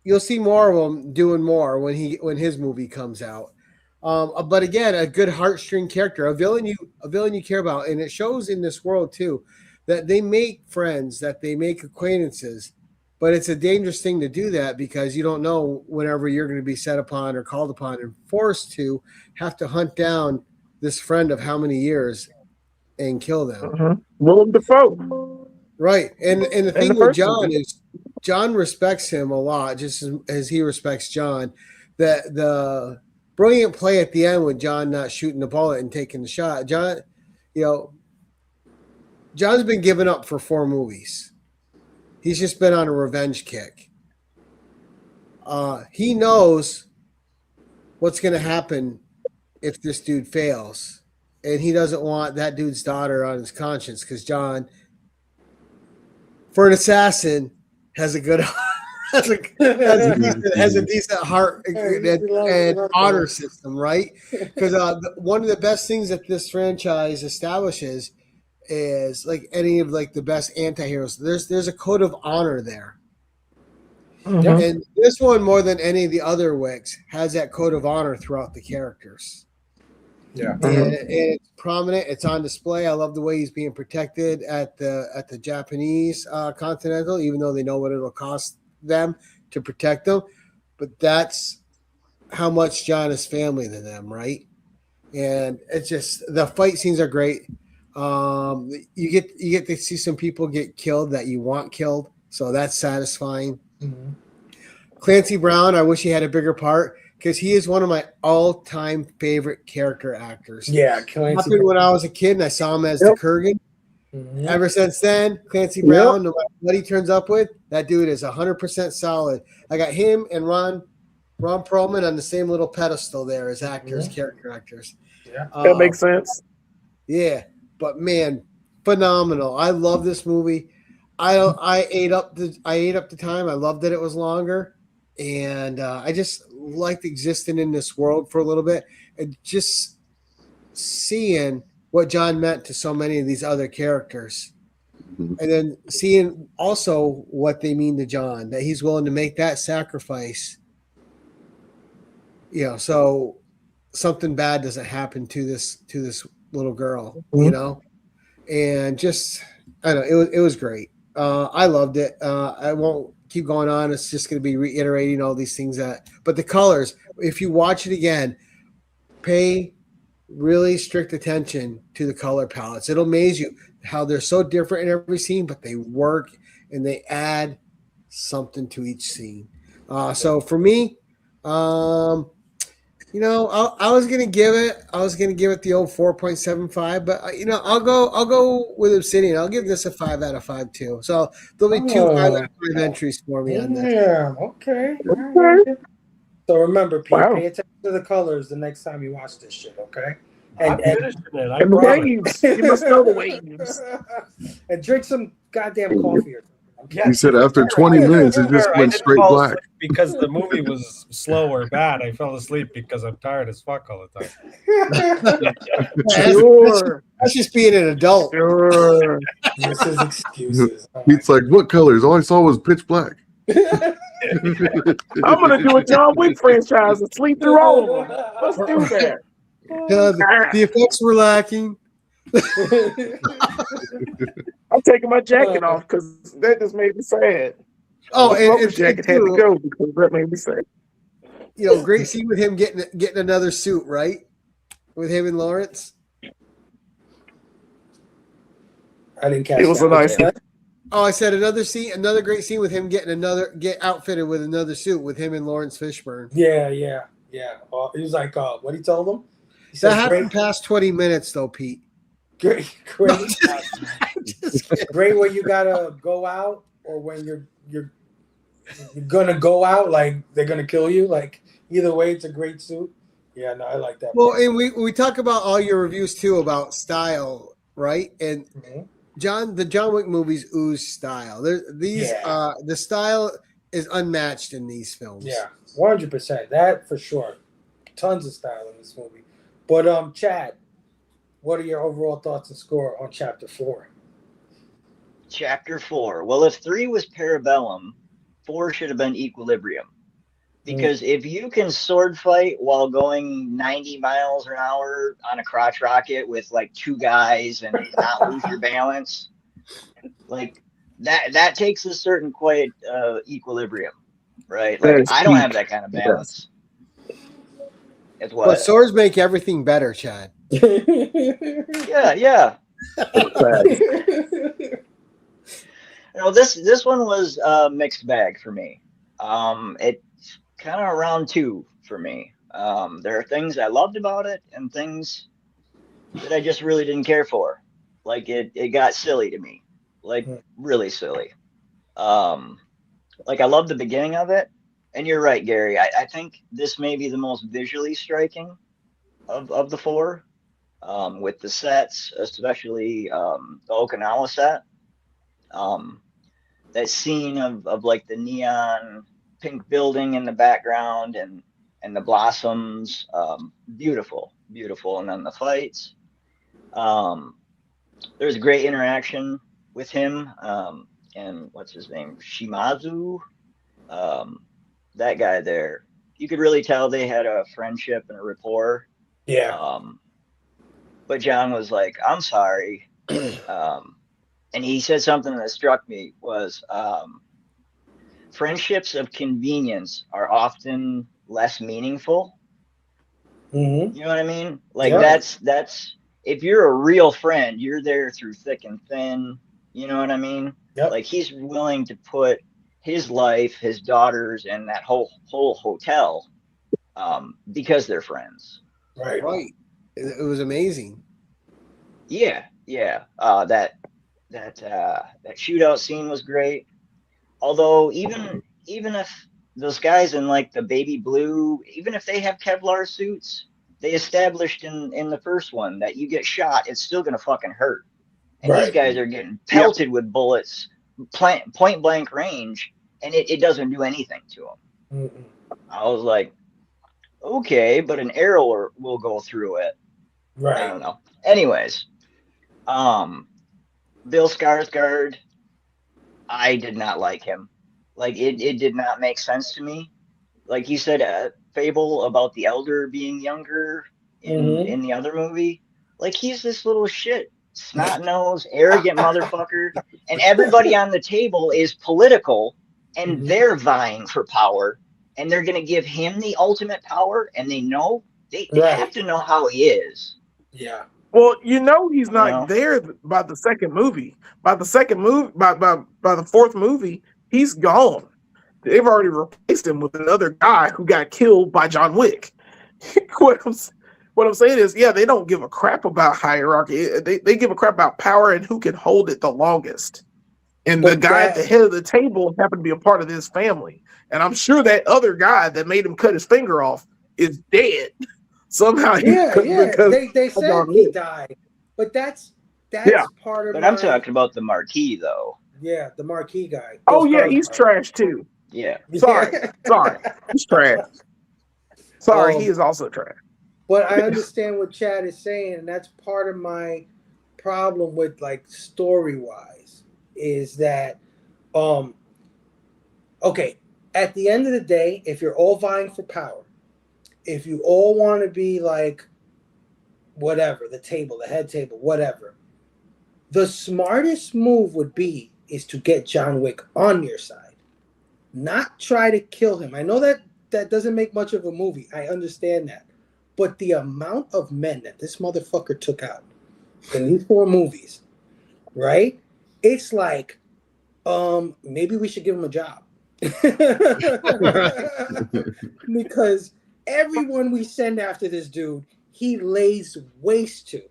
you'll see more of him doing more when his movie comes out. But again, a good heartstring character, a villain you care about, and it shows in this world too that they make friends, that they make acquaintances. But it's a dangerous thing to do that because you don't know whenever you're going to be set upon or called upon and forced to have to hunt down this friend of how many years and kill them. Willem Dafoe. Right. And the thing with John is John respects him a lot, just as he respects John. The brilliant play at the end with John not shooting the bullet and taking the shot. John's been given up for 4 movies. He's just been on a revenge kick. He knows what's going to happen if this dude fails. And he doesn't want that dude's daughter on his conscience because John, for an assassin, has a good has a decent heart and honor system, right? Because one of the best things that this franchise establishes is like any of like the best anti-heroes. There's a code of honor there. And this one, more than any of the other Wicks, has that code of honor throughout the characters. Yeah, and it's prominent. It's on display. I love the way he's being protected at the Japanese Continental, even though they know what it'll cost them to protect them, but that's how much John is family to them, right? And it's just the fight scenes are great. You get to see some people get killed that you want killed, so that's satisfying. Mhm. Clancy Brown, I wish he had a bigger part because he is one of my all-time favorite character actors. Yeah, Clancy. Happened when I was a kid and I saw him as the Kurgan. Mhm. Ever since then, Clancy Brown, no matter what he turns up with, that dude is 100% solid. I got him and Ron Perlman on the same little pedestal there as actors, character actors. Yeah, That makes sense. Yeah, but man, phenomenal! I love this movie. I ate up the time. I loved that it was longer, and I just liked existing in this world for a little bit and just seeing what John meant to so many of these other characters. Mhm. And then seeing also what they mean to John, that he's willing to make that sacrifice. So something bad doesn't happen to this little girl, and just I don't know, it was great. I loved it. I won't keep going on. It's just going to be reiterating all these things but the colors. If you watch it again, pay really strict attention to the color palettes. It'll amaze you how they're so different in every scene, but they work and they add something to each scene. So for me, I was gonna give it the old 4.75, but I'll go with Obsidian. I'll give this a 5 out of 5 too. So there'll be 2 5 out of 5 entries for me on this. Yeah, okay. So remember, Pete, pay attention to the colors the next time you watch this shit, okay? I'm finishing it. I And the promise. waves. You must know the waves. And drink some goddamn coffee or something. He said after 20 minutes, it just I went didn't straight fall black. asleep because the movie was slow or bad. I fell asleep because I'm tired as fuck all the time. Sure. That's just being an adult. Sure. This is excuses. Oh, He's like, what colors? All I saw was pitch black. I'm gonna do a John Wick franchise and sleep through all of them. Let's do that. The effects were lacking. I'm taking my jacket off because that just made me sad. Oh, The rubber jacket had to go because that made me sad. Great scene with him getting another suit, right? With him and Lawrence. I didn't catch It was that. a nice. Oh, I said another great scene with him get outfitted with another suit with him and Lawrence Fishburne. Yeah. He was like, what he told him? He That said, happened past 20 minutes though, Pete. Great. Great when you gotta go out or when you're gonna go out, like they're gonna kill you. Like either way, it's a great suit. Yeah, no, I like that. Well, and we talk about all your reviews too about style, right? And the John Wick movies ooze style. The style is unmatched in these films. Yeah, 100%. That for sure. Tons of style in this movie. But Chad, what are your overall thoughts and score on Chapter 4? Chapter 4. Well, if 3 was Parabellum, 4 should have been Equilibrium. Because if you can sword fight while going 90 miles an hour on a crotch rocket with like 2 guys and not lose your balance, like that takes a certain quiet equilibrium, right? Like I don't have that kind of balance. It's what? But swords make everything better, Chad. Yeah. This one was a mixed bag for me. It's kind of around 2 for me. There are things I loved about it and things that I just really didn't care for. Like it got silly to me, like really silly. Like I love the beginning of it, and you're right, Gary. I think this may be the most visually striking of the 4, with the sets, especially the Okinawa set. That scene of like the neon pink building in the background and the blossoms, beautiful. And then the fights. There's great interaction with him, and what's his name? Shimazu. That guy there. You could really tell they had a friendship and a rapport. Yeah. But John was like, I'm sorry. And he said something that struck me was, friendships of convenience are often less meaningful. Mm-hmm. You know what I mean? Like Yeah. that's if you're a real friend, you're there through thick and thin. You know what I mean? Yep. Like he's willing to put his life, his daughters, and that whole hotel because they're friends. Right. Right. It was amazing. Yeah, yeah. That shootout scene was great. Although even if those guys in like the baby blue, even if they have Kevlar suits, they established in the first one that you get shot, it's still gonna fucking hurt. And these Right. guys are getting pelted with bullets, point blank range, and it doesn't do anything to them. Mm-mm. I was like, okay, but an arrow will go through it. I Right. don't know. Anyways, Bill Skarsgård, I did not like him. Like it did not make sense to me. Like you said, a fable about the elder being younger Mm-hmm. in the other movie. Like he's this little shit, snot nose, arrogant motherfucker, and everybody on the table is political, and Mhm. they're vying for power, and they're gonna give him the ultimate power, and they know they have Right. to know how he is. Yeah. Well, you know he's You not know? there by the second movie. By the second movie, by the fourth movie, he's gone. They've already replaced him with another guy who got killed by John Wick. what, I'm, what I'm saying is, yeah, they don't give a crap about hierarchy. They give a crap about power and who can hold it the longest. And the But guy at the that head of the table happened to be a part of this family. And I'm sure that other guy that made him cut his finger off is dead. Somehow yeah, because they of said John he Wick. died. But that's Yeah. part of But I'm my talking about the marquee though. the marquee guy. Oh, Bill yeah, he's Skarsgård. trash too. Yeah. Sorry. He's trash. Sorry, he Um, is also trash. But I understand what Chad is saying, and that's part of my problem with like story wise is that okay, at the end of the day, if you're all vying for power, if you all want to be like whatever, the table, the head table, whatever, the smartest move would be is to get John Wick on your side, not try to kill him. I know that doesn't make much of a movie. I understand that. But the amount of men that this motherfucker took out in these 4 movies, right? It's like, maybe we should give him a job. Because everyone we send after this dude, he lays waste to.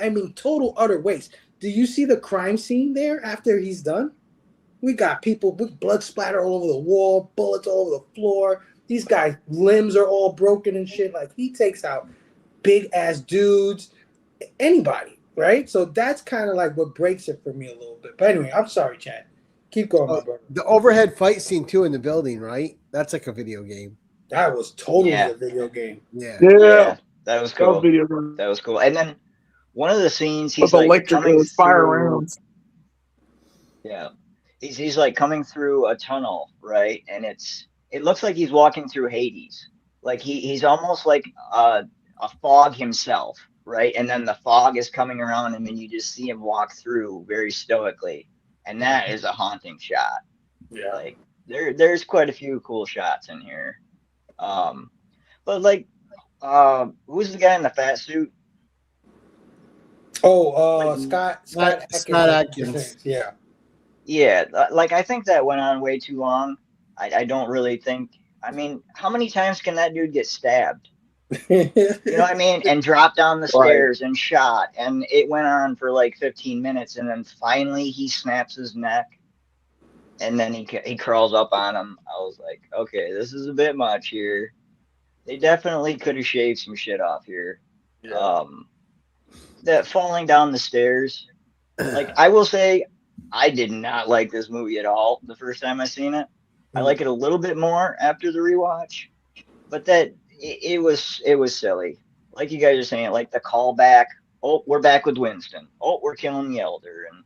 I mean, total utter waste. Do you see the crime scene there after he's done? We got people with blood splatter all over the wall, bullets all over the floor. These guys' limbs are all broken and shit. Like, he takes out big ass dudes, anybody, right? So that's kind of like what breaks it for me a little bit. But anyway, I'm sorry, Chad. Keep going, my brother. The overhead fight scene too in the building, right? That's like a video game. That was totally Yeah. a video game. Yeah. Yeah. That was That cool. was video game. That was cool. And then one of the scenes he's With like electric coming fire through, rounds. yeah. He's like coming through a tunnel, right? And it looks like he's walking through Hades. Like he's almost like a fog himself, right? And then the fog is coming around him and you just see him walk through very stoically. And that is a haunting shot. Yeah. Like there's quite a few cool shots in here. But like who's the guy in the fat suit? Oh, Scott Adkins. Yeah. Yeah, like I think that went on way too long. I don't really think. I mean, how many times can that dude get stabbed? You know what I mean? And drop down the stairs and shot, and it went on for like 15 minutes, and then finally he snaps his neck, and then he crawls up on him. I was like, okay, this is a bit much here. They definitely could have shaved some shit off here. Yeah. That falling down the stairs, like I will say, I did not like this movie at all the first time I seen it. I like it a little bit more after the rewatch, but that it was silly. Like you guys are saying, like the callback. Oh, we're back with Winston. Oh, we're killing the elder, and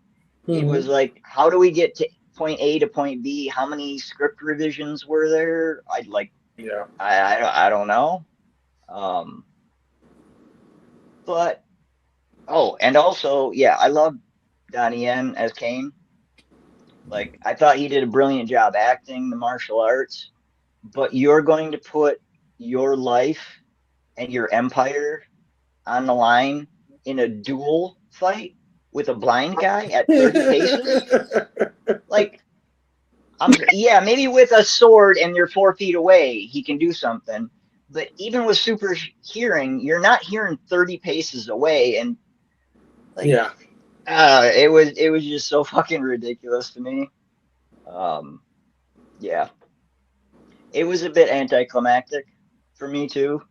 it was like, how do we get to point A to point B? How many script revisions were there? I'd like. Yeah. I don't know. But and also, yeah, I love Donnie Yen as Kane. Like, I thought he did a brilliant job acting the martial arts, but you're going to put your life and your empire on the line in a duel fight with a blind guy at 30 paces? Like, yeah, maybe with a sword and you're 4 feet away, he can do something. But even with super hearing, you're not hearing 30 paces away, and like, Yeah. it was just so fucking ridiculous to me. Yeah, it was a bit anticlimactic for me too,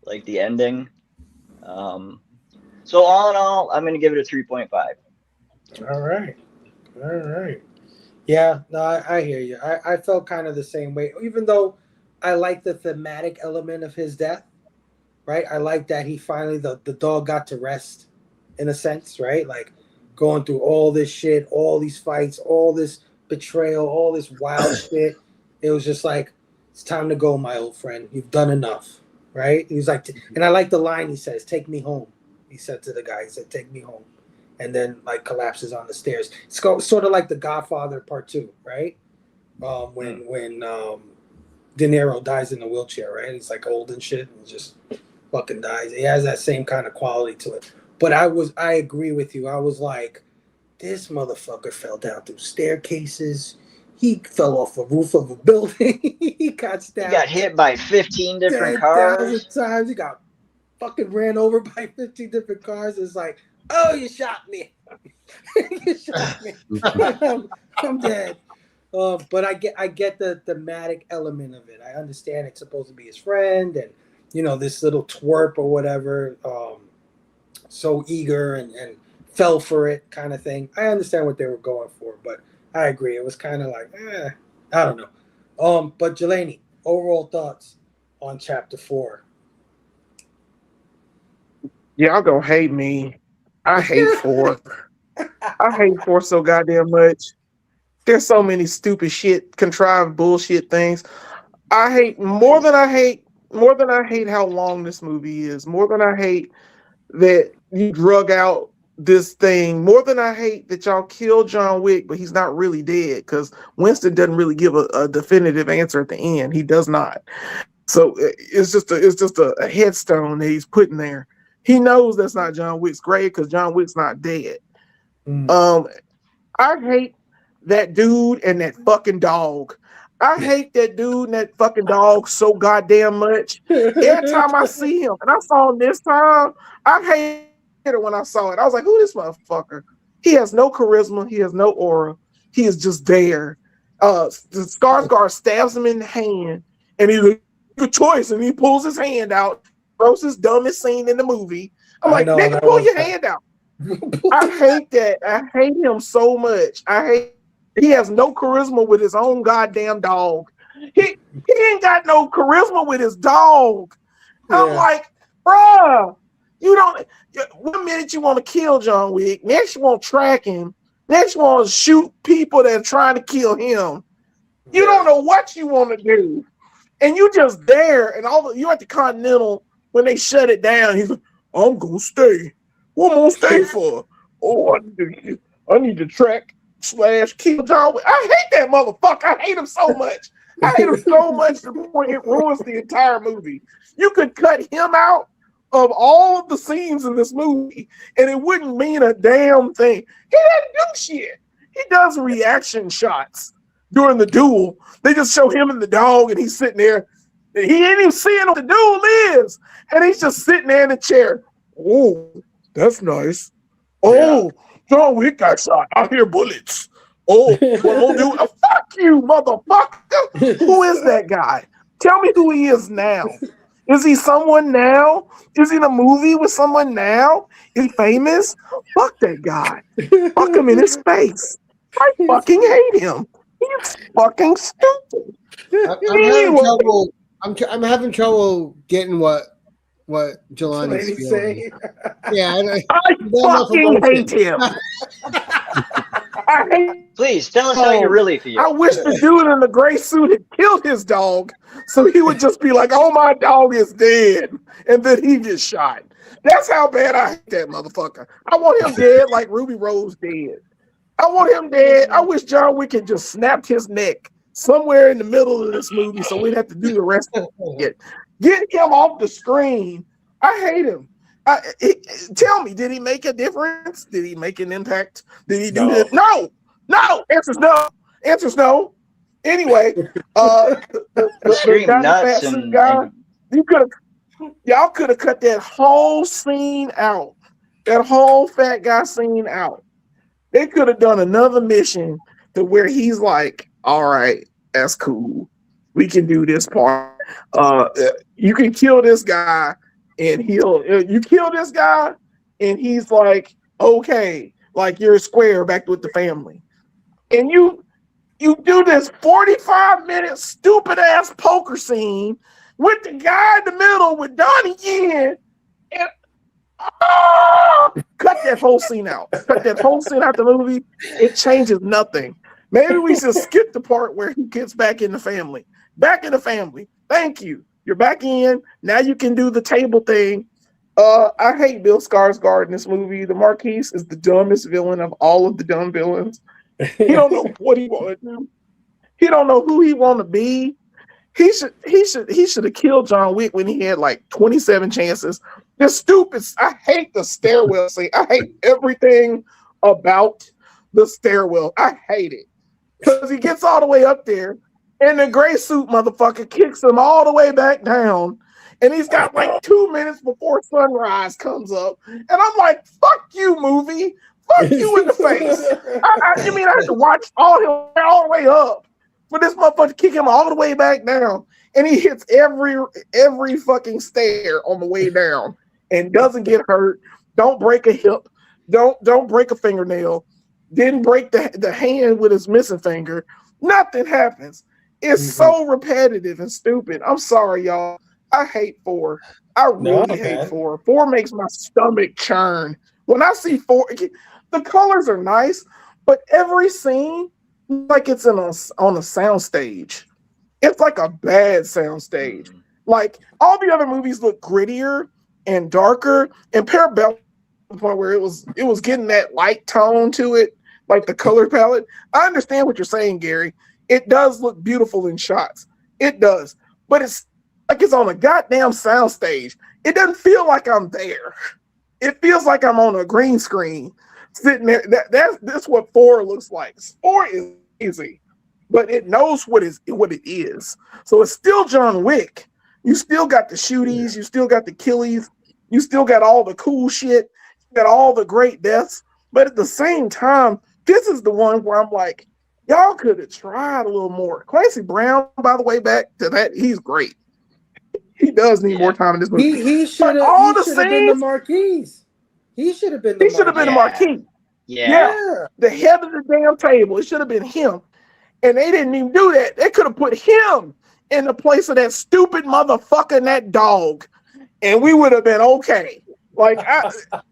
like the ending. So all in all, I'm gonna give it a 3.5. All right. All right. Yeah, no, I hear you. I felt kind of the same way, even though I like the thematic element of his death, right? I like that he finally, the dog got to rest in a sense, right? Like going through all this shit, all these fights, all this betrayal, all this wild shit. It was just like, it's time to go, my old friend. You've done enough, right? He was like, and I like the line he says, take me home. He said to the guy, he said, take me home. And then like collapses on the stairs. It's sort of like The Godfather Part 2, right? When De Niro dies in the wheelchair, right? He's like old and shit and just fucking dies. He has that same kind of quality to it. But I agree with you. I was like, this motherfucker fell down through staircases. He fell off the roof of a building. He got stabbed. He got hit by 15 different 10,000 cars. times. He got fucking ran over by 15 different cars. It's like, oh, you shot me. You shot me. I'm dead. But I get the thematic element of it. I understand it's supposed to be his friend, and this little twerp or whatever, so eager and fell for it kind of thing. I understand what they were going for, but I agree. It was kind of like, I don't know. But Jelani, overall thoughts on chapter 4? Y'all gonna hate me. I hate 4. I hate 4 so goddamn much. There's so many stupid shit, contrived bullshit things. I hate more than I hate how long this movie is. More than I hate that you drug out this thing. More than I hate that y'all killed John Wick, but he's not really dead because Winston doesn't really give a definitive answer at the end. He does not. So it's just a headstone that he's putting there. He knows that's not John Wick's grave because John Wick's not dead. I hate that dude and that fucking dog. I hate that dude and that fucking dog so goddamn much. Every time I see him, and I saw him this time, I hated it when I saw it. I was like, who this motherfucker? He has no charisma. He has no aura. He is just there. The Skarsgård stabs him in the hand, and he's like, good choice, and he pulls his hand out. Grossest, dumbest scene in the movie. I'm like, nigga, pull your hand out. I hate that. I hate him so much. He has no charisma with his own goddamn dog. He ain't got no charisma with his dog. Yeah. I'm like, bruh, you don't. 1 minute you want to kill John Wick, next you want to track him, next you want to shoot people that are trying to kill him. You don't know what you want to do, and you just there. And you're at the Continental when they shut it down. He's like, I'm gonna stay. What am I gonna stay for? Oh, I need to track / kill John Wick. I hate that motherfucker. I hate him so much. I hate him so much to the point it ruins the entire movie. You could cut him out of all of the scenes in this movie, and it wouldn't mean a damn thing. He doesn't do shit. He does reaction shots during the duel. They just show him and the dog, and he's sitting there. And he ain't even seeing what the duel is, and he's just sitting there in the chair. Oh, that's nice. Oh, John Wick got shot. I hear bullets. Oh, fuck you, motherfucker. Who is that guy? Tell me who he is now. Is he someone now? Is he in a movie with someone now? Is he famous? Fuck that guy. Fuck him in his face. I fucking hate him. He's fucking stupid. I'm having trouble getting what Jelani's saying. Yeah, I fucking hate him. Please tell us how you really feel. I wish the dude in the gray suit had killed his dog, so he would just be like, "Oh, my dog is dead," and then he gets shot. That's how bad I hate that motherfucker. I want him dead like Ruby Rose dead. I want him dead. I wish John Wick had just snapped his neck somewhere in the middle of this movie so we'd have to do the rest of it. Get him off the screen. I hate him. Tell me, did he make a difference? Did he make an impact? Did he do this? No. Answer's no. Answer's no. Anyway, the Scream guy, nuts the and guy, y'all could have cut that whole scene out. That whole fat guy scene out. They could have done another mission to where he's like, all right, that's cool. We can do this part. You can kill this guy and you kill this guy and he's like, okay, like you're square back with the family. And you do this 45-minute stupid ass poker scene with the guy in the middle with Donnie Yen and cut that whole scene out. Cut that whole scene out the movie. It changes nothing. Maybe we should skip the part where he gets back in the family. Back in the family. Thank you. You're back in. Now you can do the table thing. I hate Bill Skarsgård in this movie. The Marquise is the dumbest villain of all of the dumb villains. He don't know what he want to do. He don't know who he want to be. He should have killed John Wick when he had like 27 chances. The stupid. I hate the stairwell scene. I hate everything about the stairwell. I hate it because he gets all the way up there, and the gray suit motherfucker kicks him all the way back down, and he's got like 2 minutes before sunrise comes up, and I'm like, "Fuck you, movie! Fuck you in the face!" You mean I have to watch all the way up for this motherfucker to kick him all the way back down, and he hits every fucking stair on the way down and doesn't get hurt, don't break a hip, don't break a fingernail, didn't break the hand with his missing finger. Nothing happens. It's so repetitive and stupid. I'm sorry, y'all. I hate 4. I really hate 4. 4 makes my stomach churn. When I see 4, the colors are nice, but every scene, like it's on a sound stage. It's like a bad sound stage. Like all the other movies look grittier and darker, and Parabellum, the point where it was getting that light tone to it, like the color palette. I understand what you're saying, Gary. It does look beautiful in shots. It does, but it's like it's on a goddamn sound stage. It doesn't feel like I'm there. It feels like I'm on a green screen sitting there. That's what 4 looks like. 4 is easy, but it knows what it is. So it's still John Wick. You still got the shooties, you still got the killies, you still got all the cool shit, you got all the great deaths. But at the same time, this is the one where I'm like, y'all could have tried a little more. Clancy Brown, by the way, back to that, he's great. He does need more time in this movie. He should have been the Marquise. He should have been the Marquis. Yeah. The head of the damn table. It should have been him. And they didn't even do that. They could have put him in the place of that stupid motherfucker and that dog. And we would have been okay. Like,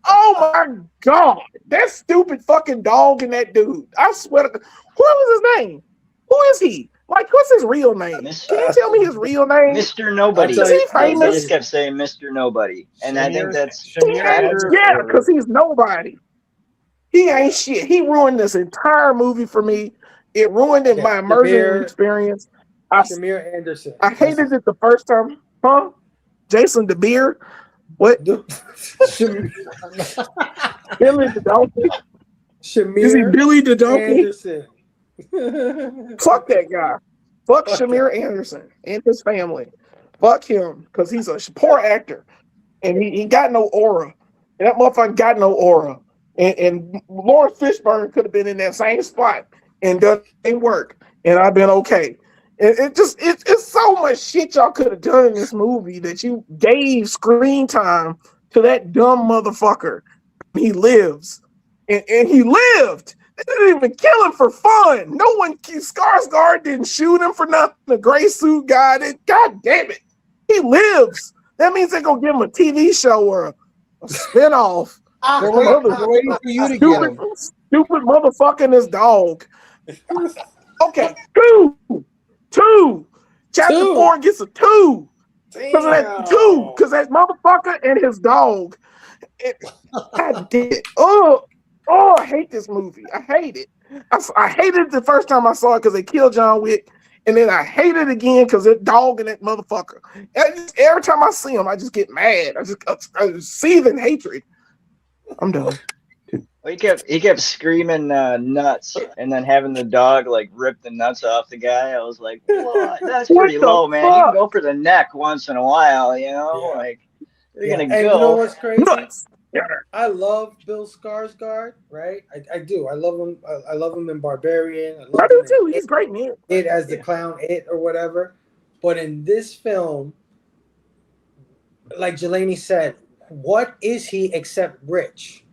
oh my God. That stupid fucking dog and that dude. I swear to God. What was his name? Who is he? Like, what's his real name? Can you tell me his real name? Mr. Nobody. Is he famous? They just kept saying Mr. Nobody. And I think that's... Yeah, because he's nobody. He ain't shit. He ruined this entire movie for me. It ruined my immersion experience. Shamir Anderson. I hated it the first time. Huh? Jason DeBeer? What? Billy the Donkey? Shamir Is he Billy the Donkey? Anderson. Fuck that guy. Fuck Shamir Anderson and his family. Fuck him, because he's a poor actor. And he got no aura. And that motherfucker got no aura. And Lawrence Fishburne could have been in that same spot and done the same work. And I've been okay. It's so much shit y'all could have done in this movie that you gave screen time to that dumb motherfucker. He lives. And he lived. They didn't even kill him for fun. No one, Skarsgård didn't shoot him for nothing. The gray suit guy did. God damn it. He lives. That means they're going to give him a TV show or a spinoff. I'm waiting for you to get him. Stupid motherfucking this dog. Okay, two. Chapter 4 gets a 2. Because of that 2. Because that motherfucker and his dog. God damn it. Oh, Oh, I hate this movie. I hate it. I hated it the first time I saw it because they killed John Wick, and then I hate it again because they're dogging that motherfucker. Every time I see him, I just get mad. I just seething hatred. I'm done. Well, he kept screaming nuts, and then having the dog like rip the nuts off the guy. I was like, what? That's What pretty the low, man. You can fuck? go for the neck once in a while, you know. Yeah. Like you're Yeah. gonna And you know go. what's crazy? Nuts. Yeah. I love Bill Skarsgård, right? I do. I love him. I love him in Barbarian. I I love do him too. in He's great, man. It as the Yeah. clown It or whatever. But in this film, like Jelani said, what is he except rich?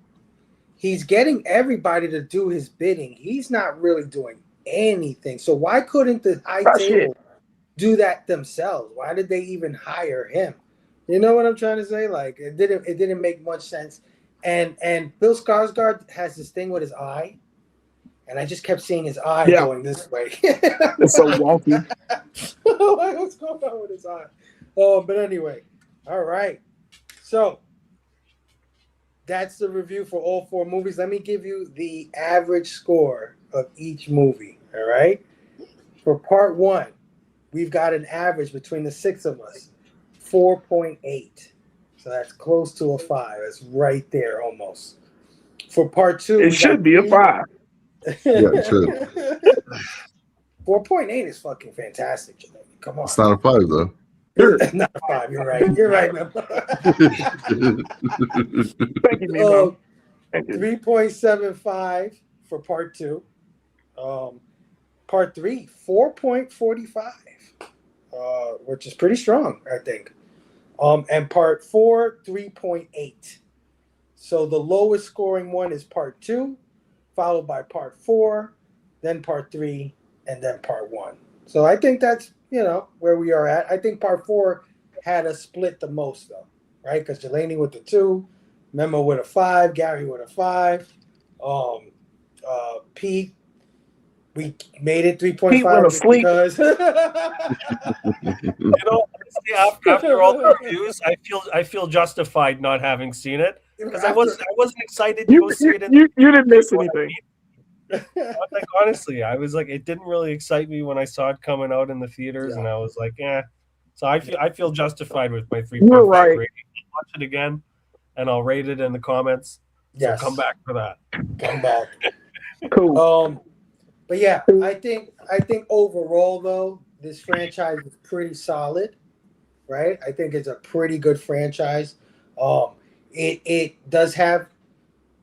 He's getting everybody to do his bidding. He's not really doing anything. So why couldn't the high That shit. table do that themselves? Why did they even hire him? You know what I'm trying to say? Like it didn't make much sense. And Bill Skarsgård has this thing with his eye, and I just kept seeing his eye Yeah. going this way. It's so wonky. Like, what's going on with his eye? Oh, but anyway, all right. So that's the review for all 4 movies. Let me give you the average score of each movie. All right. For part 1, we've got an average between the 6 of us, 4.8. So that's close to a 5. It's right there almost. For part 2, It should be a 5. Yeah, it should. 4.8 is fucking fantastic. Jelani. Come on. It's not a 5 though. Sure. Not a 5. You're right. You're right, man. Thank you, Memo. Thank you. 3.75 for part 2. Part 3, 4.45, which is pretty strong, I think. And part 4, 3.8. So the lowest scoring one is part 2, followed by part 4, then part 3, and then part 1. So I think that's, where we are at. I think part 4 had us split the most, though, right? Because Jelani with the 2, Memo with a 5, Gary with a 5, Pete, we made it 3.5 Pete went to sleep. because Honestly, after all the reviews, I feel justified not having seen it because I wasn't excited to go see it. You didn't miss anything. Like honestly, I was like, it didn't really excite me when I saw it coming out in the theaters, and I was like, yeah. So I feel justified with my 3.5 You're right. rating. I'll watch it again, and I'll rate it in the comments. Yes. So come back for that. Come back. Cool. But yeah, I think overall though, this franchise is pretty solid, right? I think it's a pretty good franchise. It does have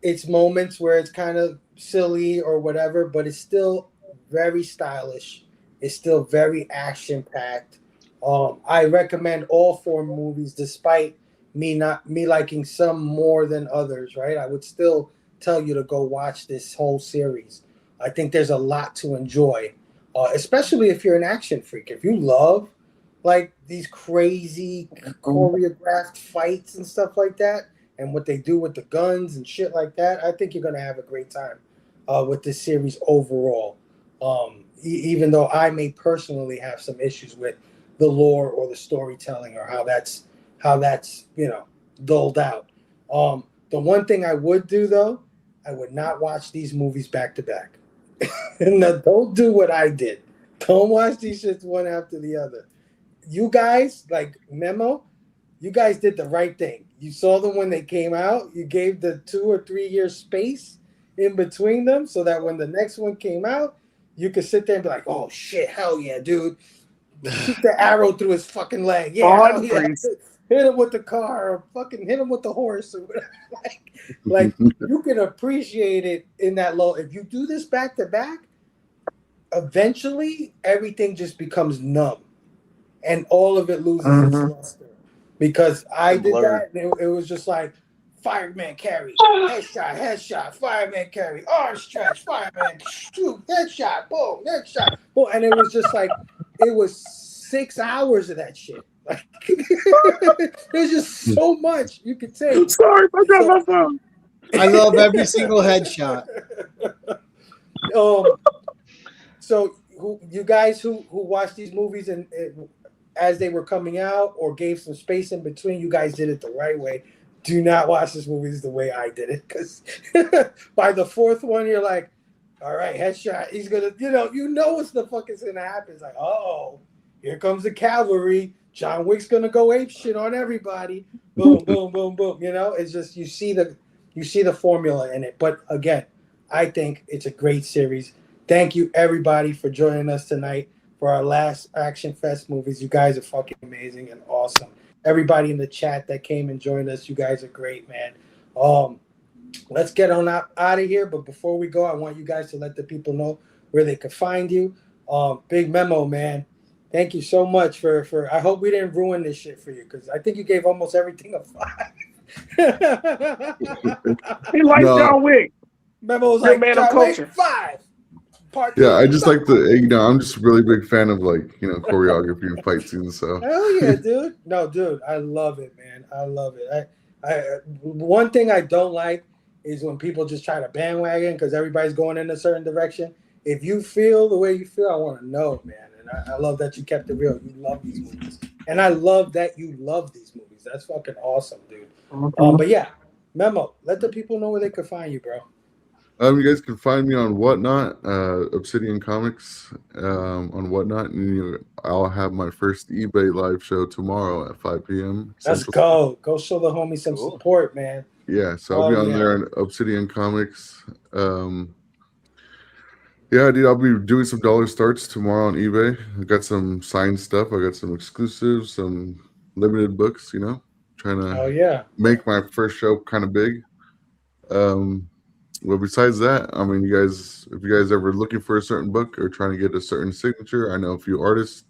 its moments where it's kind of silly or whatever, but it's still very stylish. It's still very action packed. I recommend all 4 movies, despite me liking some more than others. Right? I would still tell you to go watch this whole series. I think there's a lot to enjoy, especially if you're an action freak. If you love like these crazy choreographed fights and stuff like that, and what they do with the guns and shit like that, I think you're gonna have a great time with this series overall. Even though I may personally have some issues with the lore or the storytelling or how that's doled out. The one thing I would do though, I would not watch these movies back to back. No, don't do what I did. Don't watch these shits one after the other. You guys, like Memo, you guys did the right thing. You saw them when they came out. You gave the 2 or 3 year space in between them so that when the next one came out, you could sit there and be like, oh shit, hell yeah, dude. Shoot the arrow through his fucking leg. Yeah, hell yeah. Hit him with the car or fucking hit him with the horse or whatever. Like you can appreciate it in that low. If you do this back to back, eventually everything just becomes numb and all of it loses its luster. Because I did that and it was just like fireman carry, headshot, fireman carry, arm stretch, fireman shoot, headshot, boom, headshot, boom. And it was just like, it was 6 hours of that shit. Like, there's just so much you could take. Sorry, I got my phone. I love every single headshot. So you guys who watched these movies and as they were coming out or gave some space in between, you guys did it the right way. do not watch this movie the way I did it, because by the fourth one, you're like, all right, headshot. He's gonna, you know what's the fuck is gonna happen. It's like, oh, here comes the cavalry. John Wick's gonna go ape shit on everybody. Boom, boom, boom, boom. It's just you see the formula in it. But again, I think it's a great series. Thank you everybody for joining us tonight for our last Action Fest movies. You guys are fucking amazing and awesome. Everybody in the chat that came and joined us, you guys are great, man. Let's get on out of here. But before we go, I want you guys to let the people know where they could find you. Big Memo, man. Thank you so much for I hope we didn't ruin this shit for you, because I think you gave almost everything a 5. He likes No. John Wick. Memo was You're a like, man of John Wick culture. 5. Part Yeah, I 2. just like I'm just a really big fan of choreography and fight scenes. So Hell yeah, dude. No, dude, I love it, man. I love it. I one thing I don't like is when people just try to bandwagon because everybody's going in a certain direction. If you feel the way you feel, I want to know, man. And I love that you kept it real. You love these movies, and I love that you love these movies. That's fucking awesome, dude. But yeah, Memo, let the people know where they could find you, bro. you guys can find me on Whatnot, Obsidian Comics, on Whatnot, and I'll have my first eBay live show tomorrow at 5 p.m. Let's Central. go show the homie some support, man. Yeah, so I'll be on there on Obsidian Comics. Yeah, dude, I'll be doing some dollar starts tomorrow on eBay. I got some signed stuff. I got some exclusives, some limited books. Trying to make my first show kind of big. Well, besides that, I mean, if you guys ever looking for a certain book or trying to get a certain signature, I know a few artists.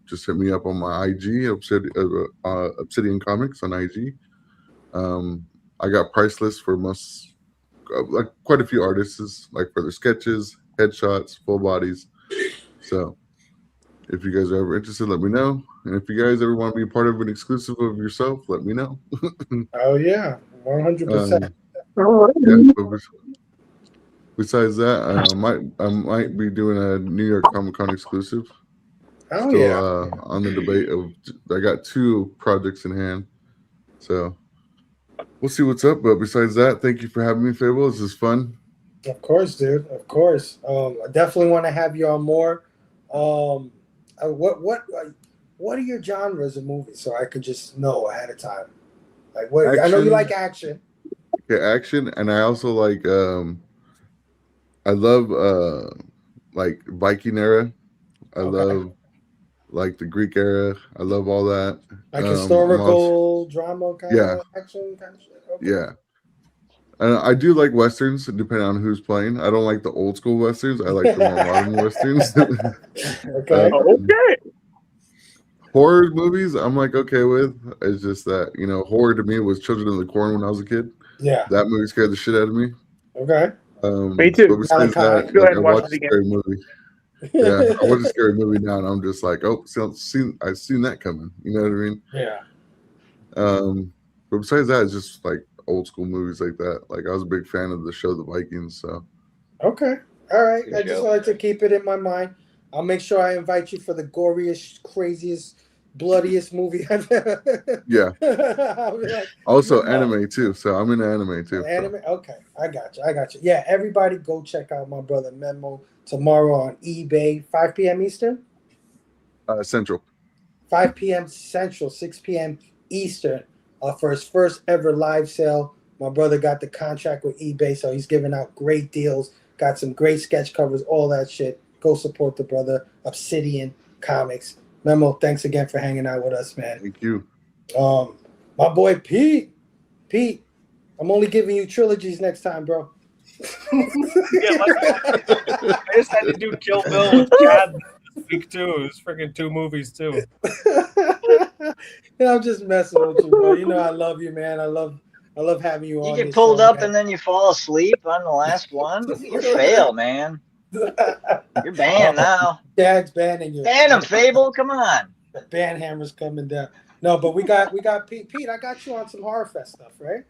Just hit me up on my IG, Obsidian Comics on IG. I got price lists for quite a few artists, like for their sketches, headshots, full bodies. So if you guys are ever interested, let me know. And if you guys ever want to be part of an exclusive of yourself, let me know. Oh yeah, 100%. Yeah, besides that, I might be doing a New York Comic Con exclusive. Oh Still yeah. on the debate of I got 2 projects in hand, so we'll see what's up. But besides that, thank you for having me, Fable. This is fun. Of course, dude. Of course. I definitely want to have you on more. What are your genres of movies, so I could just know ahead of time? Like what? Action. I know you like action. Yeah, action, and I also like. I love like Viking era. I love like the Greek era. I love all that. Like historical drama kind of action kind of shit. Okay. Yeah. And I do like westerns, depending on who's playing. I don't like the old school westerns. I like the more modern westerns. Okay. Horror movies, I'm like okay with. It's just that horror to me was Children of the Corn when I was a kid. Yeah. That movie scared the shit out of me. Okay. Me too. But besides that, go ahead and I watch watched it a scary movie. Yeah, I watched a scary movie now, and I'm just like, oh, I've seen that coming. You know what I mean? Yeah. But besides that, it's just like old school movies like that. Like I was a big fan of the show The Vikings. So. Okay. All right. I just wanted to keep it in my mind. I'll make sure I invite you for the goriest, craziest, bloodiest movie I've ever. Yeah. Like, also anime too. So I'm into anime too. Anime? So. Okay. I got you. Yeah, everybody go check out my brother Memo tomorrow on eBay, 5 p.m. Eastern? Central. 5 p.m. Central, 6 p.m. Eastern for his first ever live sale. My brother got the contract with eBay, so he's giving out great deals. Got some great sketch covers, all that shit. Go support the brother. Obsidian Comics. Memo, thanks again for hanging out with us, man. Thank you. My boy Pete, I'm only giving you trilogies next time, bro. I just had to do Kill Bill with Chad this week too. It was freaking 2 movies too. I'm just messing with you, bro. I love you, man. I love having you on. You get pulled up and then you fall asleep on the last one. You fail, man. You're banned now. Dad's banning you. Ban him, Fable. Come on. The ban hammer's coming down. No, but we got Pete. Pete, I got you on some Horror Fest stuff, right?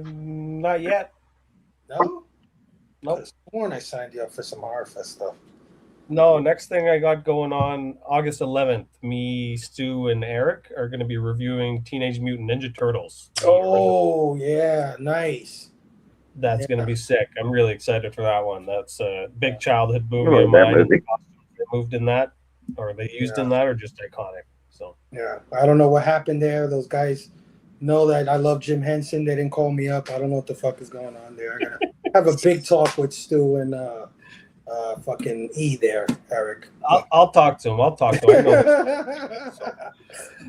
Not yet. No? Nope. I sworn I signed you up for some Horror Fest stuff. No, next thing I got going on August 11th, me, Stu, and Eric are going to be reviewing Teenage Mutant Ninja Turtles. the original. Oh yeah, nice. That's going to Yeah. be sick. I'm really excited for that one. That's a big childhood I movie like of that mine. And movie. the costumes they moved in that, or they used in that, are just iconic. So Yeah, I don't know what happened there. Those guys know that I love Jim Henson. They didn't call me up. I don't know what the fuck is going on there. I gotta have a big talk with Stu and fucking E there, Eric. I'll talk to him. I know.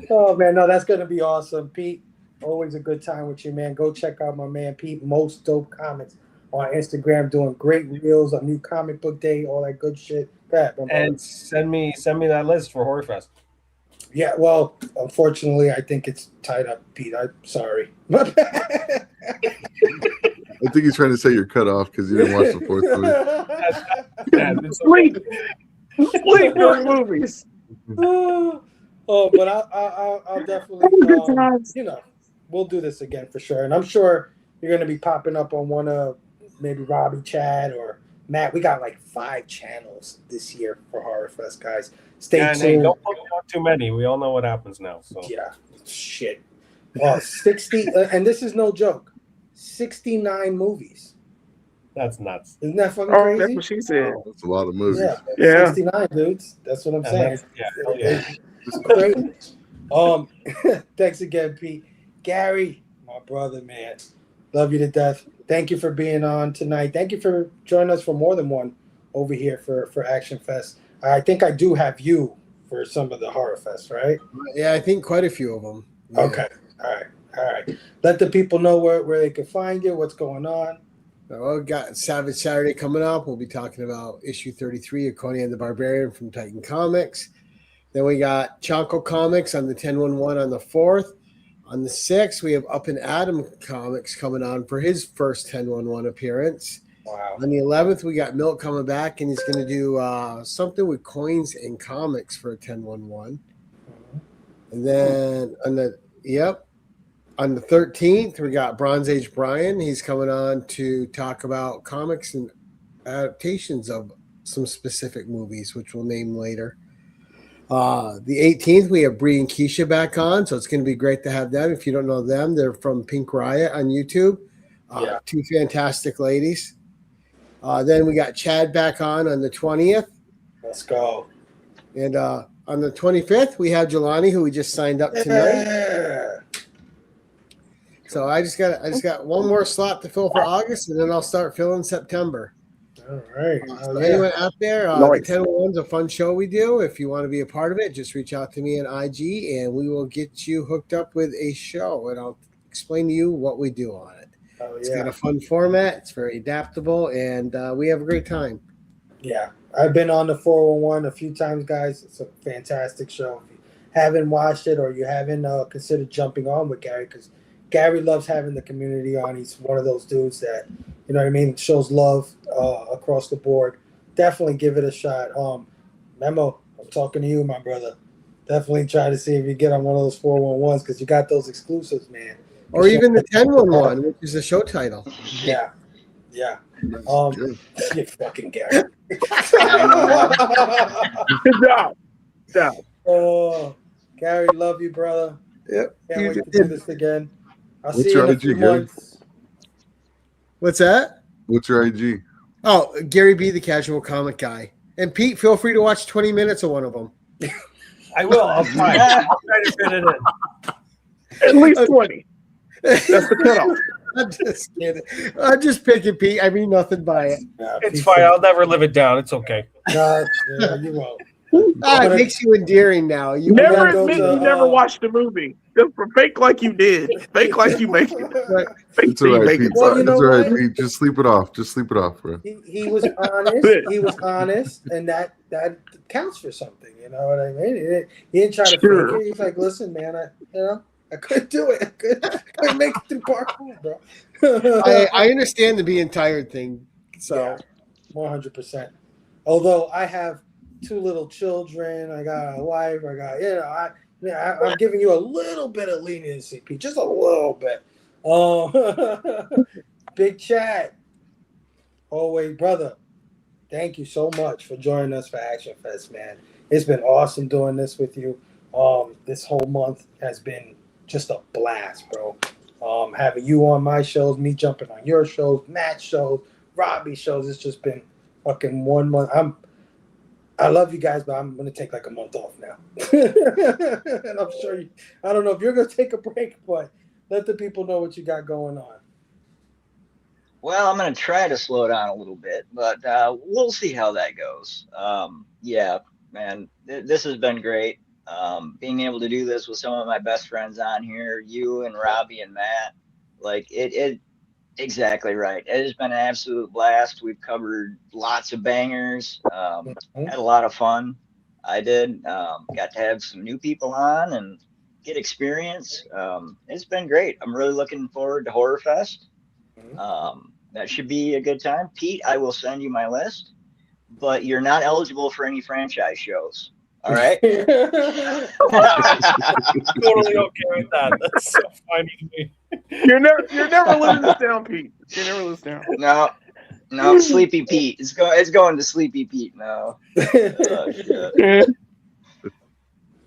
Oh man, no, that's gonna be awesome, Pete. Always a good time with you, man. Go check out my man Pete, Most Dope Comics on Instagram, doing great reels on New Comic Book Day, all that good shit. And send me that list for Horror Fest. Yeah, well, unfortunately, I think it's tied up, Pete. I'm sorry. My bad. I think he's trying to say you're cut off because you didn't watch the fourth movie. Sleep during movies. Oh, but I'll definitely, we'll do this again for sure. And I'm sure you're going to be popping up on one of maybe Robbie, Chad, or Matt. We got like 5 channels this year for Horror Fest, guys. Stay tuned. Hey, don't put out too many. We all know what happens now. So yeah, shit. 60, and this is no joke. 69 movies. That's nuts. Isn't that fucking Oh, crazy? that's what she said. Oh, that's a lot of movies. Yeah. 69 dudes. That's what I'm saying. Yeah. It's crazy. Thanks again, Pete. Gary, my brother, man. Love you to death. Thank you for being on tonight. Thank you for joining us for more than one over here for Action Fest. I think I do have you for some of the Horror Fest, right? Yeah, I think quite a few of them. Yeah. Okay. All right. Let the people know where they can find you, what's going on. Well, we got Savage Saturday coming up. We'll be talking about issue 33 of Conan the Barbarian from Titan Comics. Then we got Chonko Comics on the 10/11 on the 4th. On the 6th, we have Up and Adam Comics coming on for his first 10/11 appearance. Wow. On the 11th, we got Milt coming back, and he's going to do something with coins and comics for a 10/11. And then on the 13th, we got Bronze Age Brian. He's coming on to talk about comics and adaptations of some specific movies, which we'll name later. The 18th, we have Bree and Keisha back on, so it's going to be great to have them. If you don't know them, they're from Pink Riot on YouTube. 2 fantastic ladies. Then we got Chad back on the 20th. Let's go. And on the 25th, we have Jelani, who we just signed up tonight. Yeah. So I just got one more slot to fill for August, and then I'll start filling September. All right. So anyone out there, the 10/11's a fun show we do. If you want to be a part of it, just reach out to me on IG, and we will get you hooked up with a show, and I'll explain to you what we do on it. It's got a fun format. It's very adaptable, and we have a great time. Yeah. I've been on the 411 a few times, guys. It's a fantastic show. If you haven't watched it or you haven't considered jumping on with Gary, because Gary loves having the community on. He's one of those dudes that, you know what I mean, shows love across the board. Definitely give it a shot. Memo, I'm talking to you, my brother. Definitely try to see if you get on one of those 411s because you got those exclusives, man. Or even the 10/11, which is the show title. Yeah. You fucking Gary. Good job. Oh, Gary, love you, brother. Yep. Can't wait to do this again. I'll What's see you in your a few IG, Gary? months. What's that? What's your IG? Oh, Gary B, the casual comic guy. And Pete, feel free to watch 20 minutes of one of them. I will. I'll try. I'll try to fit it in. At least 20. That's the cutoff. I'm just kidding. I'm just picking Pete. I mean nothing by it. It's fine. I'll never live it down. It's okay. No, you won't. It makes you endearing now. You Never go admit to, you never watched the movie. Just fake like you did. Fake like you make it. Fake It's all right, make Pete. it. Well, you know It's all right, what? Pete. Just sleep it off. Just sleep it off, bro. He was honest. He was honest, and that counts for something. You know what I mean? He didn't try to fake it. He's like, listen, man, I couldn't do it. I couldn't make it through parkour, bro. I understand the being tired thing. So 100%. Although I have 2 little children, I got a wife, I'm giving you a little bit of leniency, Pete, just a little bit. Big chat. Always, brother. Thank you so much for joining us for Action Fest, man. It's been awesome doing this with you. This whole month has been just a blast, bro. Having you on my shows, me jumping on your shows, Matt's shows, Robbie's shows. It's just been fucking 1 month. I love you guys, but I'm gonna take like a month off now. And I'm sure I don't know if you're gonna take a break, but let the people know what you got going on. Well, I'm going to try to slow down a little bit, but we'll see how that goes. Yeah, man, this has been great. Being able to do this with some of my best friends on here, you and Robbie and Matt, like exactly right. It has been an absolute blast. We've covered lots of bangers, had a lot of fun. I did. Got to have some new people on and get experience. It's been great. I'm really looking forward to Horror Fest. That should be a good time. Pete, I will send you my list, but you're not eligible for any franchise shows. All right. Totally okay with that. That's so funny to me. You're never living this down, Pete. You never live this down. No, Sleepy Pete. It's going to Sleepy Pete now. Oh, shit.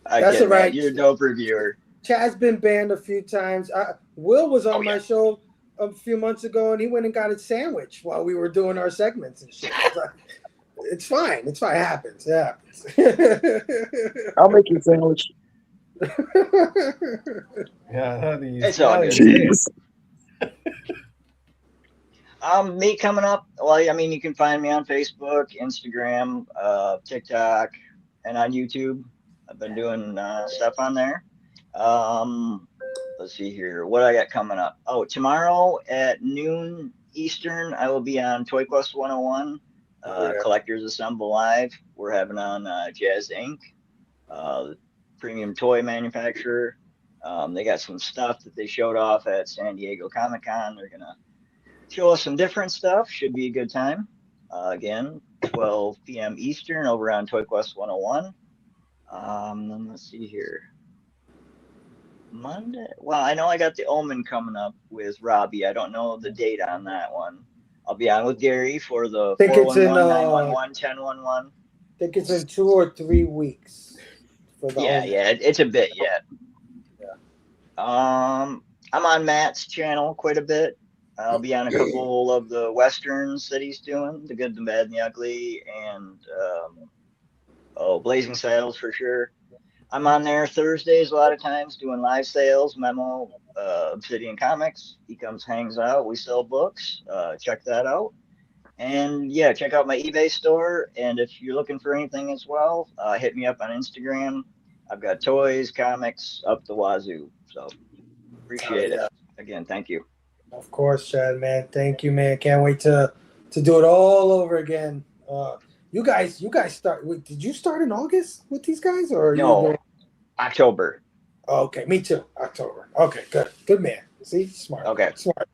That's all right. You're a dope reviewer. Chad's been banned a few times. Will was on my show a few months ago, and he went and got a sandwich while we were doing our segments and shit. It's fine. It's fine. It happens. It happens. I'll make you a sandwich. Yeah, it's all good. Jeez. Me coming up. Well, I mean, you can find me on Facebook, Instagram, TikTok, and on YouTube. I've been doing stuff on there. Let's see here. What I got coming up? Oh, tomorrow at noon Eastern, I will be on Toy Quest 101. Collectors Assemble Live. We're having on Jazz Inc., the premium toy manufacturer. They got some stuff that they showed off at San Diego Comic-Con. They're going to show us some different stuff. Should be a good time. Again, 12 p.m. Eastern over on Toy Quest 101. Then let's see here. Monday. Well, I know I got the Omen coming up with Robbie. I don't know the date on that one. I'll be on with Gary for the 411 911 1011. I think it's in 2 or 3 weeks. It's a bit yet. Yeah. I'm on Matt's channel quite a bit. I'll be on a couple of the westerns that he's doing, The Good, the Bad, and the Ugly, and Blazing Saddles for sure. I'm on there Thursdays a lot of times doing live sales. Memo, Obsidian Comics. He comes, hangs out. We sell books. Check that out. And yeah, check out my eBay store. And if you're looking for anything as well, hit me up on Instagram. I've got toys, comics up the wazoo. So appreciate it. Again, thank you. Of course, Chad, man. Thank you, man. Can't wait to do it all over again. You guys start. Did you start in August with these guys, or no? October. Oh, okay, me too. October. Okay, good man. See, smart. Okay, smart.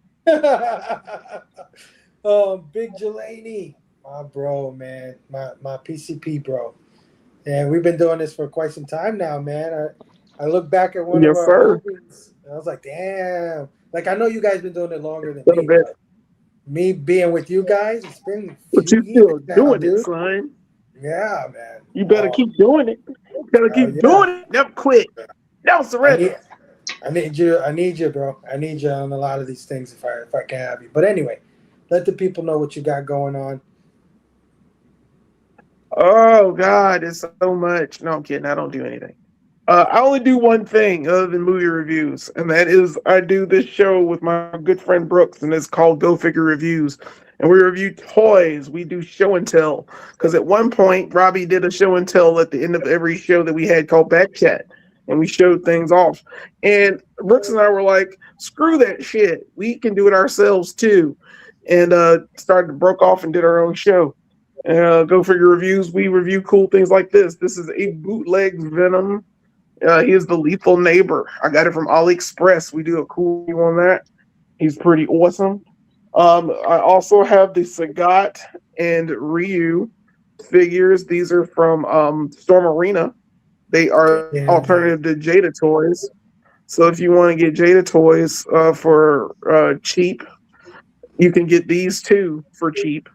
Big Jelani, my bro, man, my PCP bro. And we've been doing this for quite some time now, man. I look back at one of our movies, and I was like, damn. Like, I know you guys been doing it longer than me. But me being with you guys, it's been. But you still doing it, son. Yeah, man. You better keep doing it. You better keep doing it. Never quit. Never surrender. I need you, bro. I need you on a lot of these things if I can have you. But anyway, let the people know what you got going on. Oh God, it's so much. No, I'm kidding. I don't do anything. I only do one thing other than movie reviews, and that is I do this show with my good friend Brooks, and it's called Go Figure Reviews. And we review toys. We do show and tell. Because at one point, Robbie did a show and tell at the end of every show that we had called Back Chat. And we showed things off. And Brooks and I were like, screw that shit. We can do it ourselves too. And broke off and did our own show. Go Figure Reviews. We review cool things like this. This is a bootleg Venom. He is the Lethal Neighbor. I got it from AliExpress. We do a cool review on that. He's pretty awesome. I also have the Sagat and Ryu figures. These are from Storm Arena. They are alternative to Jada toys. So if you want to get Jada toys for cheap, you can get these too for cheap.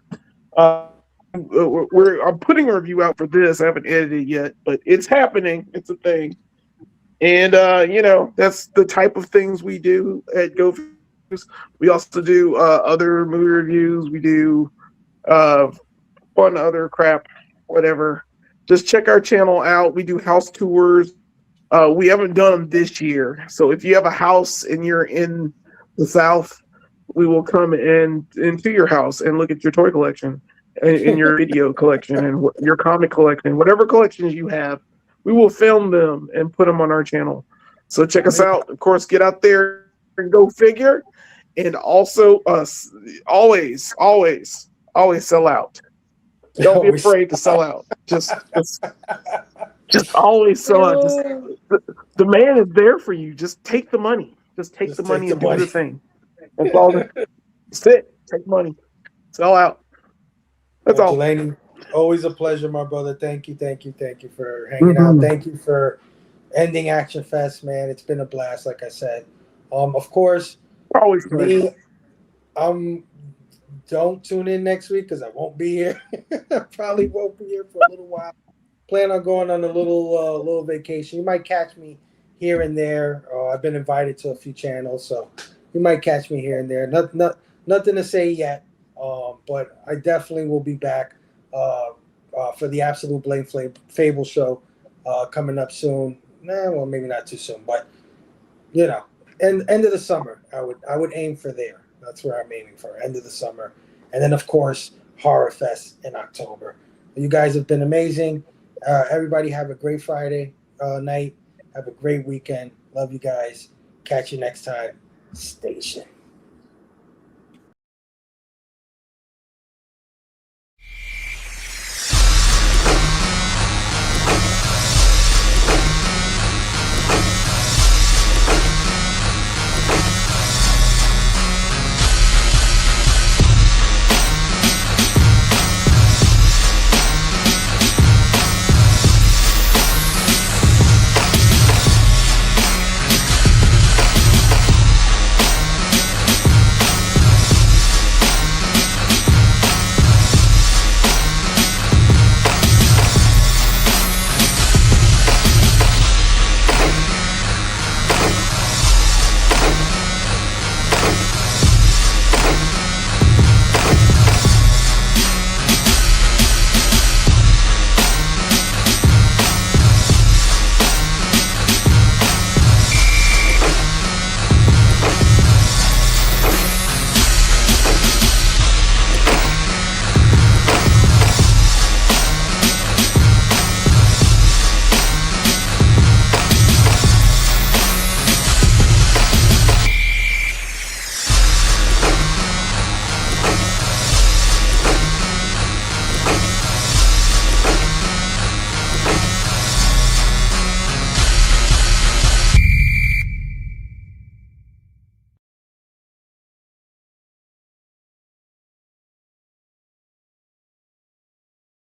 I'm putting a review out for this. I haven't edited it yet, but it's happening. It's a thing. And that's the type of things we do at Go. We also do other movie reviews. We do fun other crap, whatever. Just check our channel out. We do house tours. We haven't done them this year. So if you have a house and you're in the South, we will come into your house and look at your toy collection and your video collection and your comic collection, whatever collections you have. We will film them and put them on our channel. So check us out. Of course, get out there and go figure. And also, always sell out. Don't be afraid to sell out. Just always sell out. The man is there for you. Just take the money. Just take the money and do the thing. That's all. That's it. Take money. Sell out. That's all. Jelani, always a pleasure, my brother. Thank you for hanging out. Thank you for ending Actionfest, man. It's been a blast, like I said. Of course, always me. Don't tune in next week because I won't be here. I probably won't be here for a little while. Plan on going on a little vacation. You might catch me here and there. I've been invited to a few channels, so you might catch me here and there. Nothing to say yet, but I definitely will be back for the Absolute Blame Fable show coming up soon. Well, maybe not too soon, but end of the summer. I would aim for there. That's where I'm aiming for, end of the summer. And then, of course, Horror Fest in October. You guys have been amazing. Everybody have a great Friday night. Have a great weekend. Love you guys. Catch you next time. Station.